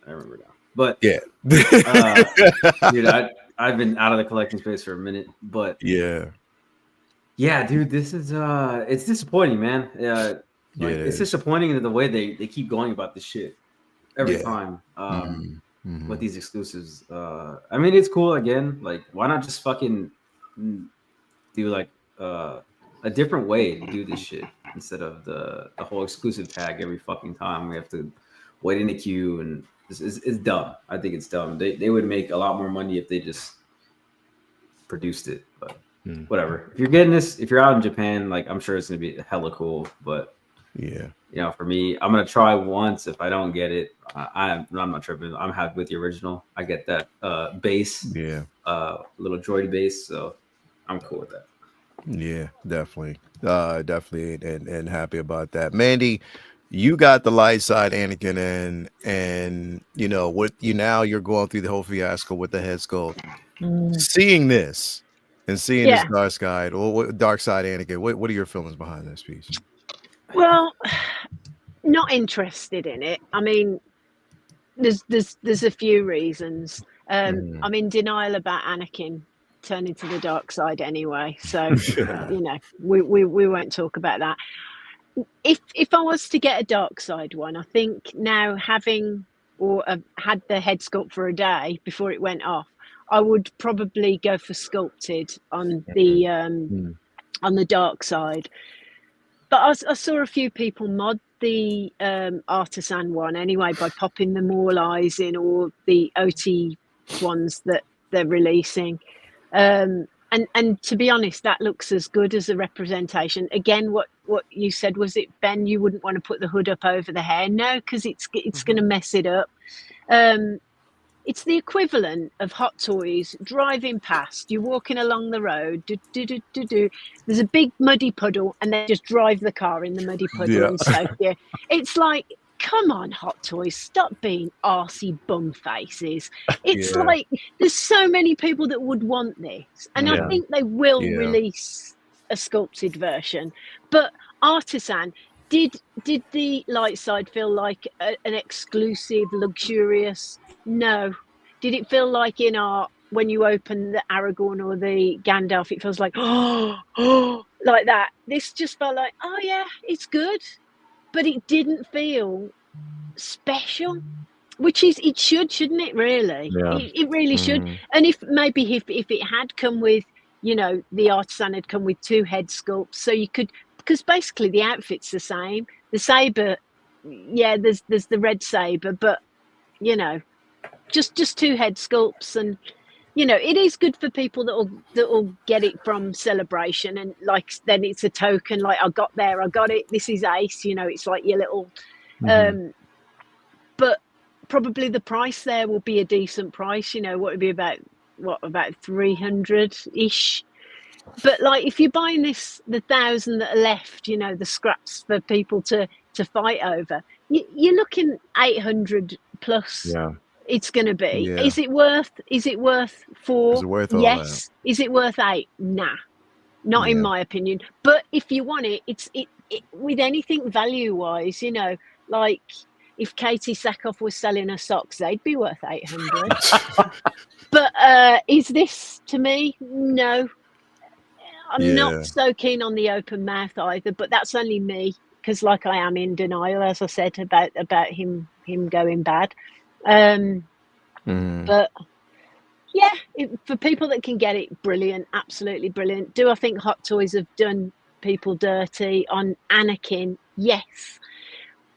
remember now. But yeah, dude, I've been out of the collecting space for a minute. But yeah, dude, this is it's disappointing, man. It's disappointing in the way they keep going about this shit every time. With these exclusives. I mean, it's cool again. Like, why not just fucking do like a different way to do this shit instead of the whole exclusive tag every fucking time we have to wait in the queue, and it's dumb. I think it's dumb. They would make a lot more money if they just produced it, but whatever. If you're getting this, if you're out in Japan, like I'm sure it's gonna be hella cool, but for me, I'm gonna try once. If I don't get it, I'm not tripping. I'm happy with the original. I get that bass, little droidy bass, so I'm cool with that. Yeah, definitely, and happy about that. Mandy, you got the light side Anakin, and you're going through the whole fiasco with the head sculpt. Seeing this and seeing this dark side Anakin, what are your feelings behind this piece? Well, not interested in it. I mean, there's a few reasons. I'm in denial about Anakin turning to the dark side anyway, so we won't talk about that. If I was to get a dark side one, I think now having had the head sculpt for a day before it went off, I would probably go for sculpted on the dark side. But I saw a few people mod the artisan one anyway by popping the Maul eyes in, or the OT ones that they're releasing. And to be honest, that looks as good as a representation. Again, what you said, was it, Ben? You wouldn't want to put the hood up over the hair, no, because it's going to mess it up. It's the equivalent of Hot Toys driving past. You're walking along the road. There's a big muddy puddle, and they just drive the car in the muddy puddle and soak you. It's like, come on, Hot Toys, stop being arsey bum faces. It's like there's so many people that would want this, and I think they will release a sculpted version. But artisan, did the light side feel like an exclusive, luxurious? No. Did it feel like in art when you open the Aragorn or the Gandalf, it feels like like that? This just felt like, oh yeah, it's good, but it didn't feel special, which is it shouldn't it? Really, Yeah. it really should. And if it had come with, the artisan had come with 2 head sculpts, so you could, because basically the outfit's the same. The saber, yeah, there's the red saber, but just 2 head sculpts, and it is good for people that'll get it from Celebration, and like then it's a token, like I got it, this is ace, it's like your little but probably the price there will be a decent price, what would be about 300-ish. But like if you're buying the 1,000 that are left, the scraps for people to fight over, you're looking 800 plus. Yeah. It's going to be. Yeah. Is it worth 4? Is it worth all yes. that? Is it worth 8? Nah, not in my opinion. But if you want it, it's with anything value wise, like if Katie Sackhoff was selling her socks, they'd be worth 800. But is this, to me? No. I'm not so keen on the open mouth either, but that's only me, because like I am in denial, as I said, about him going bad. But yeah, for people that can get it, brilliant, absolutely brilliant. Do I think Hot Toys have done people dirty on Anakin? Yes.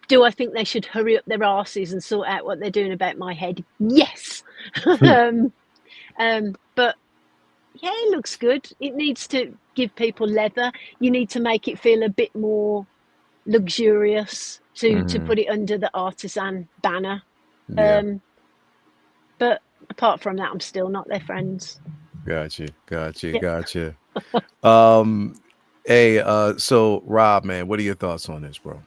Do I think they should hurry up their arses and sort out what they're doing about my head? Yes. But yeah, it looks good. It needs to give people leather. You need to make it feel a bit more luxurious to put it under the artisan banner. But apart from that, I'm still not their friends. Gotcha. Hey, so Rob, man, what are your thoughts on this, bro?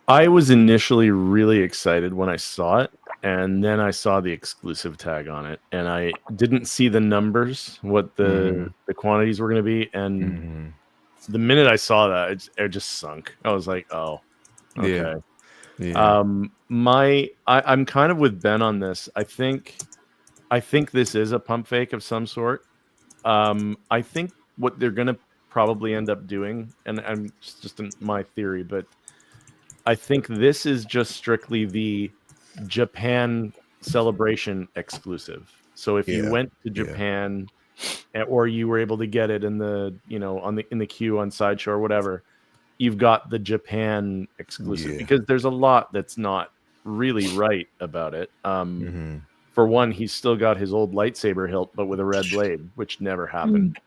I was initially really excited when I saw it, and then I saw the exclusive tag on it, and I didn't see the numbers, what the quantities were going to be, and the minute I saw that, it just sunk. I was like, oh, okay. Yeah. I'm kind of with Ben on this. I think this is a pump fake of some sort. I think what they're going to probably end up doing, and I'm just in my theory, but I think this is just strictly the Japan Celebration exclusive. So if you went to Japan, or you were able to get it in the in the queue on Sideshow or whatever, you've got the Japan exclusive, because there's a lot that's not really right about it. For one, he's still got his old lightsaber hilt, but with a red blade, which never happened.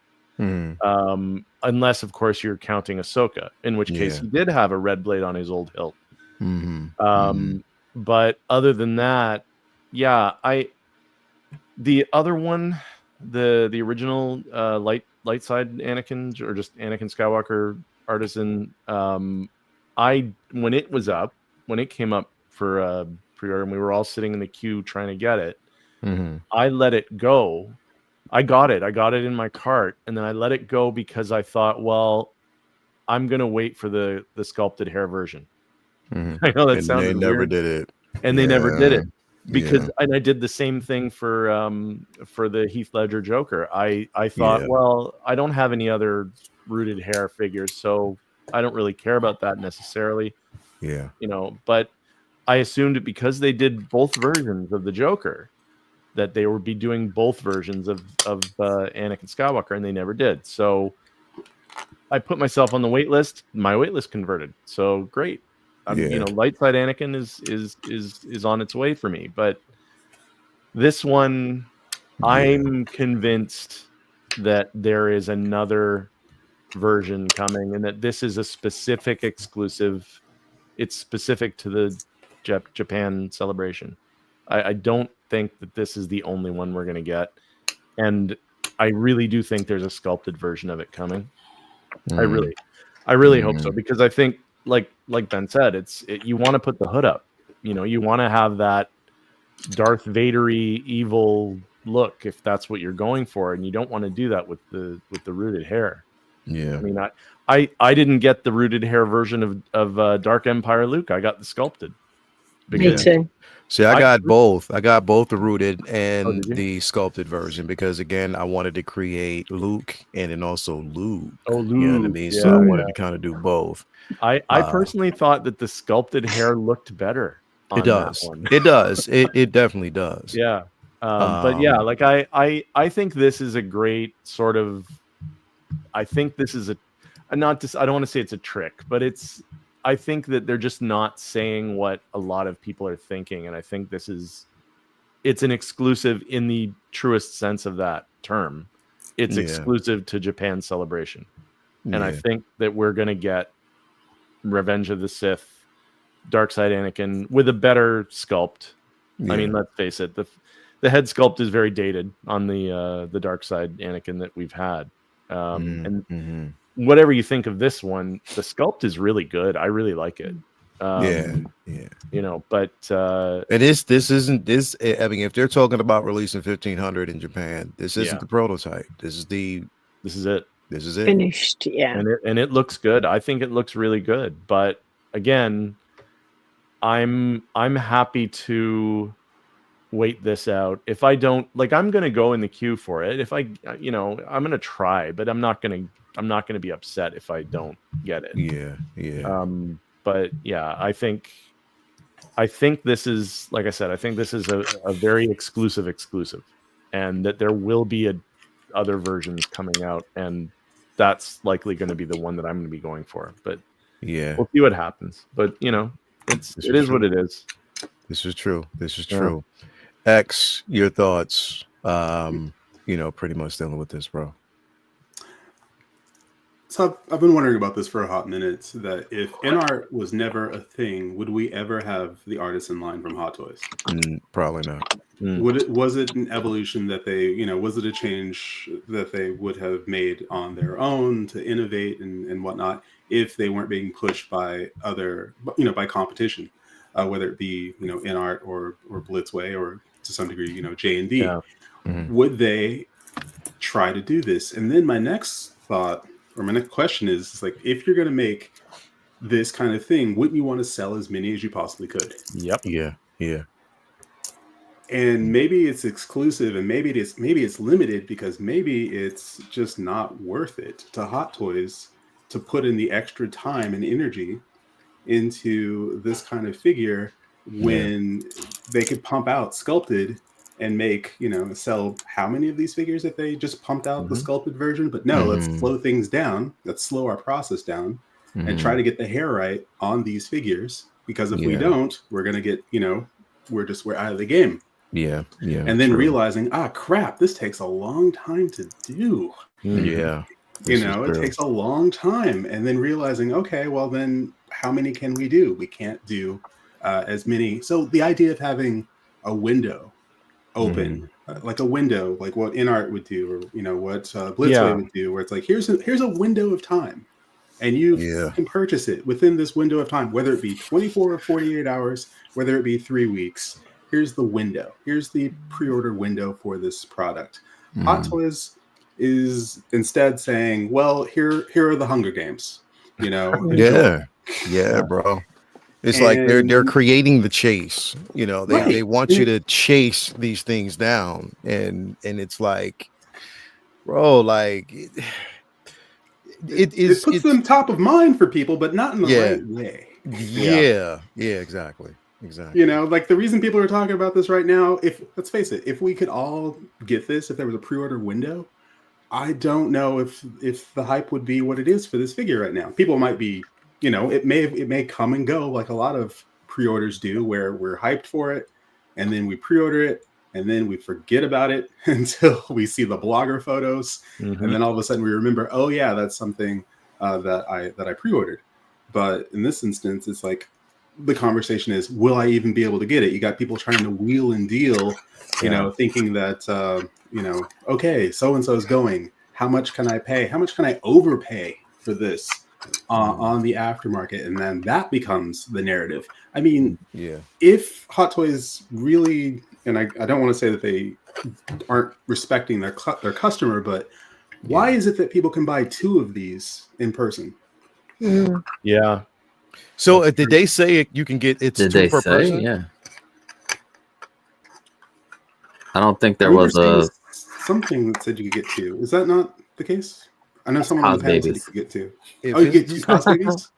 Unless, of course, you're counting Ahsoka, in which case he did have a red blade on his old hilt. But other than that, the other one, the original light side Anakin, or just Anakin Skywalker artisan, when it came up for pre-order, and we were all sitting in the queue trying to get it, I let it go. I got it in my cart, and then I let it go because I thought, well, I'm gonna wait for the sculpted hair version. I know that sounds weird. They never did it, and they never did it because and I did the same thing for the Heath Ledger Joker. I thought, well, I don't have any other rooted hair figures, so I don't really care about that necessarily. But I assumed it because they did both versions of the Joker, that they would be doing both versions of Anakin Skywalker, and they never did. So I put myself on the wait list. My wait list converted. So great. Light side Anakin is on its way for me. But this one, I'm convinced that there is another version coming, and that this is a specific exclusive. It's specific to the Japan Celebration. I don't think that this is the only one we're going to get, and I really do think there's a sculpted version of it coming. I really hope so, because I think, like Ben said, you want to put the hood up. You want to have that Darth Vader-y evil look, if that's what you're going for, and you don't want to do that with the rooted hair. I mean, I didn't get the rooted hair version of Dark Empire Luke. I got the sculpted. Me too. See, I got both. I got both the rooted and you? the sculpted version because, again, I wanted to create Luke and then also Luke. Oh, Luke. You know what I mean? Yeah, So I wanted to kind of do both. I personally thought that the sculpted hair looked better on It does. that one. It does. It definitely does. Yeah. But yeah, like I think this is a great sort of. I think this is I don't want to say it's a trick, but I think that they're just not saying what a lot of people are thinking, and I think it's an exclusive in the truest sense of that term. It's exclusive to Japan's Celebration, and I think that we're gonna get Revenge of the Sith, Dark Side Anakin with a better sculpt. I mean, let's face it, the head sculpt is very dated on the Dark Side Anakin that we've had. And whatever you think of this one, the sculpt is really good. I really like it. You know, but and this isn't this. I mean, if they're talking about releasing 1500 in Japan, this isn't the prototype. This is it. This is it Finished. Yeah, and it looks good. I think it looks really good. But again, I'm happy to wait this out. If I don't like, I'm gonna go in the queue for it. If I'm gonna try, but I'm not gonna be upset if I don't get it. But yeah, I think this is, like I said, I think this is a very exclusive, and that there will be other versions coming out, and that's likely going to be the one that I'm going to be going for. But we'll see what happens. But it is what it is. This is true. X, your thoughts? Pretty much dealing with this, bro. So I've been wondering about this for a hot minute, that if in-art was never a thing, would we ever have the artisan line from Hot Toys? Probably not. Was it an evolution that they, was it a change that they would have made on their own to innovate and whatnot if they weren't being pushed by by competition, whether it be, in-art or Blitzway or to some degree, J&D? Yeah. Would they try to do this? And then my next thought, or my next question is like, if you're going to make this kind of thing, wouldn't you want to sell as many as you possibly could? Yep. Yeah. And maybe it's exclusive, and maybe it's limited because maybe it's just not worth it to Hot Toys to put in the extra time and energy into this kind of figure when they could pump out sculpted and make, sell how many of these figures if they just pumped out the sculpted version? But no, let's slow things down. Let's slow our process down and try to get the hair right on these figures. Because if we don't, we're going to get, we're out of the game. Yeah. And then realizing, crap, this takes a long time to do. Yeah. It takes a long time. And then realizing, okay, well then how many can we do? We can't do as many. So the idea of having a window open, like a window, like what in-art would do, or what Blitzway would do, where it's like here's a window of time, and you can purchase it within this window of time, whether it be 24 or 48 hours, whether it be 3 weeks. Here's the window. Here's the pre-order window for this product. Hot Toys is instead saying, well, here are the Hunger Games. Yeah, bro. It's like they're creating the chase. They want you to chase these things down, and it's like, bro, like it puts them top of mind for people, but not in the right way. Yeah, exactly. Like the reason people are talking about this right now, let's face it, if we could all get this, if there was a pre-order window, I don't know if the hype would be what it is for this figure right now. People might be, it may come and go like a lot of pre-orders do, where we're hyped for it and then we pre-order it and then we forget about it until we see the blogger photos, and then all of a sudden we remember, oh yeah, that's something that I pre-ordered. But in this instance, it's like the conversation is, will I even be able to get it? You got people trying to wheel and deal, thinking that okay, so and so is going. How much can I pay? How much can I overpay for this on the aftermarket? And then that becomes the narrative. I mean, if Hot Toys really, and I don't want to say that they aren't respecting their customer, but why is it that people can buy 2 of these in person? Yeah. So did they say you can get it's Did 2 they per say? person? Yeah. I don't think there was something that said you could get 2. Is that not the case? I know someone on Cos the panel said you babies. could get 2. If You it's- get 2 cos babies?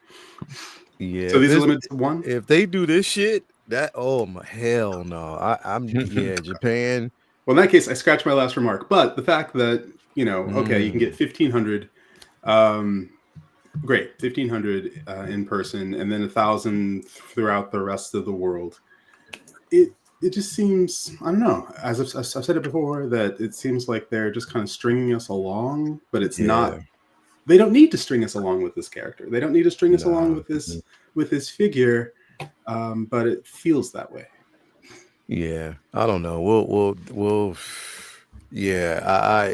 Yeah. So these are limited to 1? If they do this shit, hell no. I'm Japan. Well, in that case, I scratched my last remark. But the fact that, you can get 1,500, great, 1,500 in person, and then 1,000 throughout the rest of the world. It just seems, I don't know, as I've said it before, that it seems like they're just kind of stringing us along, but it's not. They don't need to string us along with this character. They don't need to string us along with this figure, but it feels that way. Yeah, I don't know. We'll. Yeah,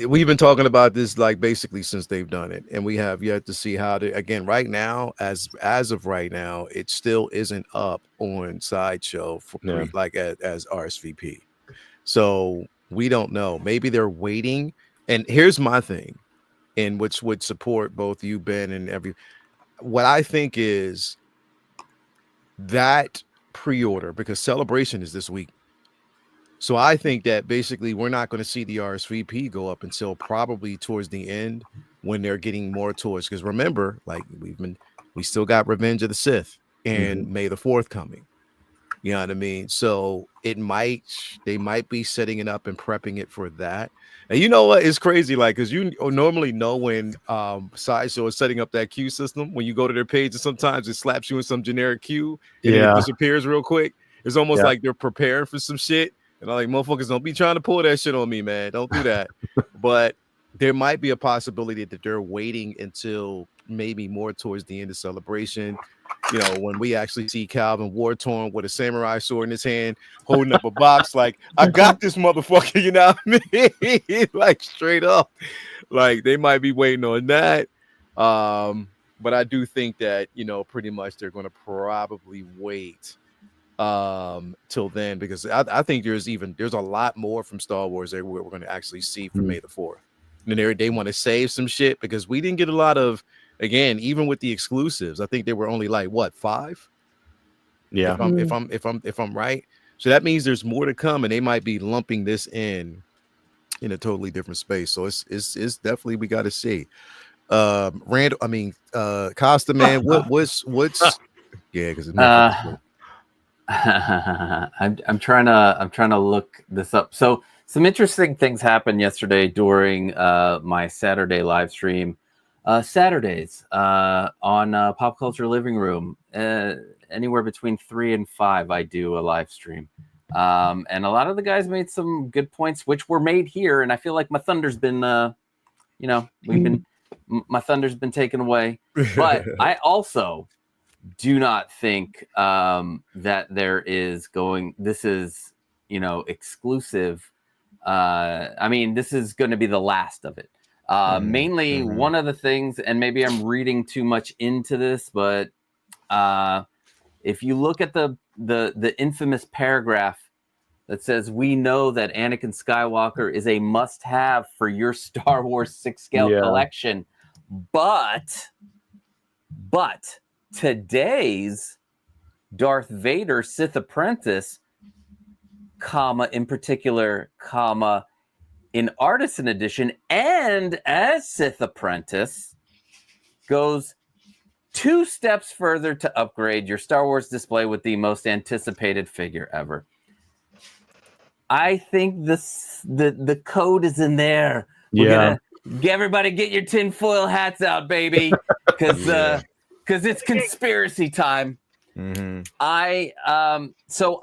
we've been talking about this like basically since they've done it, and we have yet to see how to. Again, right now, as of right now, it still isn't up on Sideshow for as RSVP. So we don't know. Maybe they're waiting. And here's my thing, and which would support both you, Ben, and what I think is that pre-order, because Celebration is this week. So I think that basically we're not going to see the RSVP go up until probably towards the end when they're getting more toys. Because remember, like we still got Revenge of the Sith and May the 4th coming. You know what I mean? So they might be setting it up and prepping it for that. And you know what? It's crazy, like, because you normally know when Sideshow is setting up that queue system. When you go to their page, and sometimes it slaps you in some generic queue and then it disappears real quick. It's almost like they're preparing for some shit. And I'm like, motherfuckers, don't be trying to pull that shit on me, man. Don't do that. But there might be a possibility that they're waiting until maybe more towards the end of Celebration. You know, when we actually see Calvin war-torn with a samurai sword in his hand, holding up a box, like, I got this motherfucker, you know what I mean? Like, straight up. Like, they might be waiting on that. But I do think that, pretty much they're going to probably wait till then, because I think there's a lot more from Star Wars that we're going to actually see for May the 4th. And they want to save some shit, because we didn't get a lot of, again, even with the exclusives, I think they were only like 5. Yeah. If I'm right. So that means there's more to come, and they might be lumping this in a totally different space. So it's definitely, we got to see. Randall, Costa, man, what's yeah, because it's I'm trying to look this up. So some interesting things happened yesterday during my Saturday live stream. Saturdays on Pop Culture Living Room, anywhere between 3 and 5, I do a live stream. And a lot of the guys made some good points, which were made here. And I feel like my thunder's been, my thunder's been taken away. But I also do not think that this is, exclusive. This is going to be the last of it. Mainly one of the things, and maybe I'm reading too much into this, but if you look at the infamous paragraph that says, "We know that Anakin Skywalker is a must-have for your Star Wars 6-scale collection, but today's Darth Vader Sith Apprentice, in particular, in Artisan Edition and as Sith Apprentice, goes 2 steps further to upgrade your Star Wars display with the most anticipated figure ever." I think the code is in there. We're gonna everybody get your tinfoil hats out, baby, because it's conspiracy time. So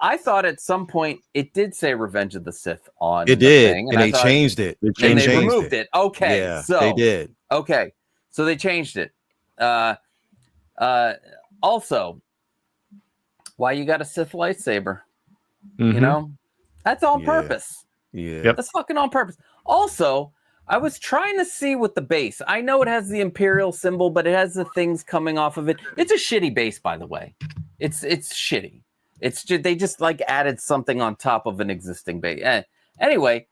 I thought at some point it did say Revenge of the Sith on it the did, thing, and they changed it. They removed it. Okay, yeah, so they did. Okay, so they changed it. Also, why you got a Sith lightsaber? That's on purpose. Yeah, that's fucking on purpose. Also, I was trying to see with the base. I know it has the Imperial symbol, but it has the things coming off of it. It's a shitty base, by the way. It's shitty. It's just, they just like added something on top of an existing base. Anyway,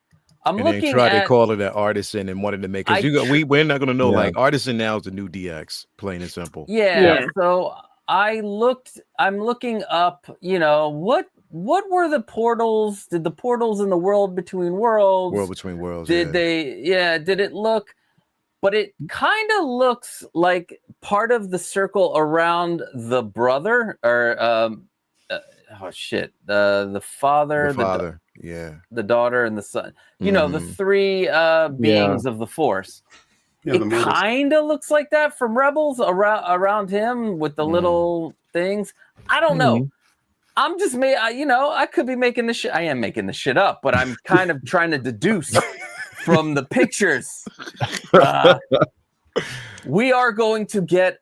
I'm and then looking try to at. call it an artisan and wanted to make because we're not gonna know like artisan now is the new DX, plain and simple. Yeah. So I'm looking up, what were the portals? Did the portals in the World Between Worlds? World Between Worlds. Did did it look? But it kind of looks like part of the circle around the brother or the father, the daughter, and the son. The three beings of the Force. It kind of looks like that from Rebels around him with the little things. I don't know. I'm just I could be making this shit. I am making this shit up, but I'm kind of trying to deduce from the pictures. We are going to get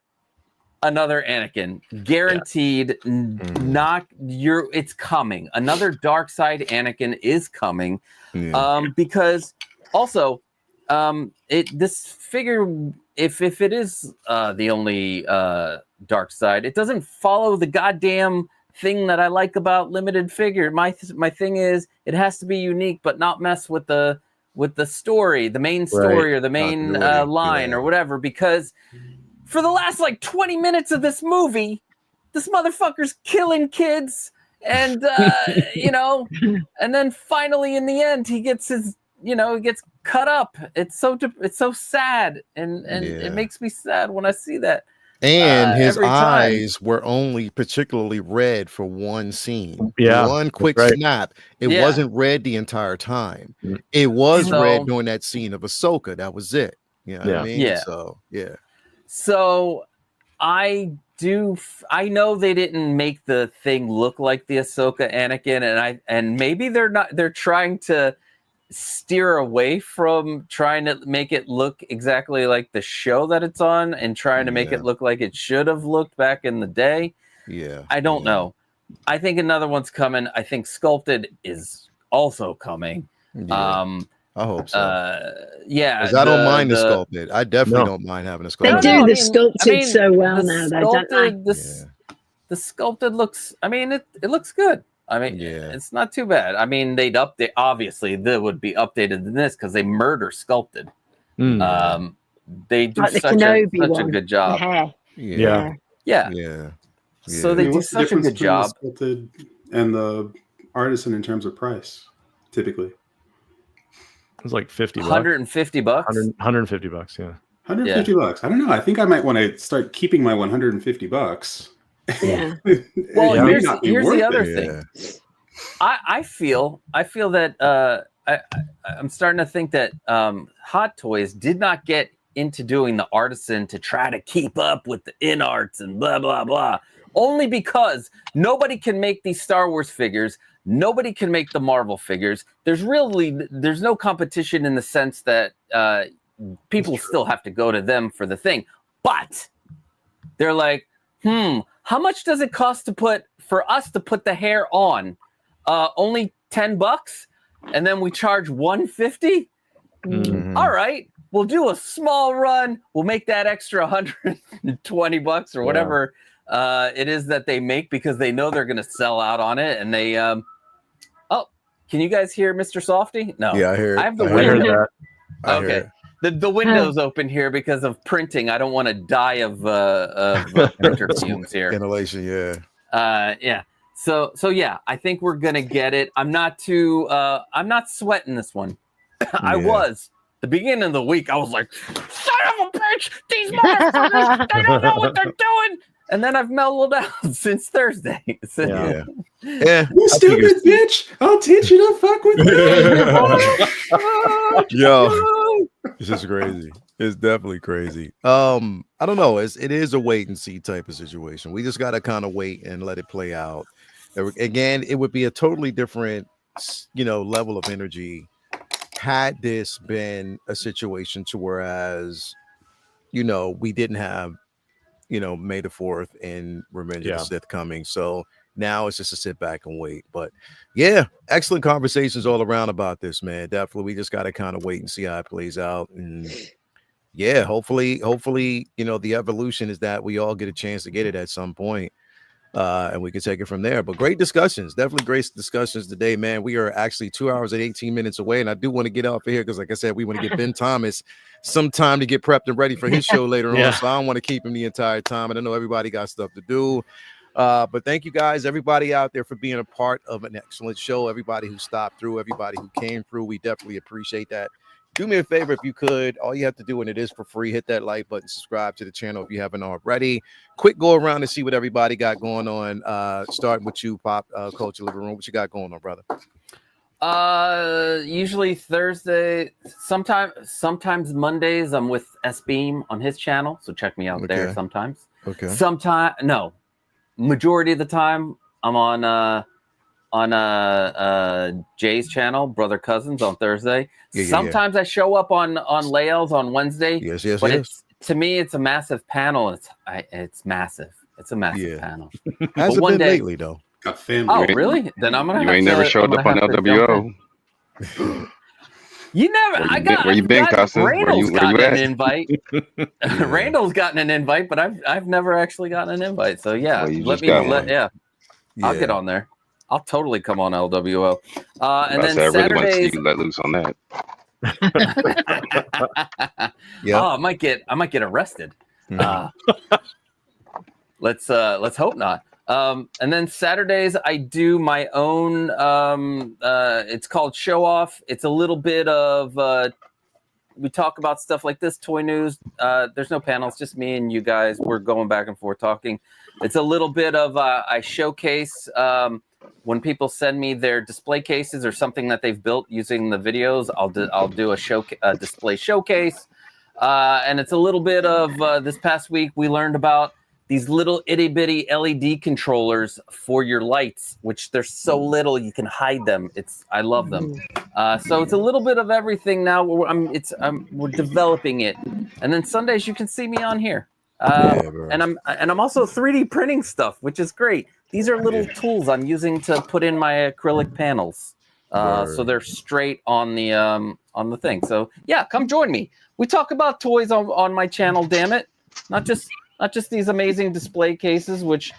another Anakin, guaranteed. It's coming. Another dark side Anakin is coming, because also, this figure, if it is the only dark side, it doesn't follow the goddamn thing that I like about limited figure. My thing is it has to be unique, but not mess with the story, the main story or the main line or whatever, because for the last like 20 minutes of this movie, this motherfucker's killing kids and and then finally in the end he gets his he gets cut up. It's so sad and it makes me sad when I see that. And his eyes were only particularly red for one scene. One quick snap. It wasn't red the entire time. It was red during that scene of Ahsoka. That was it. You know what I mean? Yeah. So I know they didn't make the thing look like the Ahsoka Anakin, and maybe they're trying to steer away from trying to make it look exactly like the show that it's on and trying to make it look like it should have looked back in the day. I don't know. I think another one's coming. I think Sculpted is also coming. I hope so. I don't mind the Sculpted. I definitely don't mind having a Sculpted. They do the Sculpted so well now, though, don't they? The Sculpted looks, it looks good. It's not too bad. They'd update. Obviously, they would be updated than this because they murder Sculpted. They do such a good job. So they do such a good job. Sculpted and the artisan in terms of price, typically. It's like $50. $150. $150. Yeah. $150. I don't know. I think I might want to start keeping my $150. Yeah. Well, here's the other thing. I feel that I'm starting to think that Hot Toys did not get into doing the artisan to try to keep up with the in-arts and blah blah blah. Only because nobody can make these Star Wars figures. Nobody can make the Marvel figures. There's no competition in the sense that people still have to go to them for the thing. But they're like, how much does it cost for us to put the hair on? Only $10, and then we charge $150. All right, we'll do a small run. We'll make that extra $120 or whatever it is that they make because they know they're going to sell out on it. And they, can you guys hear Mr. Softy? No. Yeah, I hear it. I have the window. Okay. The window's open here because of printing. I don't want to die of printer fumes here. Inhalation, yeah. So yeah, I think we're gonna get it. I'm not sweating this one. I was. The beginning of the week, I was like, son of a bitch, these motherfuckers, they don't know what they're doing. And then I've mellowed out since Thursday. You stupid bitch! I'll teach you to fuck with me. Yo, this is crazy. It's definitely crazy. I don't know. It is a wait and see type of situation. We just gotta kind of wait and let it play out. Again, it would be a totally different, level of energy had this been a situation to whereas, we didn't have, May the 4th and Revenge of the Sith coming. So now it's just to sit back and wait. But yeah, excellent conversations all around about this, man. Definitely, we just got to kind of wait and see how it plays out. And yeah, hopefully, the evolution is that we all get a chance to get it at some point. And we can take it from there. But great discussions, definitely great discussions today, man. We are actually 2 hours and 18 minutes away, and I do want to get off of here because, like I said, we want to get Ben Thomas some time to get prepped and ready for his show later on. So I don't want to keep him the entire time, and I know everybody got stuff to do. But thank you guys, everybody out there, for being a part of an excellent show. Everybody who stopped through, everybody who came through, we definitely appreciate that. Do me a favor if you could. All you have to do, and it is for free, hit that like button, subscribe to the channel if you haven't already. Quick go around and see what everybody got going on. Starting with you, Pop Culture Living Room. What you got going on, brother? Usually Thursday, sometimes Mondays. I'm with S-Beam on his channel, so check me out there sometimes. Okay. Majority of the time I'm on Jay's channel, Brother Cousins, on Thursday. Sometimes I show up on Lael's on Wednesday. Yes. But to me, it's a massive panel. It's massive. It's a massive panel. Hasn't been lately though. Got family. Oh, really? Then I'm gonna. You ain't never showed up on LWO. You never. Where you been, Cassian? Randall's where you gotten at? an invite. Randall's gotten an invite, but I've never actually gotten an invite. So yeah, I'll get on there. I'll totally come on LWO. And then I really want to see Saturdays. you let loose on that. Oh, I might get arrested. Let's hope not. And then Saturdays I do my own. It's called Show Off. It's a little bit of. We talk about stuff like this, toy news. There's no panels, just me and you guys. We're going back and forth talking. It's a little bit of I showcase when people send me their display cases or something that they've built using the videos. I'll do a display showcase, and it's a little bit of this past week we learned about these little itty bitty LED controllers for your lights, which they're so little you can hide them. I love them. So it's a little bit of everything now. We're developing it, and then Sundays you can see me on here. And I'm also 3D printing stuff, which is great. These are little tools I'm using to put in my acrylic panels, so they're straight on the thing. So yeah, come join me. We talk about toys on my channel. Damn it, not just these amazing display cases, which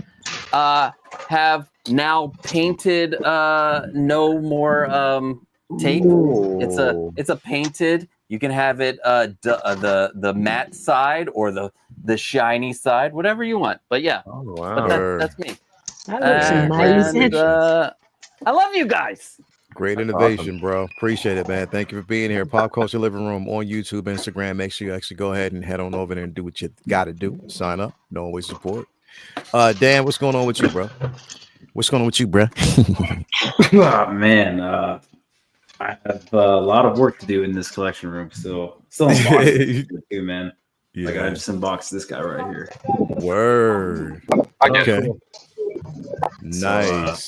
have now painted no more tape. Ooh. It's a painted. You can have it the matte side or the shiny side, whatever you want. But yeah, but that's me. That looks amazing. I love you guys. Great innovation, bro. Appreciate it, man. Thank you for being here. Pop Culture Living Room on YouTube, Instagram. Make sure you actually go ahead and head on over there and do what you got to do. Sign up. No always support. Dan, what's going on with you, bro? What's going on with you, bro? Oh, man. I have a lot of work to do in this collection room. Still unboxing too, man. Yeah. Like I just unboxed this guy right here. Word. Okay. Nice.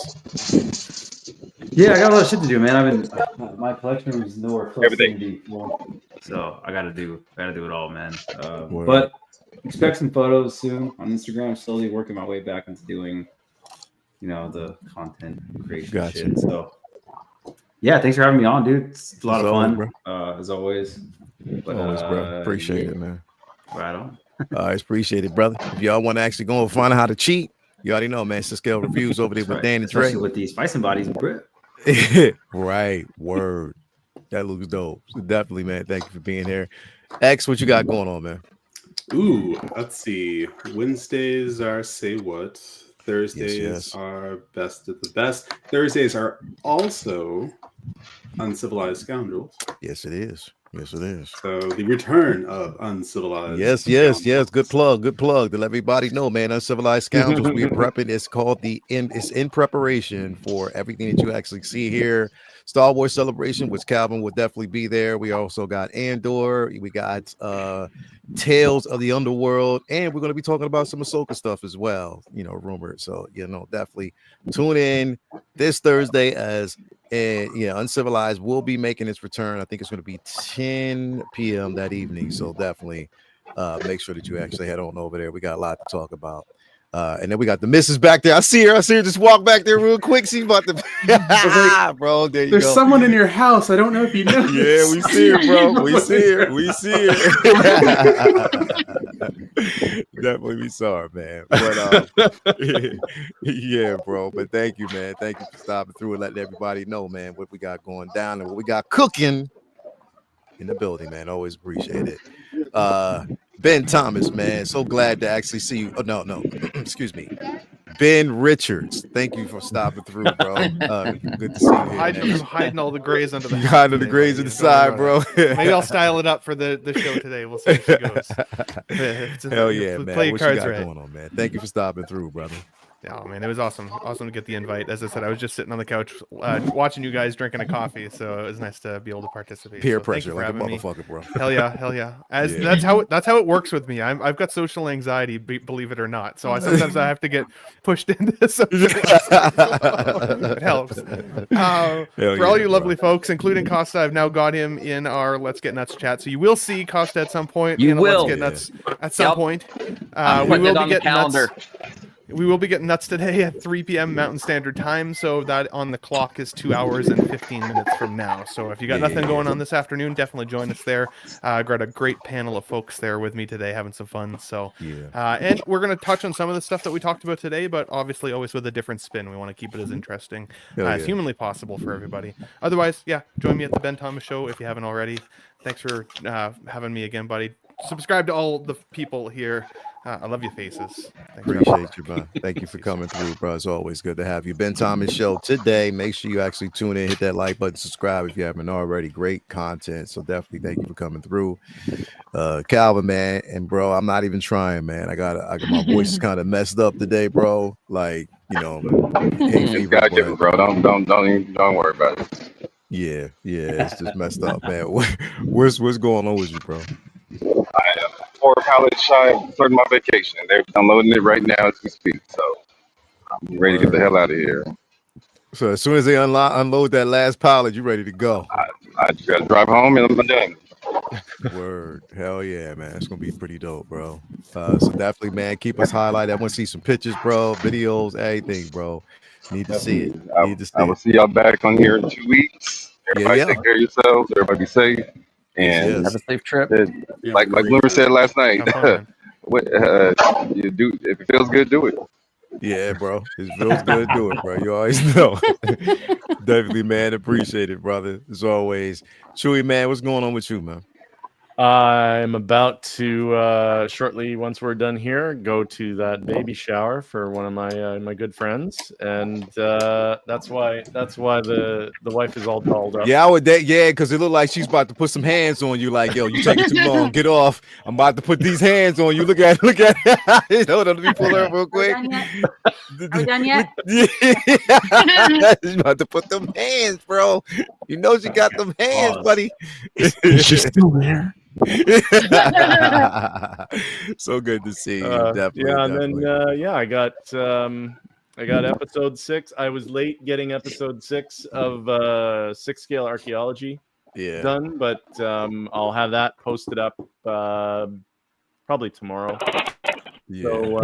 Yeah, I got a lot of shit to do, man. My collection room is nowhere close to being full, so I gotta do it all, man. But expect some photos soon on Instagram. Slowly working my way back into doing, the content creation shit. So yeah, thanks for having me on, dude. It's a lot of fun, as always. But, always, bro. Appreciate it, man. Right on. Always appreciate it, brother. If y'all want to actually go and find out how to cheat, you already know, man. Scale Reviews over there with Dan and Trey. Especially with these Spice bodies, bro. Right. Word. That looks dope. So definitely, man. Thank you for being here. X, what you got going on, man? Ooh, let's see. Wednesdays are Say What. Thursdays are Best of the Best. Thursdays are also Uncivilized Scoundrels. Yes, it is. Yes, it is. So the return of Uncivilized. Yes. Good plug. To let everybody know, man. Uncivilized Scoundrels. We are prepping. It's called it's in preparation for everything that you actually see here. Star Wars Celebration, which Calvin will definitely be there. We also got Andor. We got Tales of the Underworld, and we're going to be talking about some Ahsoka stuff as well. Rumored. So definitely tune in this Thursday as. And Uncivilized will be making its return. I think it's going to be 10 p.m. that evening. So definitely make sure that you actually head on over there. We got a lot to talk about. And then we got the missus back there. I see her just walk back there real quick. She's about to bro, there you There's go. someone in your house. I don't know if you know. Yeah, we see her, bro. We see her. We see her. Definitely we saw her, man. But yeah, bro. But thank you, man. Thank you for stopping through and letting everybody know, man, what we got going down and what we got cooking in the building, man. Always appreciate it. Ben Thomas, man. So glad to actually see you. Oh, no. Excuse me. Ben Richards. Thank you for stopping through, bro. Good to see you here, I'm hiding all the grays under the hat hiding the today, grays buddy. to the side, bro. Maybe I'll style it up for the show today. We'll see how she goes. Hell yeah, man. Play What cards you got right. going on, man? Thank you for stopping through, brother. Yeah, man, it was awesome to get the invite. As I said, I was just sitting on the couch watching you guys drinking a coffee, so it was nice to be able to participate. Peer so pressure, like a me. motherfucker, bro. Hell yeah. That's how it works with me. I've got social anxiety, believe it or not. So sometimes I have to get pushed into social anxiety. It helps. For all you lovely folks, including Costa, I've now got him in our Let's Get Nuts chat. So you will see Costa at some point. You will. Let's Get Nuts at some point. I'm putting it on the calendar. Nuts. We will be getting nuts today at 3 p.m. Mountain Standard Time, so that on the clock is 2 hours and 15 minutes from now. So if you got nothing going on this afternoon, definitely join us there. Got a great panel of folks there with me today having some fun. So, and we're going to touch on some of the stuff that we talked about today, but obviously always with a different spin. We want to keep it as interesting as humanly possible for everybody. Otherwise, join me at the Ben Thomas Show if you haven't already. Thanks for having me again, buddy. Subscribe to all the people here. I love your faces. Appreciate you, bro. Thank you for coming through, bro. It's always good to have you. Ben Thomas Show today. Make sure you actually tune in, hit that like button, subscribe if you haven't already. Great content. So definitely thank you for coming through. Calvin, man, and bro, I'm not even trying, man. I got my voice is kind of messed up today, bro. Like, it's God given, bro. Don't worry about it. Yeah, it's just messed up, man. What's going on with you, bro? I am for college starting my vacation. They're downloading it right now as we speak. So I'm ready to get the hell out of here. So as soon as they unload that last pallet, you ready to go? I just gotta drive home and I'm done. Word. Hell yeah, man. It's gonna be pretty dope, bro. So definitely, man, keep us highlighted. I want to see some pictures, bro, videos, everything, bro. Need to see it. I will see y'all back on here in 2 weeks. Everybody take care of yourselves. Everybody be safe. And have a safe trip. Like Bloomer said last night, you do if it feels good, do it. Yeah, bro. It feels good, do it, bro. You always know. Definitely, man. Appreciate it, brother. As always. Chewy, man, what's going on with you, man? I'm about to shortly, once we're done here, go to that baby shower for one of my good friends, and that's why the wife is all dolled up. Yeah, because it looked like she's about to put some hands on you. Like, yo, you taking too long. Get off. I'm about to put these hands on you. Look at. Hold on, let me pull her real quick. Are we done yet? Yeah, she's about to put them hands, bro. You know she got them hands, buddy. Is she still there? So good to see you. Definitely. And then I got episode 6. I was late getting episode 6 of 6 Scale Archaeology done, but I'll have that posted up probably tomorrow. So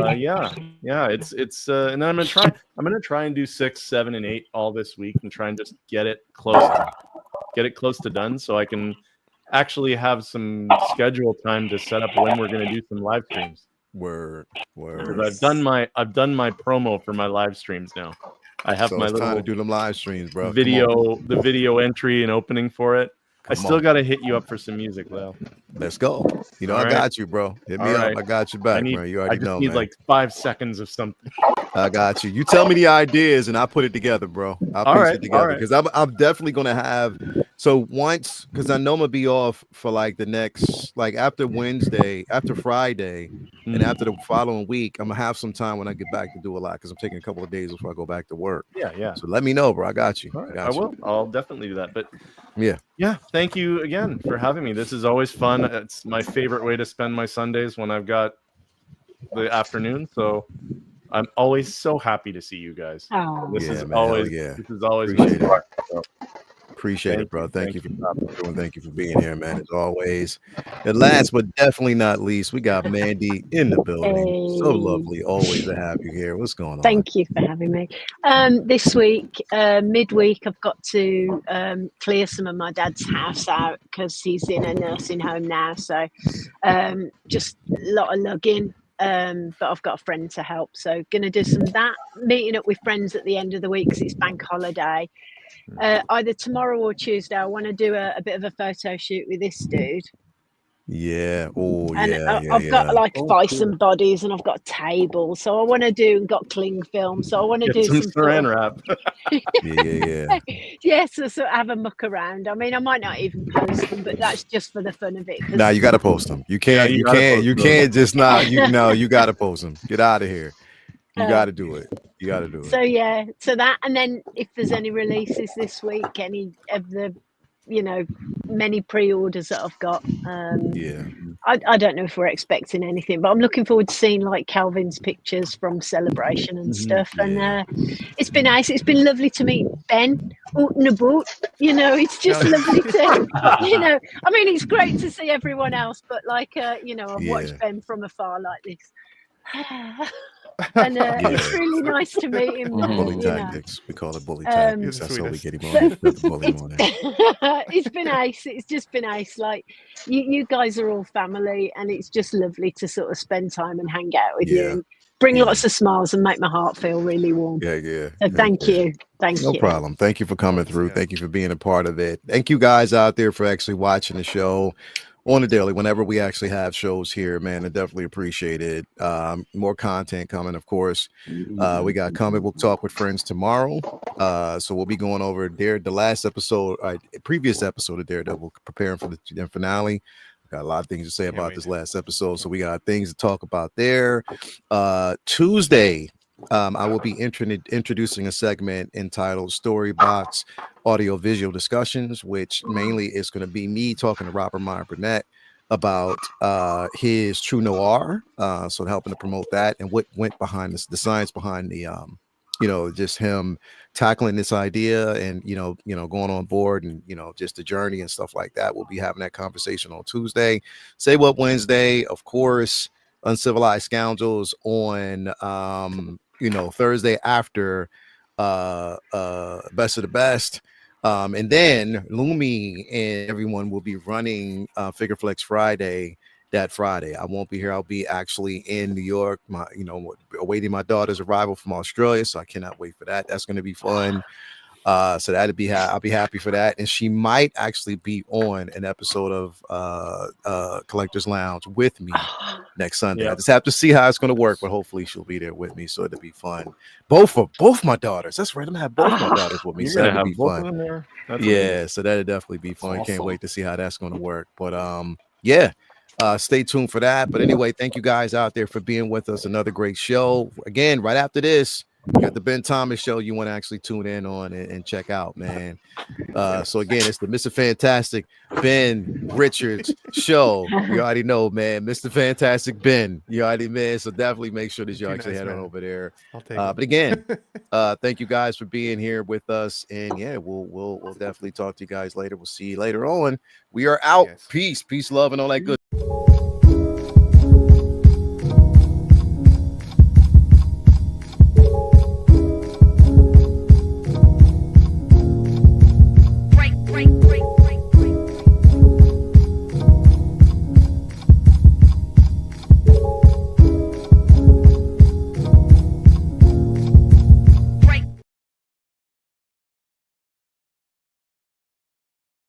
it's and then I'm gonna try and do 6, 7, and 8 all this week and try and just get it close to done so I can actually have some schedule time to set up when we're going to do some live streams. Word. I've done my promo for my live streams now. I have my little time to do them live streams, bro. The video entry and opening for it. I still got to hit you up for some music, Leo. Let's go. I got you, bro. Hit me up. I got you back, bro. You already know, I just need man. like 5 seconds of something. I got you. You tell me the ideas and I put it together, bro. I'll piece it together because I'm definitely gonna have. So once, because I know I'm gonna be off for like the next, like after Wednesday, after Friday, and after the following week, I'm gonna have some time when I get back to do a lot because I'm taking a couple of days before I go back to work. Yeah. So let me know, bro. I got you. I will. I'll definitely do that. But yeah. Thank you again for having me. This is always fun. It's my favorite way to spend my Sundays when I've got the afternoon. So I'm always so happy to see you guys. Oh. This is always Appreciate appreciate it, bro. Thank you for stopping through and thank you for being here, man, as always. And last but definitely not least, we got Mandy in the building. So lovely always to have you here. What's going on? Thank you for having me. This week, midweek, I've got to clear some of my dad's house out because he's in a nursing home now. So just a lot of lugging. But I've got a friend to help, so gonna do some of that, meeting up with friends at the end of the week because it's bank holiday. Either tomorrow or Tuesday I want to do a bit of a photo shoot with this dude. Yeah. Oh, and yeah. I've got like bison bodies and I've got tables, so I want to do, and got cling film, so I want to do some saran wrap. yeah. Yes, so have a muck around. I mean, I might not even post them, but that's just for the fun of it. Nah, you got to post them. You can't. You can't just not. You know, you got to post them. Get out of here. You got to do it. You got to do it. So yeah, so that, and then if there's any releases this week, any of the, many pre-orders that I've got. I don't know if we're expecting anything, but I'm looking forward to seeing like Calvin's pictures from Celebration and stuff. And it's been nice. It's been lovely to meet Ben Utnaboot. It's just lovely to, I mean, it's great to see everyone else, but like, I've watched Ben from afar like this. And it's really nice to meet him. Bully tactics. We call it bully tactics. That's how we get him on. It's been nice. It's just been nice. Like you guys are all family, and it's just lovely to sort of spend time and hang out with you, and bring lots of smiles and make my heart feel really warm. So thank you. No problem. Thank you for coming through. Thank you for being a part of it. Thank you guys out there for actually watching the show on the daily. Whenever we actually have shows here, man, I definitely appreciate it. More content coming, of course. We got Comic Book Talk with Friends tomorrow. So we'll be going over the last episode, previous episode of Daredevil, preparing for the finale. Got a lot of things to say about this last episode, so we got things to talk about there. Tuesday, I will be introducing a segment entitled Story Box Audio Visual Discussions, which mainly is going to be me talking to Robert Meyer Burnett about his True Noir, so helping to promote that and what went behind the science behind the just him tackling this idea and going on board and just the journey and stuff like that. We'll be having that conversation on Tuesday. Say What Wednesday, of course. Uncivilized Scoundrels on Thursday after Best of the Best. And then Lumi and everyone will be running Figure Flex Friday that Friday. I won't be here. I'll be actually in New York, awaiting my daughter's arrival from Australia. So I cannot wait for that. That's going to be fun. So I'll be happy for that. And she might actually be on an episode of Collectors Lounge with me next Sunday. I just have to see how it's going to work, but hopefully she'll be there with me. So it'll be fun. Both my daughters. That's right. I'm gonna have both my daughters with me. So that'll be fun. So that'll definitely be fun. Awesome. Can't wait to see how that's going to work. But stay tuned for that. But anyway, thank you guys out there for being with us. Another great show. Again, right after this, you got the Ben Thomas show you want to actually tune in on and check out, man. So again, it's the Mr. Fantastic Ben Richards show. You already know, man. Mr. Fantastic Ben. You already, man. So definitely make sure that you actually head on over there. But again, thank you guys for being here with us. And we'll definitely talk to you guys later. We'll see you later on. We are out. Peace, love, and all that good.